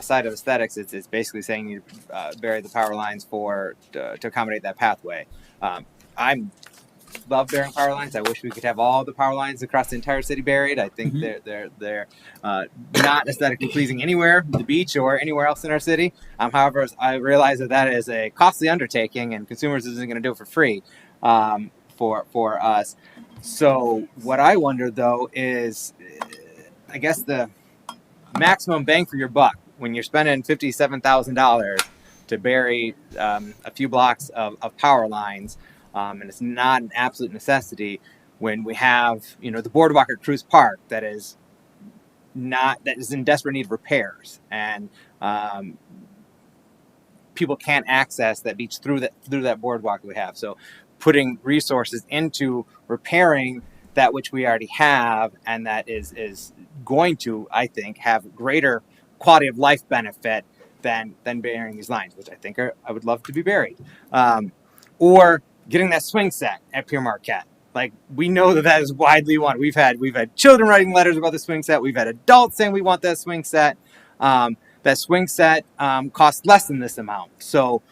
side of aesthetics, it's basically saying you bury the power lines to accommodate that pathway. I love burying power lines. I wish we could have all the power lines across the entire city buried. I think they're not aesthetically pleasing anywhere, the beach or anywhere else in our city. However, I realize that is a costly undertaking, and consumers isn't going to do it for free for us. So what I wonder though is, I guess the maximum bang for your buck when you're spending $57,000 to bury a few blocks of power lines, and it's not an absolute necessity when we have the boardwalk at Cruise Park that is in desperate need of repairs, and people can't access that beach through that boardwalk we have. So putting resources into repairing that which we already have, and that is going to, I think, have greater quality of life benefit than burying these lines, which I think I would love to be buried. Or getting that swing set at Pure Marquette. Like, we know that is widely wanted. We've had children writing letters about the swing set. We've had adults saying we want that swing set. That swing set costs less than this amount. So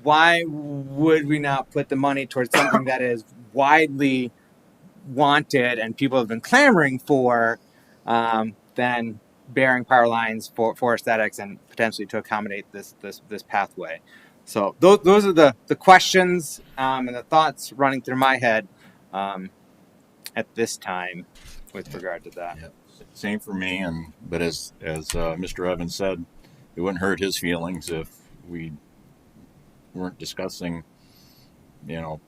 why would we not put the money towards something that is widely wanted and people have been clamoring for, than burying power lines for aesthetics and potentially to accommodate this pathway? So those are the questions and the thoughts running through my head at this time with regard to that. Yeah. Same for me, but as Mr. Evans said, it wouldn't hurt his feelings if we weren't discussing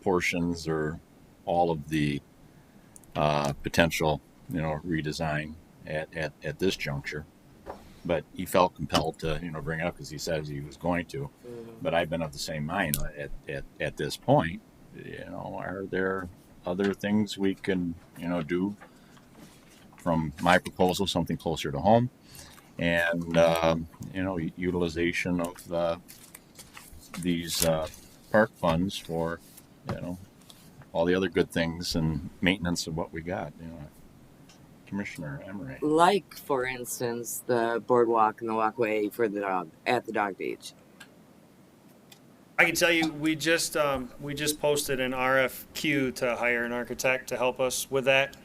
portions or all of the potential redesign at this juncture. But he felt compelled to bring it up because he says he was going to. But I've been of the same mind at this point. Are there other things we can do from my proposal, something closer to home, and utilization of these park funds for all the other good things and maintenance of what we got. Commissioner Emery. Like, for instance, the boardwalk and the walkway for the dog at the dog beach. I can tell you, we just posted an RFQ to hire an architect to help us with that.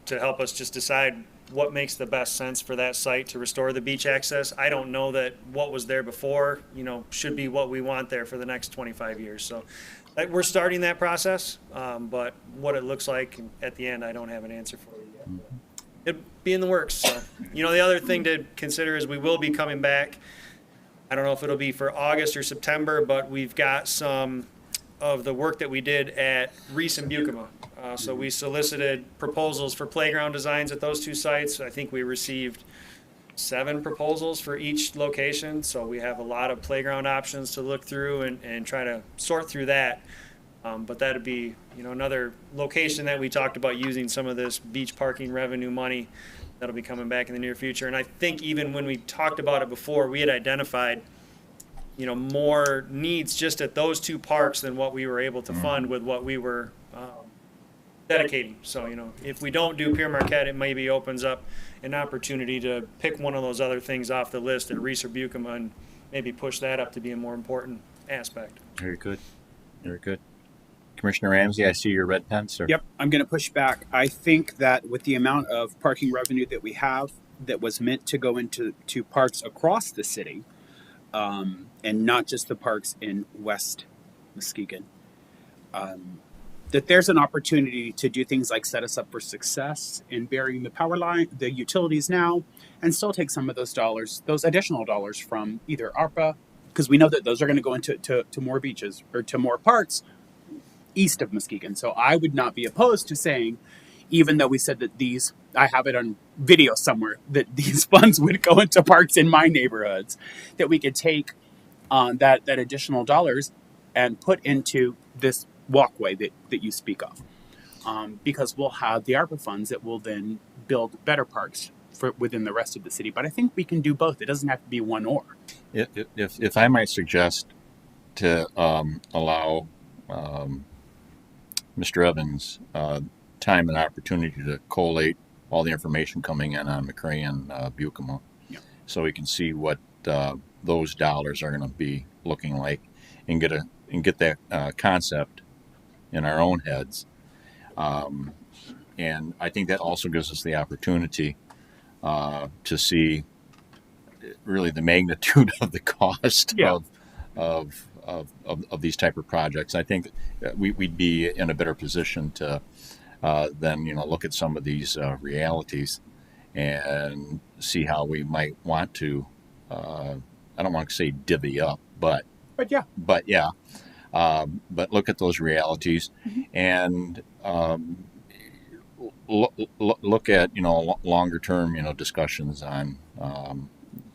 To help us just decide what makes the best sense for that site to restore the beach access. I don't know that what was there before, should be what we want there for the next 25 years. So we're starting that process, but what it looks like at the end, I don't have an answer for you yet. It'd be in the works. So, the other thing to consider is we will be coming back. I don't know if it'll be for August or September, but we've got some of the work that we did at Reese and Bucama. So we solicited proposals for playground designs at those two sites. I think we received 7 proposals for each location, so we have a lot of playground options to look through and try to sort through that. But that'd be, another location that we talked about using some of this beach parking revenue money that'll be coming back in the near future. And I think even when we talked about it before, we had identified, more needs just at those 2 parks than what we were able to fund with what we were dedicating. So, if we don't do Pier Marquette, it maybe opens up an opportunity to pick one of those other things off the list at Reese or Bucoma and maybe push that up to be a more important aspect. Very good. Very good. Commissioner Ramsey, I see your red pen, sir. Yep, I'm going to push back. I think that with the amount of parking revenue that we have that was meant to go into parks across the city, and not just the parks in West Muskegon, that there's an opportunity to do things like set us up for success in burying the power line, the utilities now, and still take some of those dollars, those additional dollars from either ARPA, because we know that those are going to go into to more beaches or to more parks east of Muskegon. So I would not be opposed to saying, even though we said that these, I have it on video somewhere, that these funds would go into parks in my neighborhoods, that we could take that additional dollars and put into this walkway that you speak of. Because we'll have the ARPA funds that will then build better parks for within the rest of the city. But I think we can do both. It doesn't have to be one or. If I might suggest to allow Mr. Evans time and opportunity to collate all the information coming in on McRae and Bucoma, so we can see what those dollars are going to be looking like, and get that concept in our own heads. And I think that also gives us the opportunity to see really the magnitude of the cost of these type of projects. I think we'd be in a better position to then look at some of these realities and see how we might want to. I don't want to say divvy up, but look at those realities and look at longer term discussions on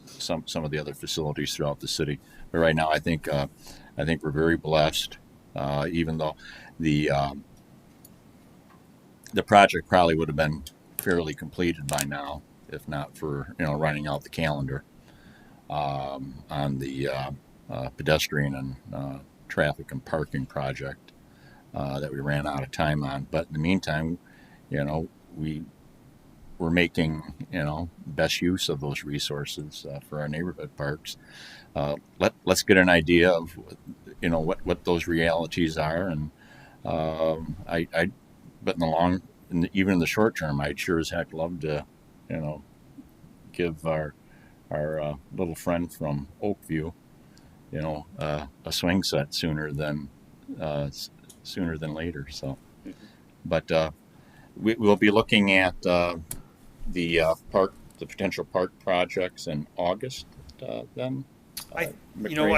some of the other facilities throughout the city. But right now, I think we're very blessed, even though the project probably would have been fairly completed by now, if not for running out the calendar on the pedestrian and traffic and parking project that we ran out of time on. But in the meantime, we're making best use of those resources for our neighborhood parks. Let's get an idea of what those realities are, and but even in the short term, I'd sure as heck love to give our little friend from Oakview a swing set sooner than later. So, but we'll be looking at the potential park projects in August. Then I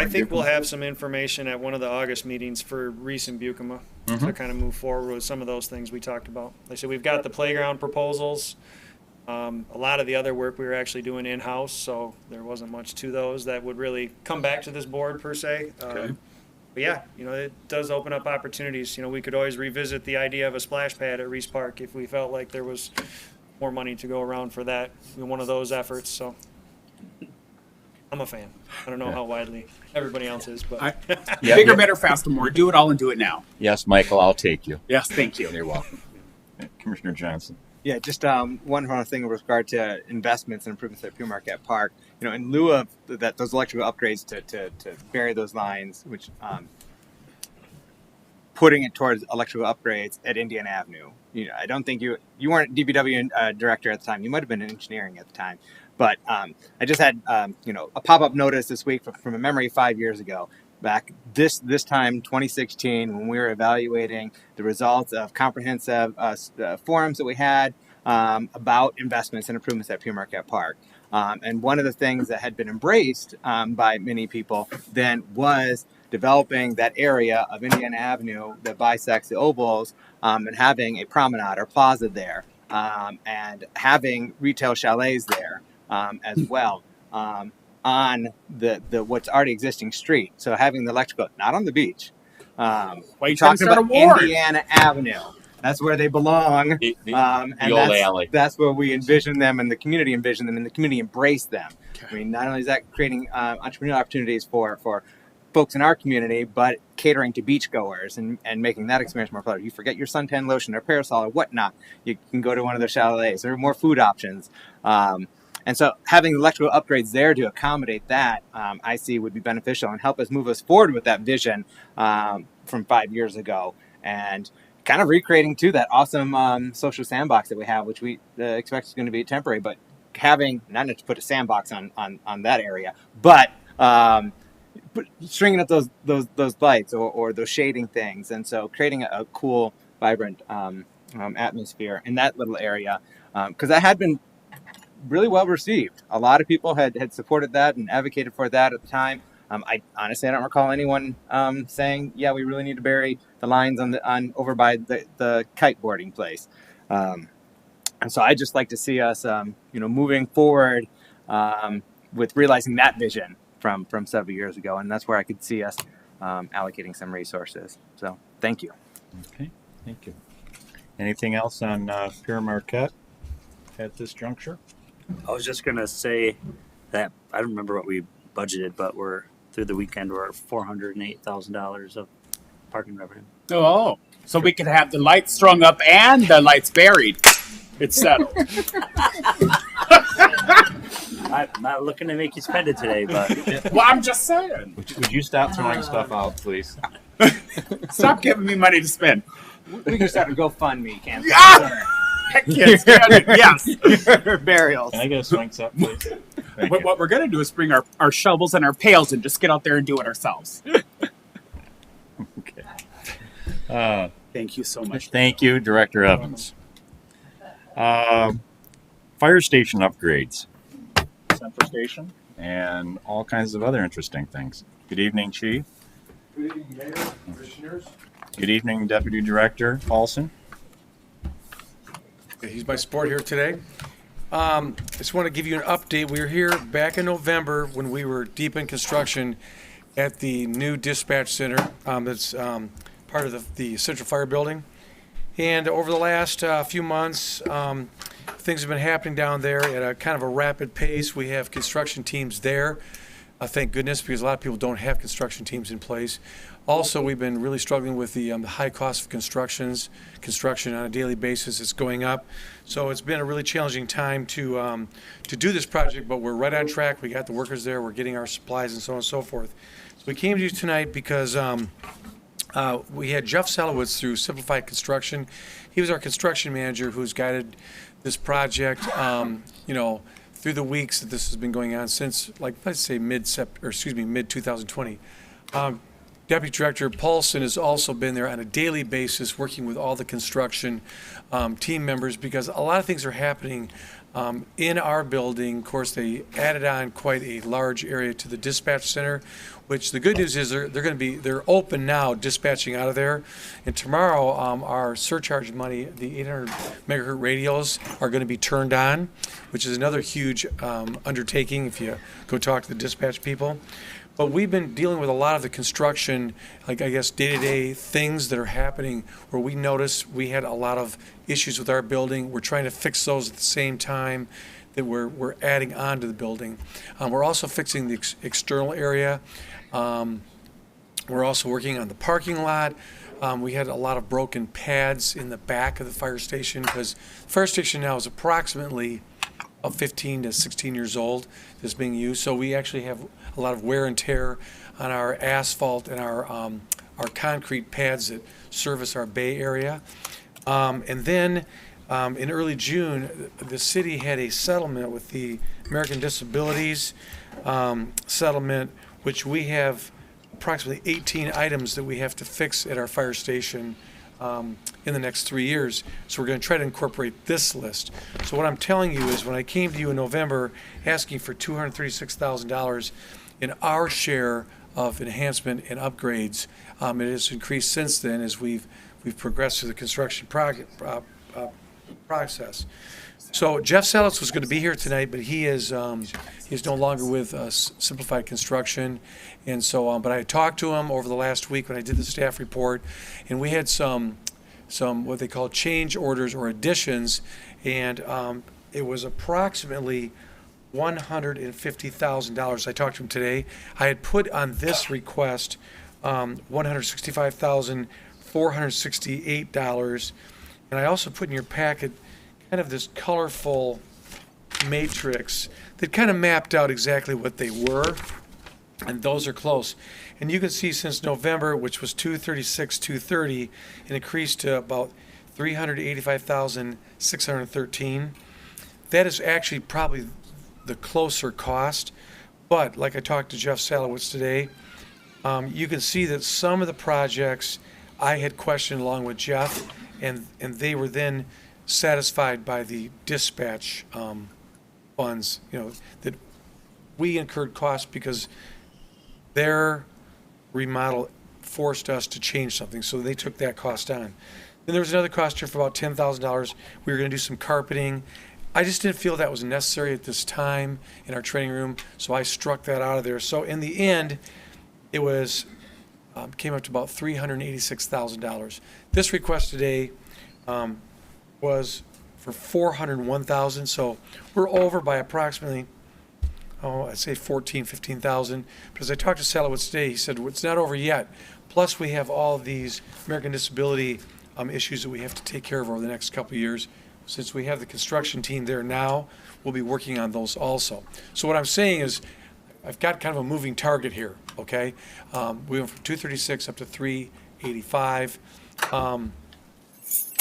think we'll have some information at one of the August meetings for Reese and Bucoma to kind of move forward with some of those things we talked about. Like I said, we've got the playground proposals. A lot of the other work we were actually doing in-house, so there wasn't much to those that would really come back to this board per se. Okay. But yeah, it does open up opportunities. We could always revisit the idea of a splash pad at Reese Park if we felt like there was more money to go around for that, one of those efforts. So I'm a fan. I don't know how widely everybody else is, but bigger, better, faster, more. Do it all and do it now. Yes, Michael, I'll take you. Yes, thank you. You're welcome. Commissioner Johnson. Yeah, just one more thing with regard to investments and improvements at Pier Marquette Park. In lieu of those electrical upgrades to bury those lines, which putting it towards electrical upgrades at Indiana Avenue. I don't think you weren't DPW director at the time. You might have been in engineering at the time. But I just had a pop-up notice this week from a memory 5 years ago. Back this time, 2016, when we were evaluating the results of comprehensive forums that we had about investments and improvements at Pier Marquette Park. And one of the things that had been embraced by many people then was developing that area of Indiana Avenue that bisects the ovals and having a promenade or plaza there and having retail chalets there. as well on the what's already existing street. So having the electrical not on the beach. Why you trying to Talking start a about war? Indiana Avenue. That's where they belong. The And old alley. that's where we envision them, and the community envisioned them, and the community embraced them. I mean, not only is that creating entrepreneurial opportunities for folks in our community, but catering to beachgoers and making that experience more pleasant. You forget your suntan lotion or parasol or whatnot, you can go to one of their chalets. There are more food options. And so having electrical upgrades there to accommodate that, I see would be beneficial and help us move us forward with that vision from 5 years ago, and kind of recreating too that awesome social sandbox that we have, which we expect is going to be temporary, but having not to put a sandbox on that area, but stringing up those lights or those shading things, and so creating a cool, vibrant atmosphere in that little area, because that had been really well received. A lot of people had supported that and advocated for that at the time. I honestly, I don't recall anyone saying, "Yeah, we really need to bury the lines on over by the kiteboarding place." And so I just like to see us, moving forward with realizing that vision from several years ago, and that's where I could see us allocating some resources. So, thank you. Okay, thank you. Anything else on Pierre Marquette at this juncture? I was just gonna say that I don't remember what we budgeted, but we're through the weekend we're at $408,000 of parking revenue. Oh, so we could have the lights strung up and the lights buried. It's settled. I'm not looking to make you spend it today, but Well, I'm just saying. Would you stop throwing stuff out, please? Stop giving me money to spend. We can start a GoFundMe campaign. Yes, yes. Burials. Can I get a swing set, please? Thank you. What we're going to do is bring our shovels and our pails and just get out there and do it ourselves. Okay. Thank you so much. Thank you, Director Evans. Fire station upgrades Central Station. and all kinds of other interesting things. Good evening, Chief. Good evening, Mayor, Commissioners. Good evening, Deputy Director Paulson. He's my sport here today. Just want to give you an update. We were here back in November when we were deep in construction at the new dispatch center that's part of the Central Fire Building. And over the last few months, things have been happening down there at a kind of a rapid pace. We have construction teams there, thank goodness, because a lot of people don't have construction teams in place. Also, we've been really struggling with the high cost of construction on a daily basis. It's going up, so it's been a really challenging time to do this project. But we're right on track. We got the workers there. We're getting our supplies and so on and so forth. So we came to you tonight because we had Jeff Selowitz through Simplified Construction. He was our construction manager who's guided this project, through the weeks that this has been going on since, let's say mid 2020. Deputy Director Paulson has also been there on a daily basis working with all the construction team members because a lot of things are happening in our building. Of course, they added on quite a large area to the dispatch center, which the good news is they're open now, dispatching out of there. And tomorrow, our surcharge money, the 800 megahertz radios are going to be turned on, which is another huge undertaking if you go talk to the dispatch people. But we've been dealing with a lot of the construction, day-to-day things that are happening where we noticed we had a lot of issues with our building. We're trying to fix those at the same time that we're adding on to the building. We're also fixing the external area. We're also working on the parking lot. We had a lot of broken pads in the back of the fire station because the fire station now is approximately 15 to 16 years old that's being used. So we actually have a lot of wear and tear on our asphalt and our concrete pads that service our bay area. And then in early June, the city had a settlement with the American Disabilities settlement, which we have approximately 18 items that we have to fix at our fire station in the next 3 years. So we're going to try to incorporate this list. So what I'm telling you is when I came to you in November asking for $236,000 in our share of enhancement and upgrades, it has increased since then as we've progressed through the construction process. So Jeff Salas was going to be here tonight, but he is no longer with Simplified Construction, and so but I talked to him over the last week when I did the staff report, and we had some what they call change orders or additions, and it was approximately $150,000. I talked to him today. I had put on this request $165,468, and I also put in your packet kind of this colorful matrix that kind of mapped out exactly what they were, and those are close. And you can see since November, which was 236,230, it increased to about 385,613. That is actually probably the closer cost, but like I talked to Jeff Salowitz today, you can see that some of the projects I had questioned along with Jeff, and they were then satisfied by the dispatch funds, that we incurred costs because their remodel forced us to change something, so they took that cost on. Then there was another cost here for about $10,000. We were going to do some carpeting. I just didn't feel that was necessary at this time in our training room, so I struck that out of there. So in the end, it was came up to about $386,000. This request today was for $401,000, so we're over by approximately, I'd say 15,000. But as I talked to Salowitz today, he said, it's not over yet. Plus, we have all these American Disability issues that we have to take care of over the next couple of years. Since we have the construction team there now, we'll be working on those also. So what I'm saying is, I've got kind of a moving target here, okay? We went from 236 up to 385.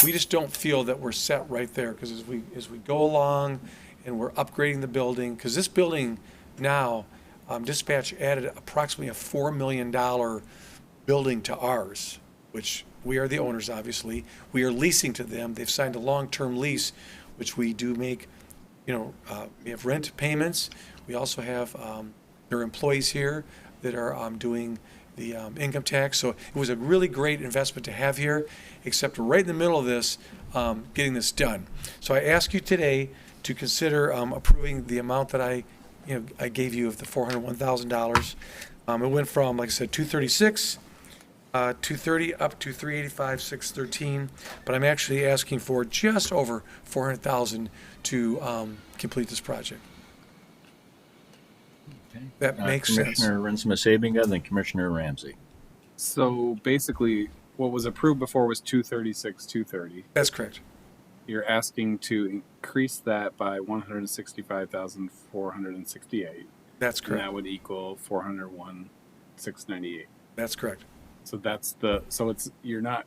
We just don't feel that we're set right there, because as we go along and we're upgrading the building, because this building now, Dispatch added approximately a $4 million building to ours, which we are the owners, obviously. We are leasing to them. They've signed a long-term lease, which we do make, we have rent payments. We also have their employees here that are doing the income tax. So it was a really great investment to have here, except we're right in the middle of this, getting this done. So I ask you today to consider approving the amount that I gave you of the $401,000. It went from, like I said, 236, 230 up to 385, 613. But I'm actually asking for just over 400,000 to complete this project. That makes sense. Commissioner Rensma-Sabinga, then Commissioner Ramsey. So basically, what was approved before was 230. That's correct. You're asking to increase that by 165,468. That's And correct. that would equal 401,698. That's correct. So you're not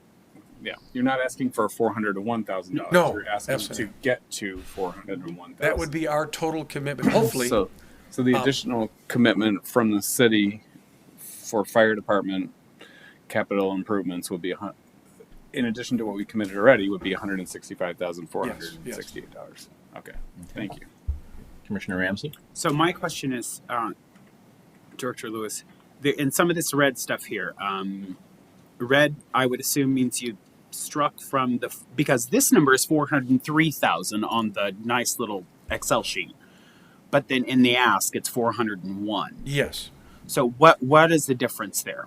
asking for $401,000. No, You're asking absolutely. to get to 401,000. That would be our total commitment, hopefully. So the additional commitment from the city for fire department capital improvements would be in addition to what we committed already, would be $165,468. Okay, thank you. Commissioner Ramsey? So my question is, Director Lewis, in some of this red stuff here, red I would assume means you struck from because this number is 403,000 on the nice little Excel sheet, but then in the ask it's 401. Yes. So what is the difference there?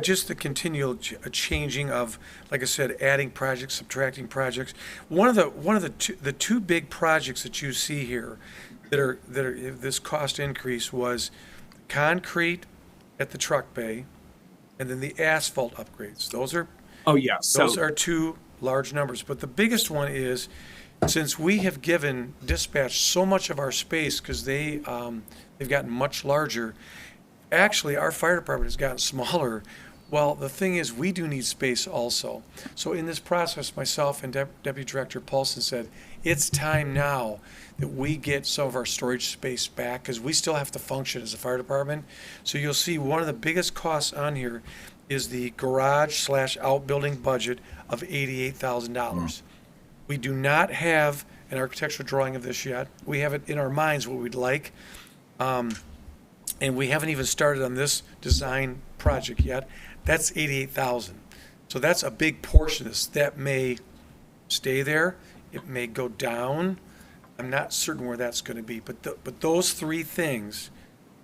Just the continual changing of, like I said, adding projects, subtracting projects. One of the two big projects that you see here that are this cost increase was concrete at the truck bay, and then the asphalt upgrades. Those are two large numbers. But the biggest one is, since we have given Dispatch so much of our space because they've gotten much larger. Actually, our fire department has gotten smaller. Well, the thing is, we do need space also. So in this process, myself and Deputy Director Paulson said, it's time now that we get some of our storage space back, because we still have to function as a fire department. So you'll see one of the biggest costs on here is the garage/outbuilding budget of $88,000. We do not have an architectural drawing of this yet. We have it in our minds what we'd like. And we haven't even started on this design project yet. That's $88,000. So that's a big portion of this. That may stay there. It may go down. I'm not certain where that's going to be, but those three things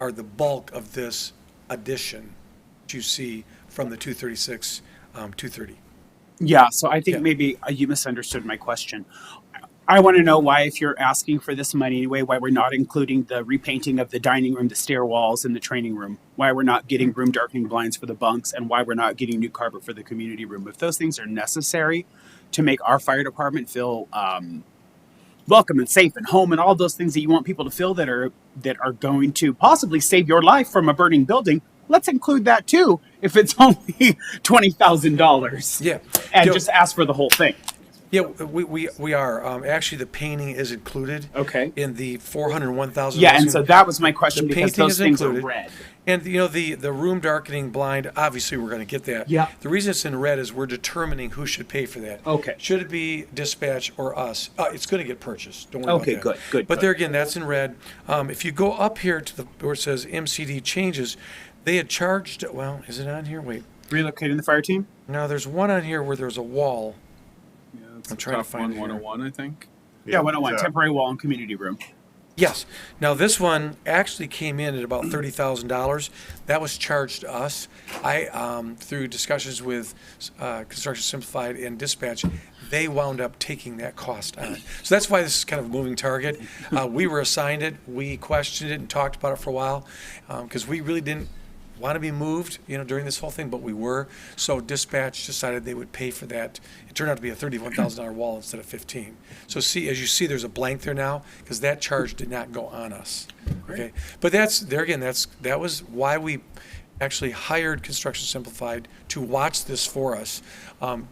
are the bulk of this addition that you see from the 236, 230. Yeah, so I think Yeah. maybe you misunderstood my question. I want to know why, if you're asking for this money anyway, why we're not including the repainting of the dining room, the stair walls, and the training room. Why we're not getting room darkening blinds for the bunks, and why we're not getting new carpet for the community room. If those things are necessary to make our fire department feel welcome and safe and home, and all those things that you want people to feel that are going to possibly save your life from a burning building, let's include that too. If it's only $20,000, Yeah. and You know, just ask for the whole thing. Yeah, we are. Actually, the painting is included Okay. in the 401,000. Yeah, and so that was my question, The because painting those is things included. are red. And the room darkening blind, obviously we're going to get that. Yeah. The reason it's in red is we're determining who should pay for that. Okay. Should it be dispatch or us? It's going to get purchased. Don't worry Okay, about that. good. But there again, that's in red. If you go up here to where it says MCD changes, they had charged. Well, is it on here? Wait. Relocating the fire team? Now there's one on here where there's a wall. Yeah, it's I'm the trying to top find one, it here. 101, I think. Yeah, 101, exactly. temporary wall and community room. Yes. Now this one actually came in at about $30,000. That was charged to us. I, through discussions with Construction Simplified and Dispatch, they wound up taking that cost on. So that's why this is kind of a moving target. We were assigned it. We questioned it and talked about it for a while because we really didn't want to be moved, during this whole thing, but we were. So Dispatch decided they would pay for that. It turned out to be a $31,000 wall instead of 15. So as you see, there's a blank there now because that charge did not go on us. Okay, but that was why we actually hired Construction Simplified to watch this for us.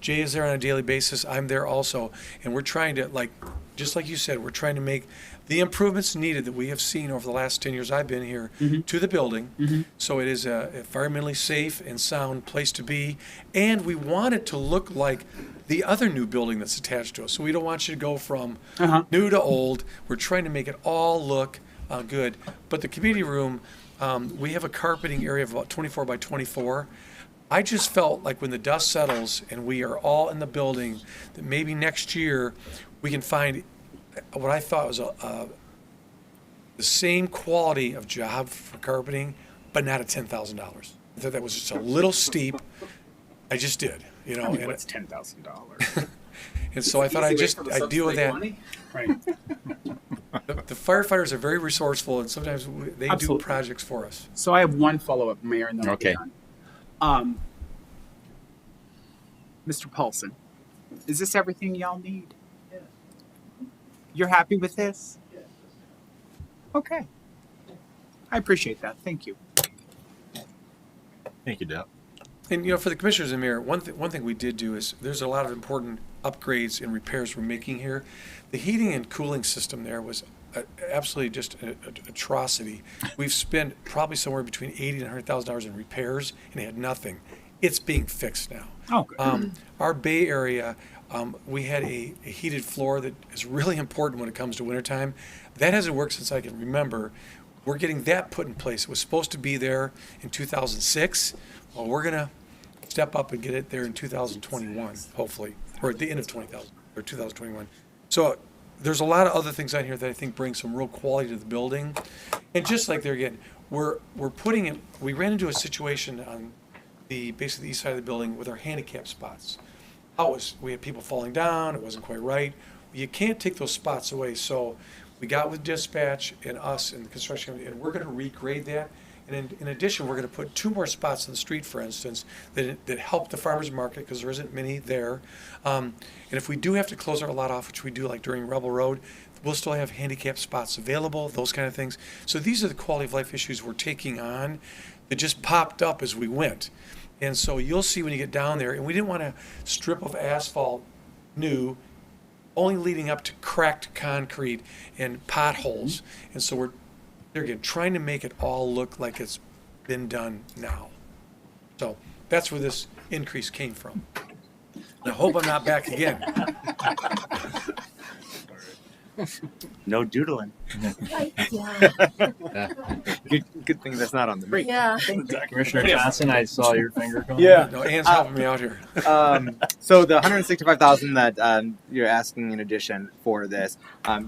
Jay is there on a daily basis. I'm there also, and we're trying to, just like you said, we're trying to make the improvements needed that we have seen over the last 10 years I've been here to the building. So it is a environmentally safe and sound place to be. And we want it to look like the other new building that's attached to us. So we don't want you to go from new to old. We're trying to make it all look good. But the community room, we have a carpeting area of about 24 by 24. I just felt like when the dust settles and we are all in the building, that maybe next year we can find what I thought was the same quality of job for carpeting, but not at $10,000. I thought that was just a little steep. I just did, and What's $10,000? and so I thought I'd deal with that. Right. The firefighters are very resourceful, and sometimes they do Absolutely. projects for us. So I have one follow-up, Mayor, and then we'll be Okay. done. Mr. Paulson, is this everything y'all need? You're happy with this? Okay. I appreciate that. Thank you. Thank you, Deb. And for the commissioners and mayor, one thing we did do is there's a lot of important upgrades and repairs we're making here. The heating and cooling system there was absolutely just an atrocity. We've spent probably somewhere between $80,000 and $100,000 in repairs, and it had nothing. It's being fixed now. Oh, good. Our Bay Area, we had a heated floor that is really important when it comes to wintertime. That hasn't worked since I can remember. We're getting that put in place. It was supposed to be there in 2006. Well, we're going to step up and get it there in 2021, hopefully, or at the end of 2021. So there's a lot of other things on here that I think bring some real quality to the building. And just like there again, we're putting it, we ran into a situation on basically the east side of the building with our handicap spots. We had people falling down, it wasn't quite right. You can't take those spots away, so we got with dispatch and us and the construction company, and we're going to regrade that. And in addition, we're going to put 2 more spots on the street, for instance, that help the farmers market because there isn't many there. And if we do have to close our lot off, which we do like during Rebel Road, we'll still have handicap spots available, those kind of things. So these are the quality of life issues we're taking on that just popped up as we went. And so you'll see when you get down there, and we didn't want a strip of asphalt new, only leading up to cracked concrete and potholes. And so they're again trying to make it all look like it's been done now. So that's where this increase came from. And I hope I'm not back again. No doodling. Yeah. Good thing that's not on the brief. Yeah. Commissioner Johnson, I saw your finger going. Yeah. No, Ann's helping me out here. So the 165,000 that you're asking in addition for this,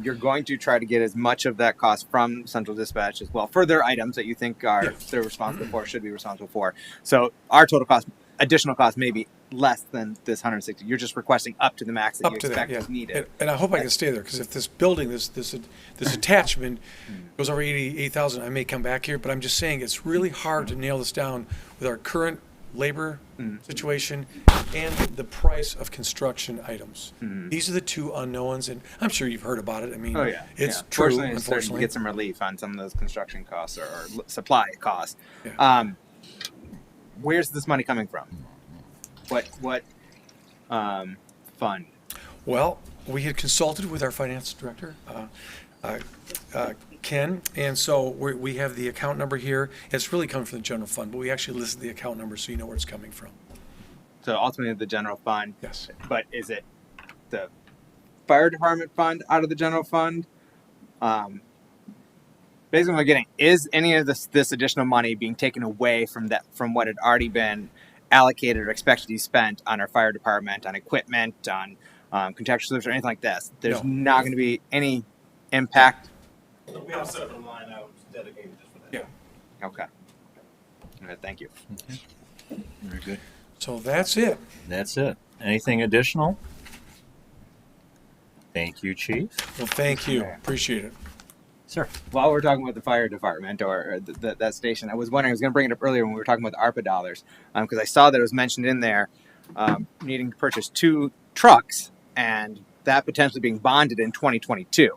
you're going to try to get as much of that cost from Central Dispatch as well for their items that you think are they're responsible for, should be responsible for. So our total cost, additional cost, may be less than this 160. You're just requesting up to the max that you Up to expect that, yeah. is needed. And I hope I can stay there, because if this building, this attachment goes over 88,000, I may come back here, but I'm just saying it's really hard to nail this down with our current labor situation and the price of construction items. These are the two unknowns, and I'm sure you've heard about it. I mean, Oh yeah, it's yeah. true, Fortunately, it's starting to unfortunately. get some relief on some of those construction costs or supply costs. Yeah. Where's this money coming from? What fund? Well, we had consulted with our finance director, Ken, and so we have the account number here. It's really coming from the general fund, but we actually listed the account number so you know where it's coming from. So ultimately, the general fund. Yes. But is it the fire department fund out of the general fund? Basically, what we're getting is any of this additional money being taken away from what had already been allocated or expected to be spent on our fire department, on equipment, on contractual service, or anything like this. There's not going to be any impact. We have a separate line out dedicated just for that. Yeah. Okay. All right, thank you. Very good. So that's it. That's it. Anything additional? Thank you, Chief. Well, thank you. Appreciate it. Sir. While we're talking about the fire department or that station, I was wondering, I was going to bring it up earlier when we were talking about the ARPA dollars, because I saw that it was mentioned in there needing to purchase 2 trucks and that potentially being bonded in 2022.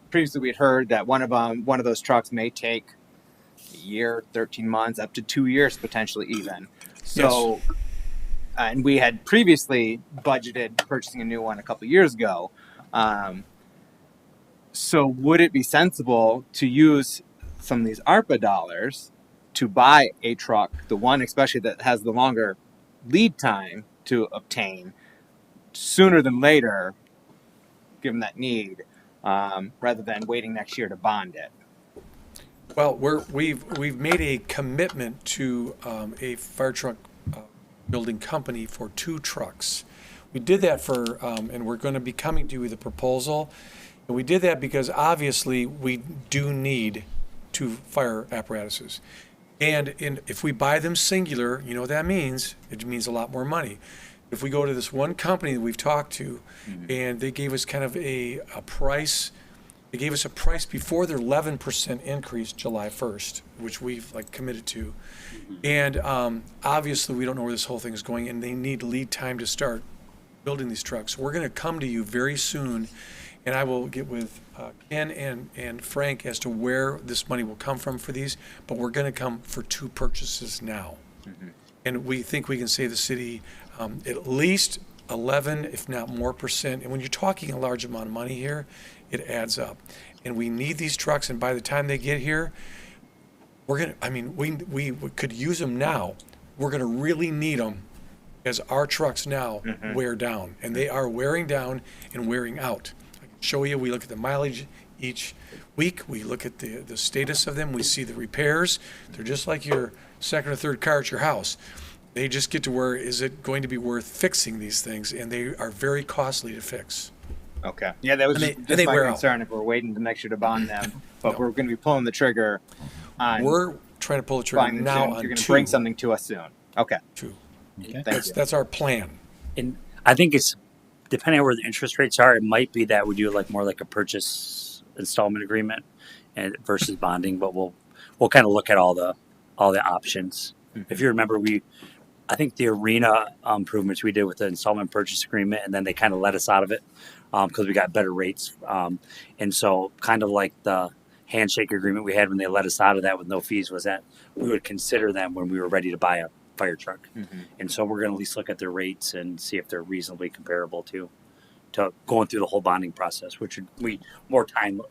Previously, we had heard that one of those trucks may take a year, 13 months, up to 2 years potentially even. So, and we had previously budgeted purchasing a new one a couple of years ago. So would it be sensible to use some of these ARPA dollars to buy a truck, the one especially that has the longer lead time to obtain, sooner than later, given that need, rather than waiting next year to bond it? Well, we've made a commitment to a fire truck building company for 2 trucks. We did that for, and we're going to be coming to you with a proposal. And we did that because obviously we do need 2 fire apparatuses. And if we buy them singular, you know what that means? It means a lot more money. If we go to this one company that we've talked to, and they gave us kind of a price, they gave us a price before their 11% increase July 1st, which we've committed to. And obviously we don't know where this whole thing is going, and they need lead time to start building these trucks. We're going to come to you very soon, and I will get with Ken and Frank as to where this money will come from for these, but we're going to come for 2 purchases now. And we think we can save the city at least 11, if not more percent. And when you're talking a large amount of money here, it adds up. And we need these trucks, and by the time they get here, we could use them now. We're going to really need them as our trucks now wear down. And they are wearing down and wearing out. I can show you, we look at the mileage each week. We look at the status of them. We see the repairs. They're just like your second or third car at your house. They just get to where, is it going to be worth fixing these things? And they are very costly to fix. Okay. Yeah, that was And just they my wear out. concern if we're waiting to next year to bond them. But we're going to be pulling the trigger on We're trying to pull the trigger buying them now soon. on You're going to 2. bring something to us soon. Okay. 2. Thank you. That's our plan. And I think it's depending on where the interest rates are, it might be that we do more like a purchase installment agreement and versus bonding, but we'll kind of look at all the options. If you remember, I think the arena improvements we did with the installment purchase agreement, and then they kind of let us out of it because we got better rates. And so kind of like the handshake agreement we had when they let us out of that with no fees was that we would consider them when we were ready to buy a fire truck. And so we're going to at least look at their rates and see if they're reasonably comparable to to going through the whole bonding process, which would be more time,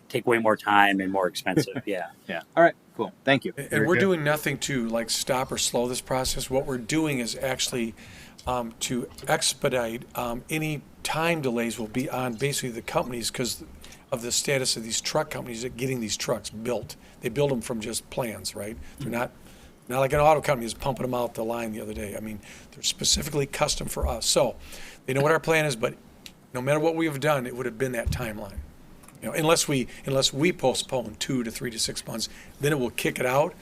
take way more time and more expensive. Yeah. Yeah. All right. Cool. Thank you. And we're doing nothing to like stop or slow this process. What we're doing is actually to expedite any time delays will be on basically the companies because of the status of these truck companies that getting these trucks built. They build them from just plans, right? They're not like an auto company is pumping them out the line the other day. I mean, they're specifically custom for us. So they know what our plan is, but no matter what we have done, it would have been that timeline. Unless we postpone 2 to 3 to 6 months, then it will kick it out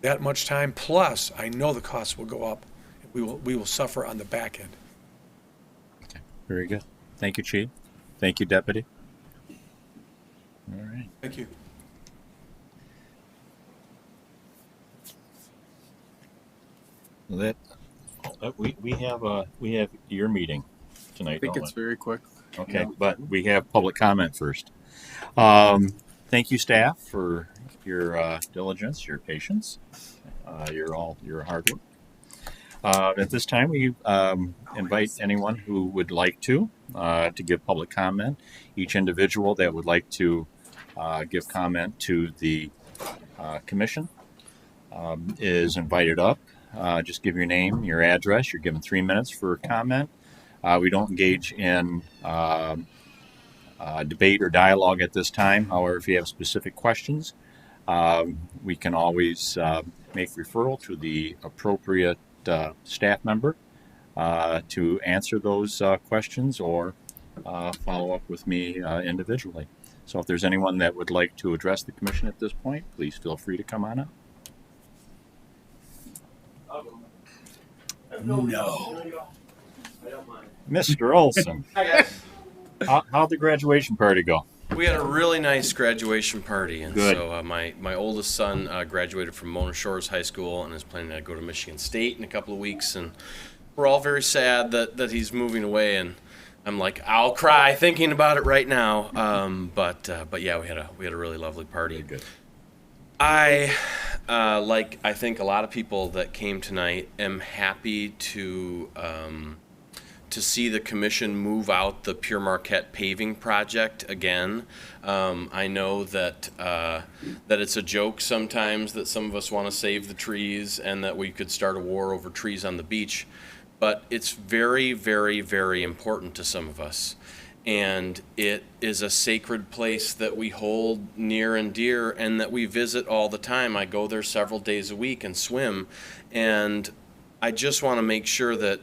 that much time. Plus, I know the costs will go up. We will suffer on the back end. Okay, very good. Thank you, Chief. Thank you, Deputy. All right. Thank you. That we have your meeting tonight. I think don't it's we? very quick. Okay, but we have public comment first. Thank you, staff, for your diligence, your patience, your hard work. At this time, we invite anyone who would like to give public comment. Each individual that would like to give comment to the commission is invited up. Just give your name, your address. You're given 3 minutes for comment. We don't engage in debate or dialogue at this time. However, if you have specific questions, we can always make referral to the appropriate staff member to answer those questions or follow up with me individually. So if there's anyone that would like to address the commission at this point, please feel free to come on up. No. Mr. Olson, how'd the graduation party go? We had a really nice graduation party, and Good. so my oldest son graduated from Mona Shores High School and is planning to go to Michigan State in a couple of weeks, and we're all very sad that he's moving away, and I'm like, I'll cry thinking about it right now. But yeah, we had a really lovely party. Good. I I think a lot of people that came tonight, am happy to see the commission move out the Pure Marquette paving project again. I know that it's a joke sometimes that some of us want to save the trees and that we could start a war over trees on the beach, but it's very, very, very important to some of us. And it is a sacred place that we hold near and dear and that we visit all the time. I go there several days a week and swim, and I just want to make sure that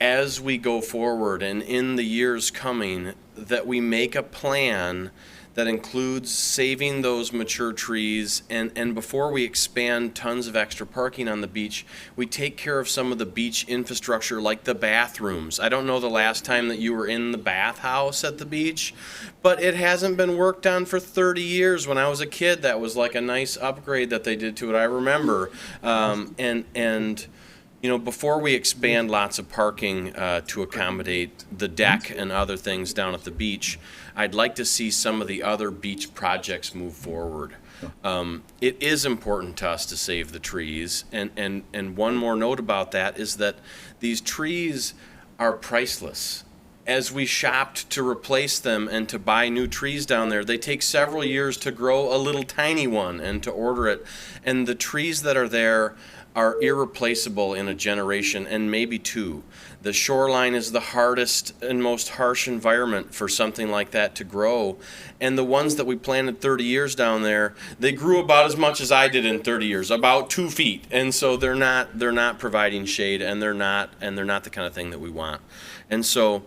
as we go forward and in the years coming, that we make a plan that includes saving those mature trees, and before we expand tons of extra parking on the beach, we take care of some of the beach infrastructure like the bathrooms. I don't know the last time that you were in the bathhouse at the beach, but it hasn't been worked on for 30 years. When I was a kid, that was like a nice upgrade that they did to it, I remember. And before we expand lots of parking to accommodate the deck and other things down at the beach, I'd like to see some of the other beach projects move forward. It is important to us to save the trees, and one more note about that is that these trees are priceless. As we shopped to replace them and to buy new trees down there, they take several years to grow a little tiny one and to order it. And the trees that are there are irreplaceable in a generation and maybe two. The shoreline is the hardest and most harsh environment for something like that to grow. And the ones that we planted 30 years down there, they grew about as much as I did in 30 years, about 2 feet. And so they're not providing shade, and they're not the kind of thing that we want. And so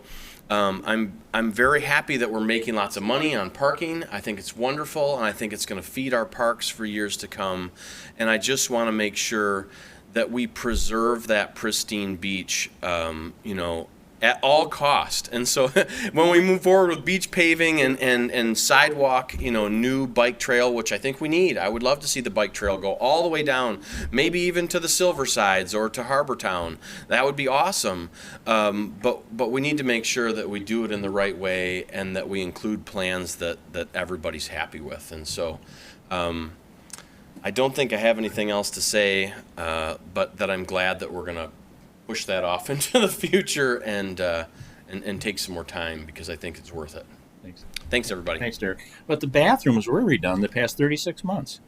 I'm very happy that we're making lots of money on parking. I think it's wonderful, and I think it's going to feed our parks for years to come. And I just want to make sure that we preserve that pristine beach, at all cost. And so when we move forward with beach paving and sidewalk, new bike trail, which I think we need. I would love to see the bike trail go all the way down, maybe even to the Silver Sides or to Harbor Town. That would be awesome. But we need to make sure that we do it in the right way and that we include plans that everybody's happy with. And so I don't think I have anything else to say, but that I'm glad that we're going to push that off into the future and and take some more time because I think it's worth it. Thanks. Thanks, everybody. Thanks, Derek. But the bathrooms were redone the past 36 months.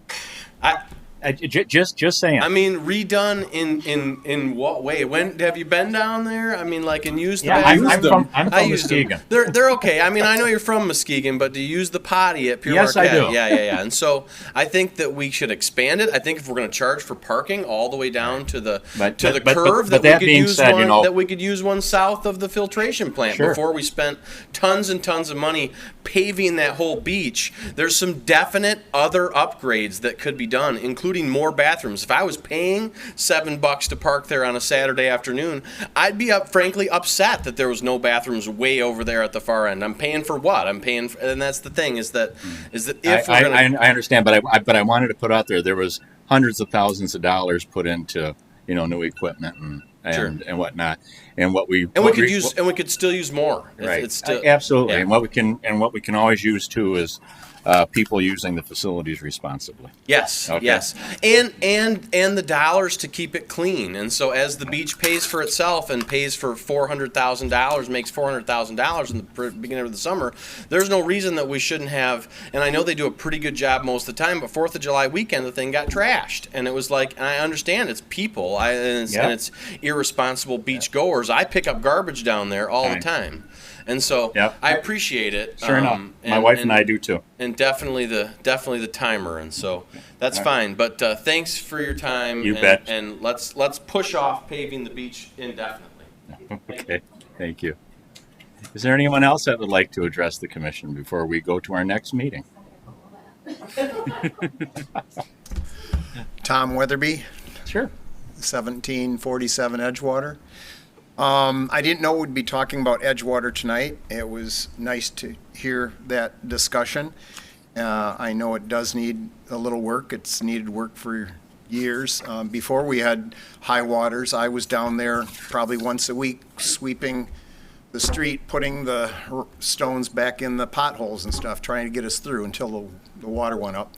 Just saying. I mean, redone in what way? When have you been down there? I mean, like, and used the bathroom? I'm from Muskegon. They're okay. I mean, I know you're from Muskegon, but to use the potty at Pure Yes, I Marquette, do. yeah. And so I think that we should expand it. I think if we're going to charge for parking all the way down to the curve, that being said, that we could use one south of the filtration plant before we spent tons and tons of money paving that whole beach. There's some definite other upgrades that could be done, including more bathrooms. If I was paying $7 to park there on a Saturday afternoon, I'd be frankly upset that there was no bathrooms way over there at the far end. I'm paying for what? I'm paying for, and that's the thing is that if we're gonna, I understand, but I wanted to put out there was hundreds of thousands of dollars put into new equipment and whatnot, and we could still use more. Right, it's still, absolutely, yeah. and what we can always use too is people using the facilities responsibly. Yes, okay. Yes, and the dollars to keep it clean. And so as the beach pays for itself and pays for $400,000, makes $400,000 in the beginning of the summer, there's no reason that we shouldn't have. And I know they do a pretty good job most of the time, but 4th of July weekend the thing got trashed, and it was like, and I understand it's people, and it's irresponsible beach goers. I pick up garbage down there all the time. And so I appreciate it. Sure enough, my wife and I do too. And definitely the timer, and so that's fine. But thanks for your time. You bet. And let's push off paving the beach indefinitely. Okay, thank you. Is there anyone else that would like to address the commission before we go to our next meeting? Tom Weatherby. Sure. 1747 Edgewater. I didn't know we'd be talking about Edgewater tonight. It was nice to hear that discussion. I know it does need a little work. It's needed work for years. Before we had high waters, I was down there probably once a week sweeping the street, putting the stones back in the potholes and stuff, trying to get us through until the water went up.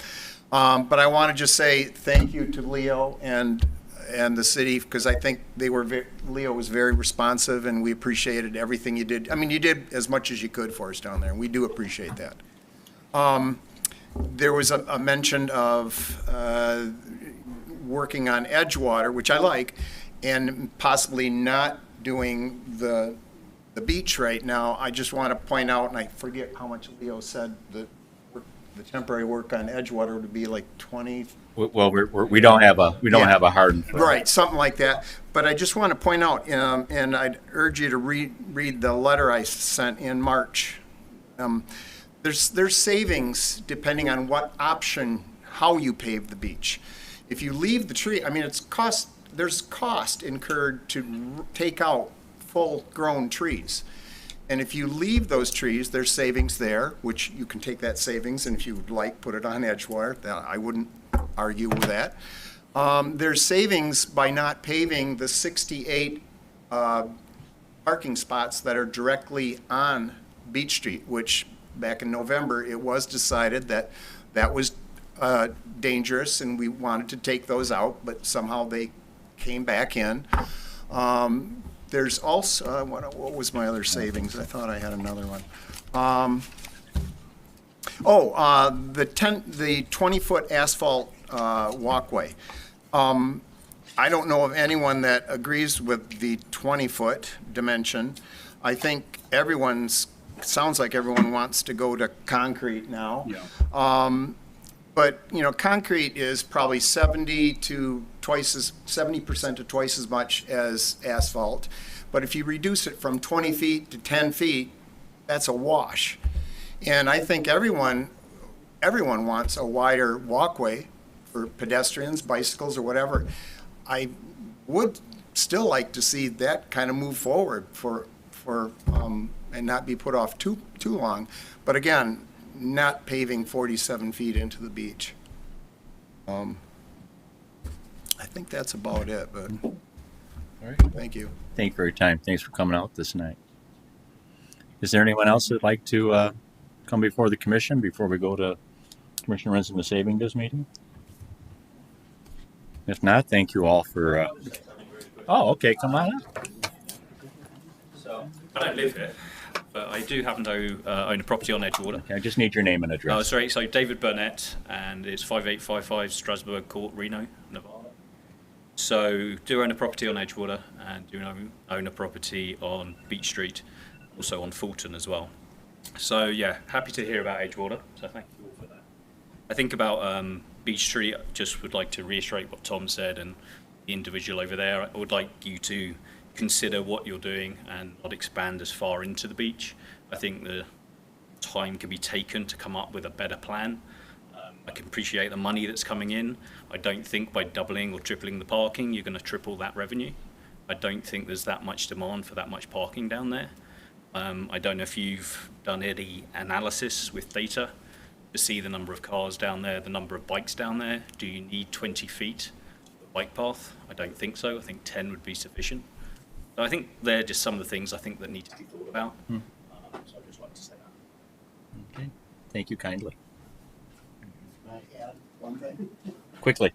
But I want to just say thank you to Leo and the city, because I think Leo was very responsive, and we appreciated everything you did. I mean, you did as much as you could for us down there, and we do appreciate that. There was a mention of working on Edgewater, which I like, and possibly not doing the beach right now. I just want to point out, and I forget how much Leo said, that the temporary work on Edgewater would be like 20. Well, we don't have a hard and fast. Right, something like that. But I just want to point out, and I'd urge you to read the letter I sent in March. There's savings depending on what option, how you pave the beach. If you leave the tree, I mean, there's cost incurred to take out full-grown trees. And if you leave those trees, there's savings there, which you can take that savings, and if you would like, put it on Edgewater. I wouldn't argue with that. There's savings by not paving the 68 parking spots that are directly on Beach Street, which back in November, it was decided that was dangerous, and we wanted to take those out, but somehow they came back in. There's also, what was my other savings? I thought I had another one. The 20-foot asphalt walkway. I don't know of anyone that agrees with the 20-foot dimension. I think sounds like everyone wants to go to concrete now. Yeah. But, concrete is probably 70% to twice as much as asphalt. But if you reduce it from 20 feet to 10 feet, that's a wash. And I think everyone wants a wider walkway for pedestrians, bicycles, or whatever. I would still like to see that kind of move forward and not be put off too long. But again, not paving 47 feet into the beach. I think that's about it, but all right. Thank you. Thank you for your time. Thanks for coming out this night. Is there anyone else that'd like to come before the commission before we go to Commissioner Renson Saving this meeting? If not, thank you all for. Oh, okay. Come on up. I don't live here, but I do happen to own a property on Edgewater. Okay, I just need your name and address. Oh, sorry. So David Burnett, and it's 5855 Strasbourg Court, Reno, Nevada. So do own a property on Edgewater, and do own a property on Beach Street, also on Fulton as well. So yeah, happy to hear about Edgewater. So thank you all for that. I think about Beach Street. Just would like to reiterate what Tom said, and the individual over there. I would like you to consider what you're doing and not expand as far into the beach. I think the time can be taken to come up with a better plan. I can appreciate the money that's coming in. I don't think by doubling or tripling the parking, you're going to triple that revenue. I don't think there's that much demand for that much parking down there. I don't know if you've done any analysis with data to see the number of cars down there, the number of bikes down there. Do you need 20 feet of the bike path? I don't think so. I think 10 would be sufficient. So I think they're just some of the things I think that need to be thought about. So I'd just like to say that. Okay, thank you kindly. Can I add one thing? Quickly.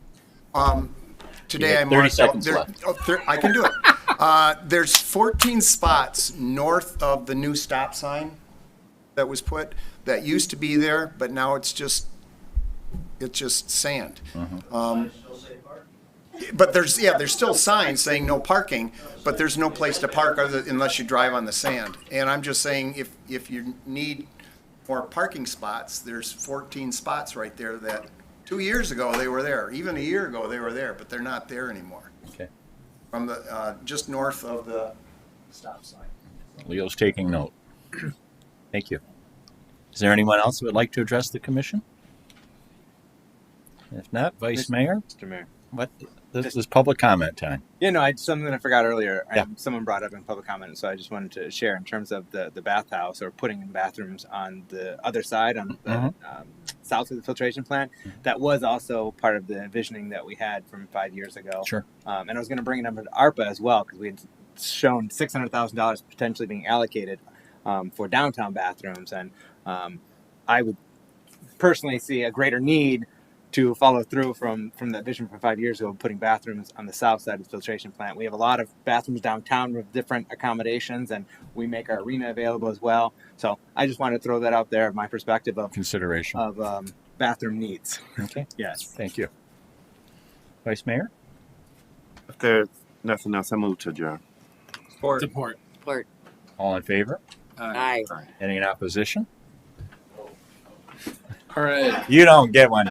Today You I have 30 marked seconds out left. I can do it. There's 14 spots north of the new stop sign that was put that used to be there, but now it's just sand. But there's still signs saying no parking, but there's no place to park unless you drive on the sand. And I'm just saying if you need more parking spots, there's 14 spots right there that 2 years ago they were there. Even a year ago they were there, but they're not there anymore. Okay. From the just north of the stop sign. Leo's taking note. Thank you. Is there anyone else who would like to address the commission? If not, Vice Mayor? Mr. Mayor. What? This is public comment time. Yeah, no, something I forgot earlier. Yeah. Someone brought up in public comment, so I just wanted to share in terms of the bathhouse or putting in bathrooms on the other side, on the south of the filtration plant. That was also part of the envisioning that we had from 5 years ago. Sure. And I was going to bring it up to ARPA as well, because we had shown $600,000 potentially being allocated for downtown bathrooms. And I would personally see a greater need to follow through from that vision from 5 years ago, putting bathrooms on the south side of the filtration plant. We have a lot of bathrooms downtown with different accommodations, and we make our arena available as well. So I just wanted to throw that out there, my perspective of consideration of bathroom needs. Okay. Yes. Thank you. Vice Mayor? If there's nothing else, I move to adjourn. Support. Support. All in favor? Aye. Any in opposition? All right. You don't get one.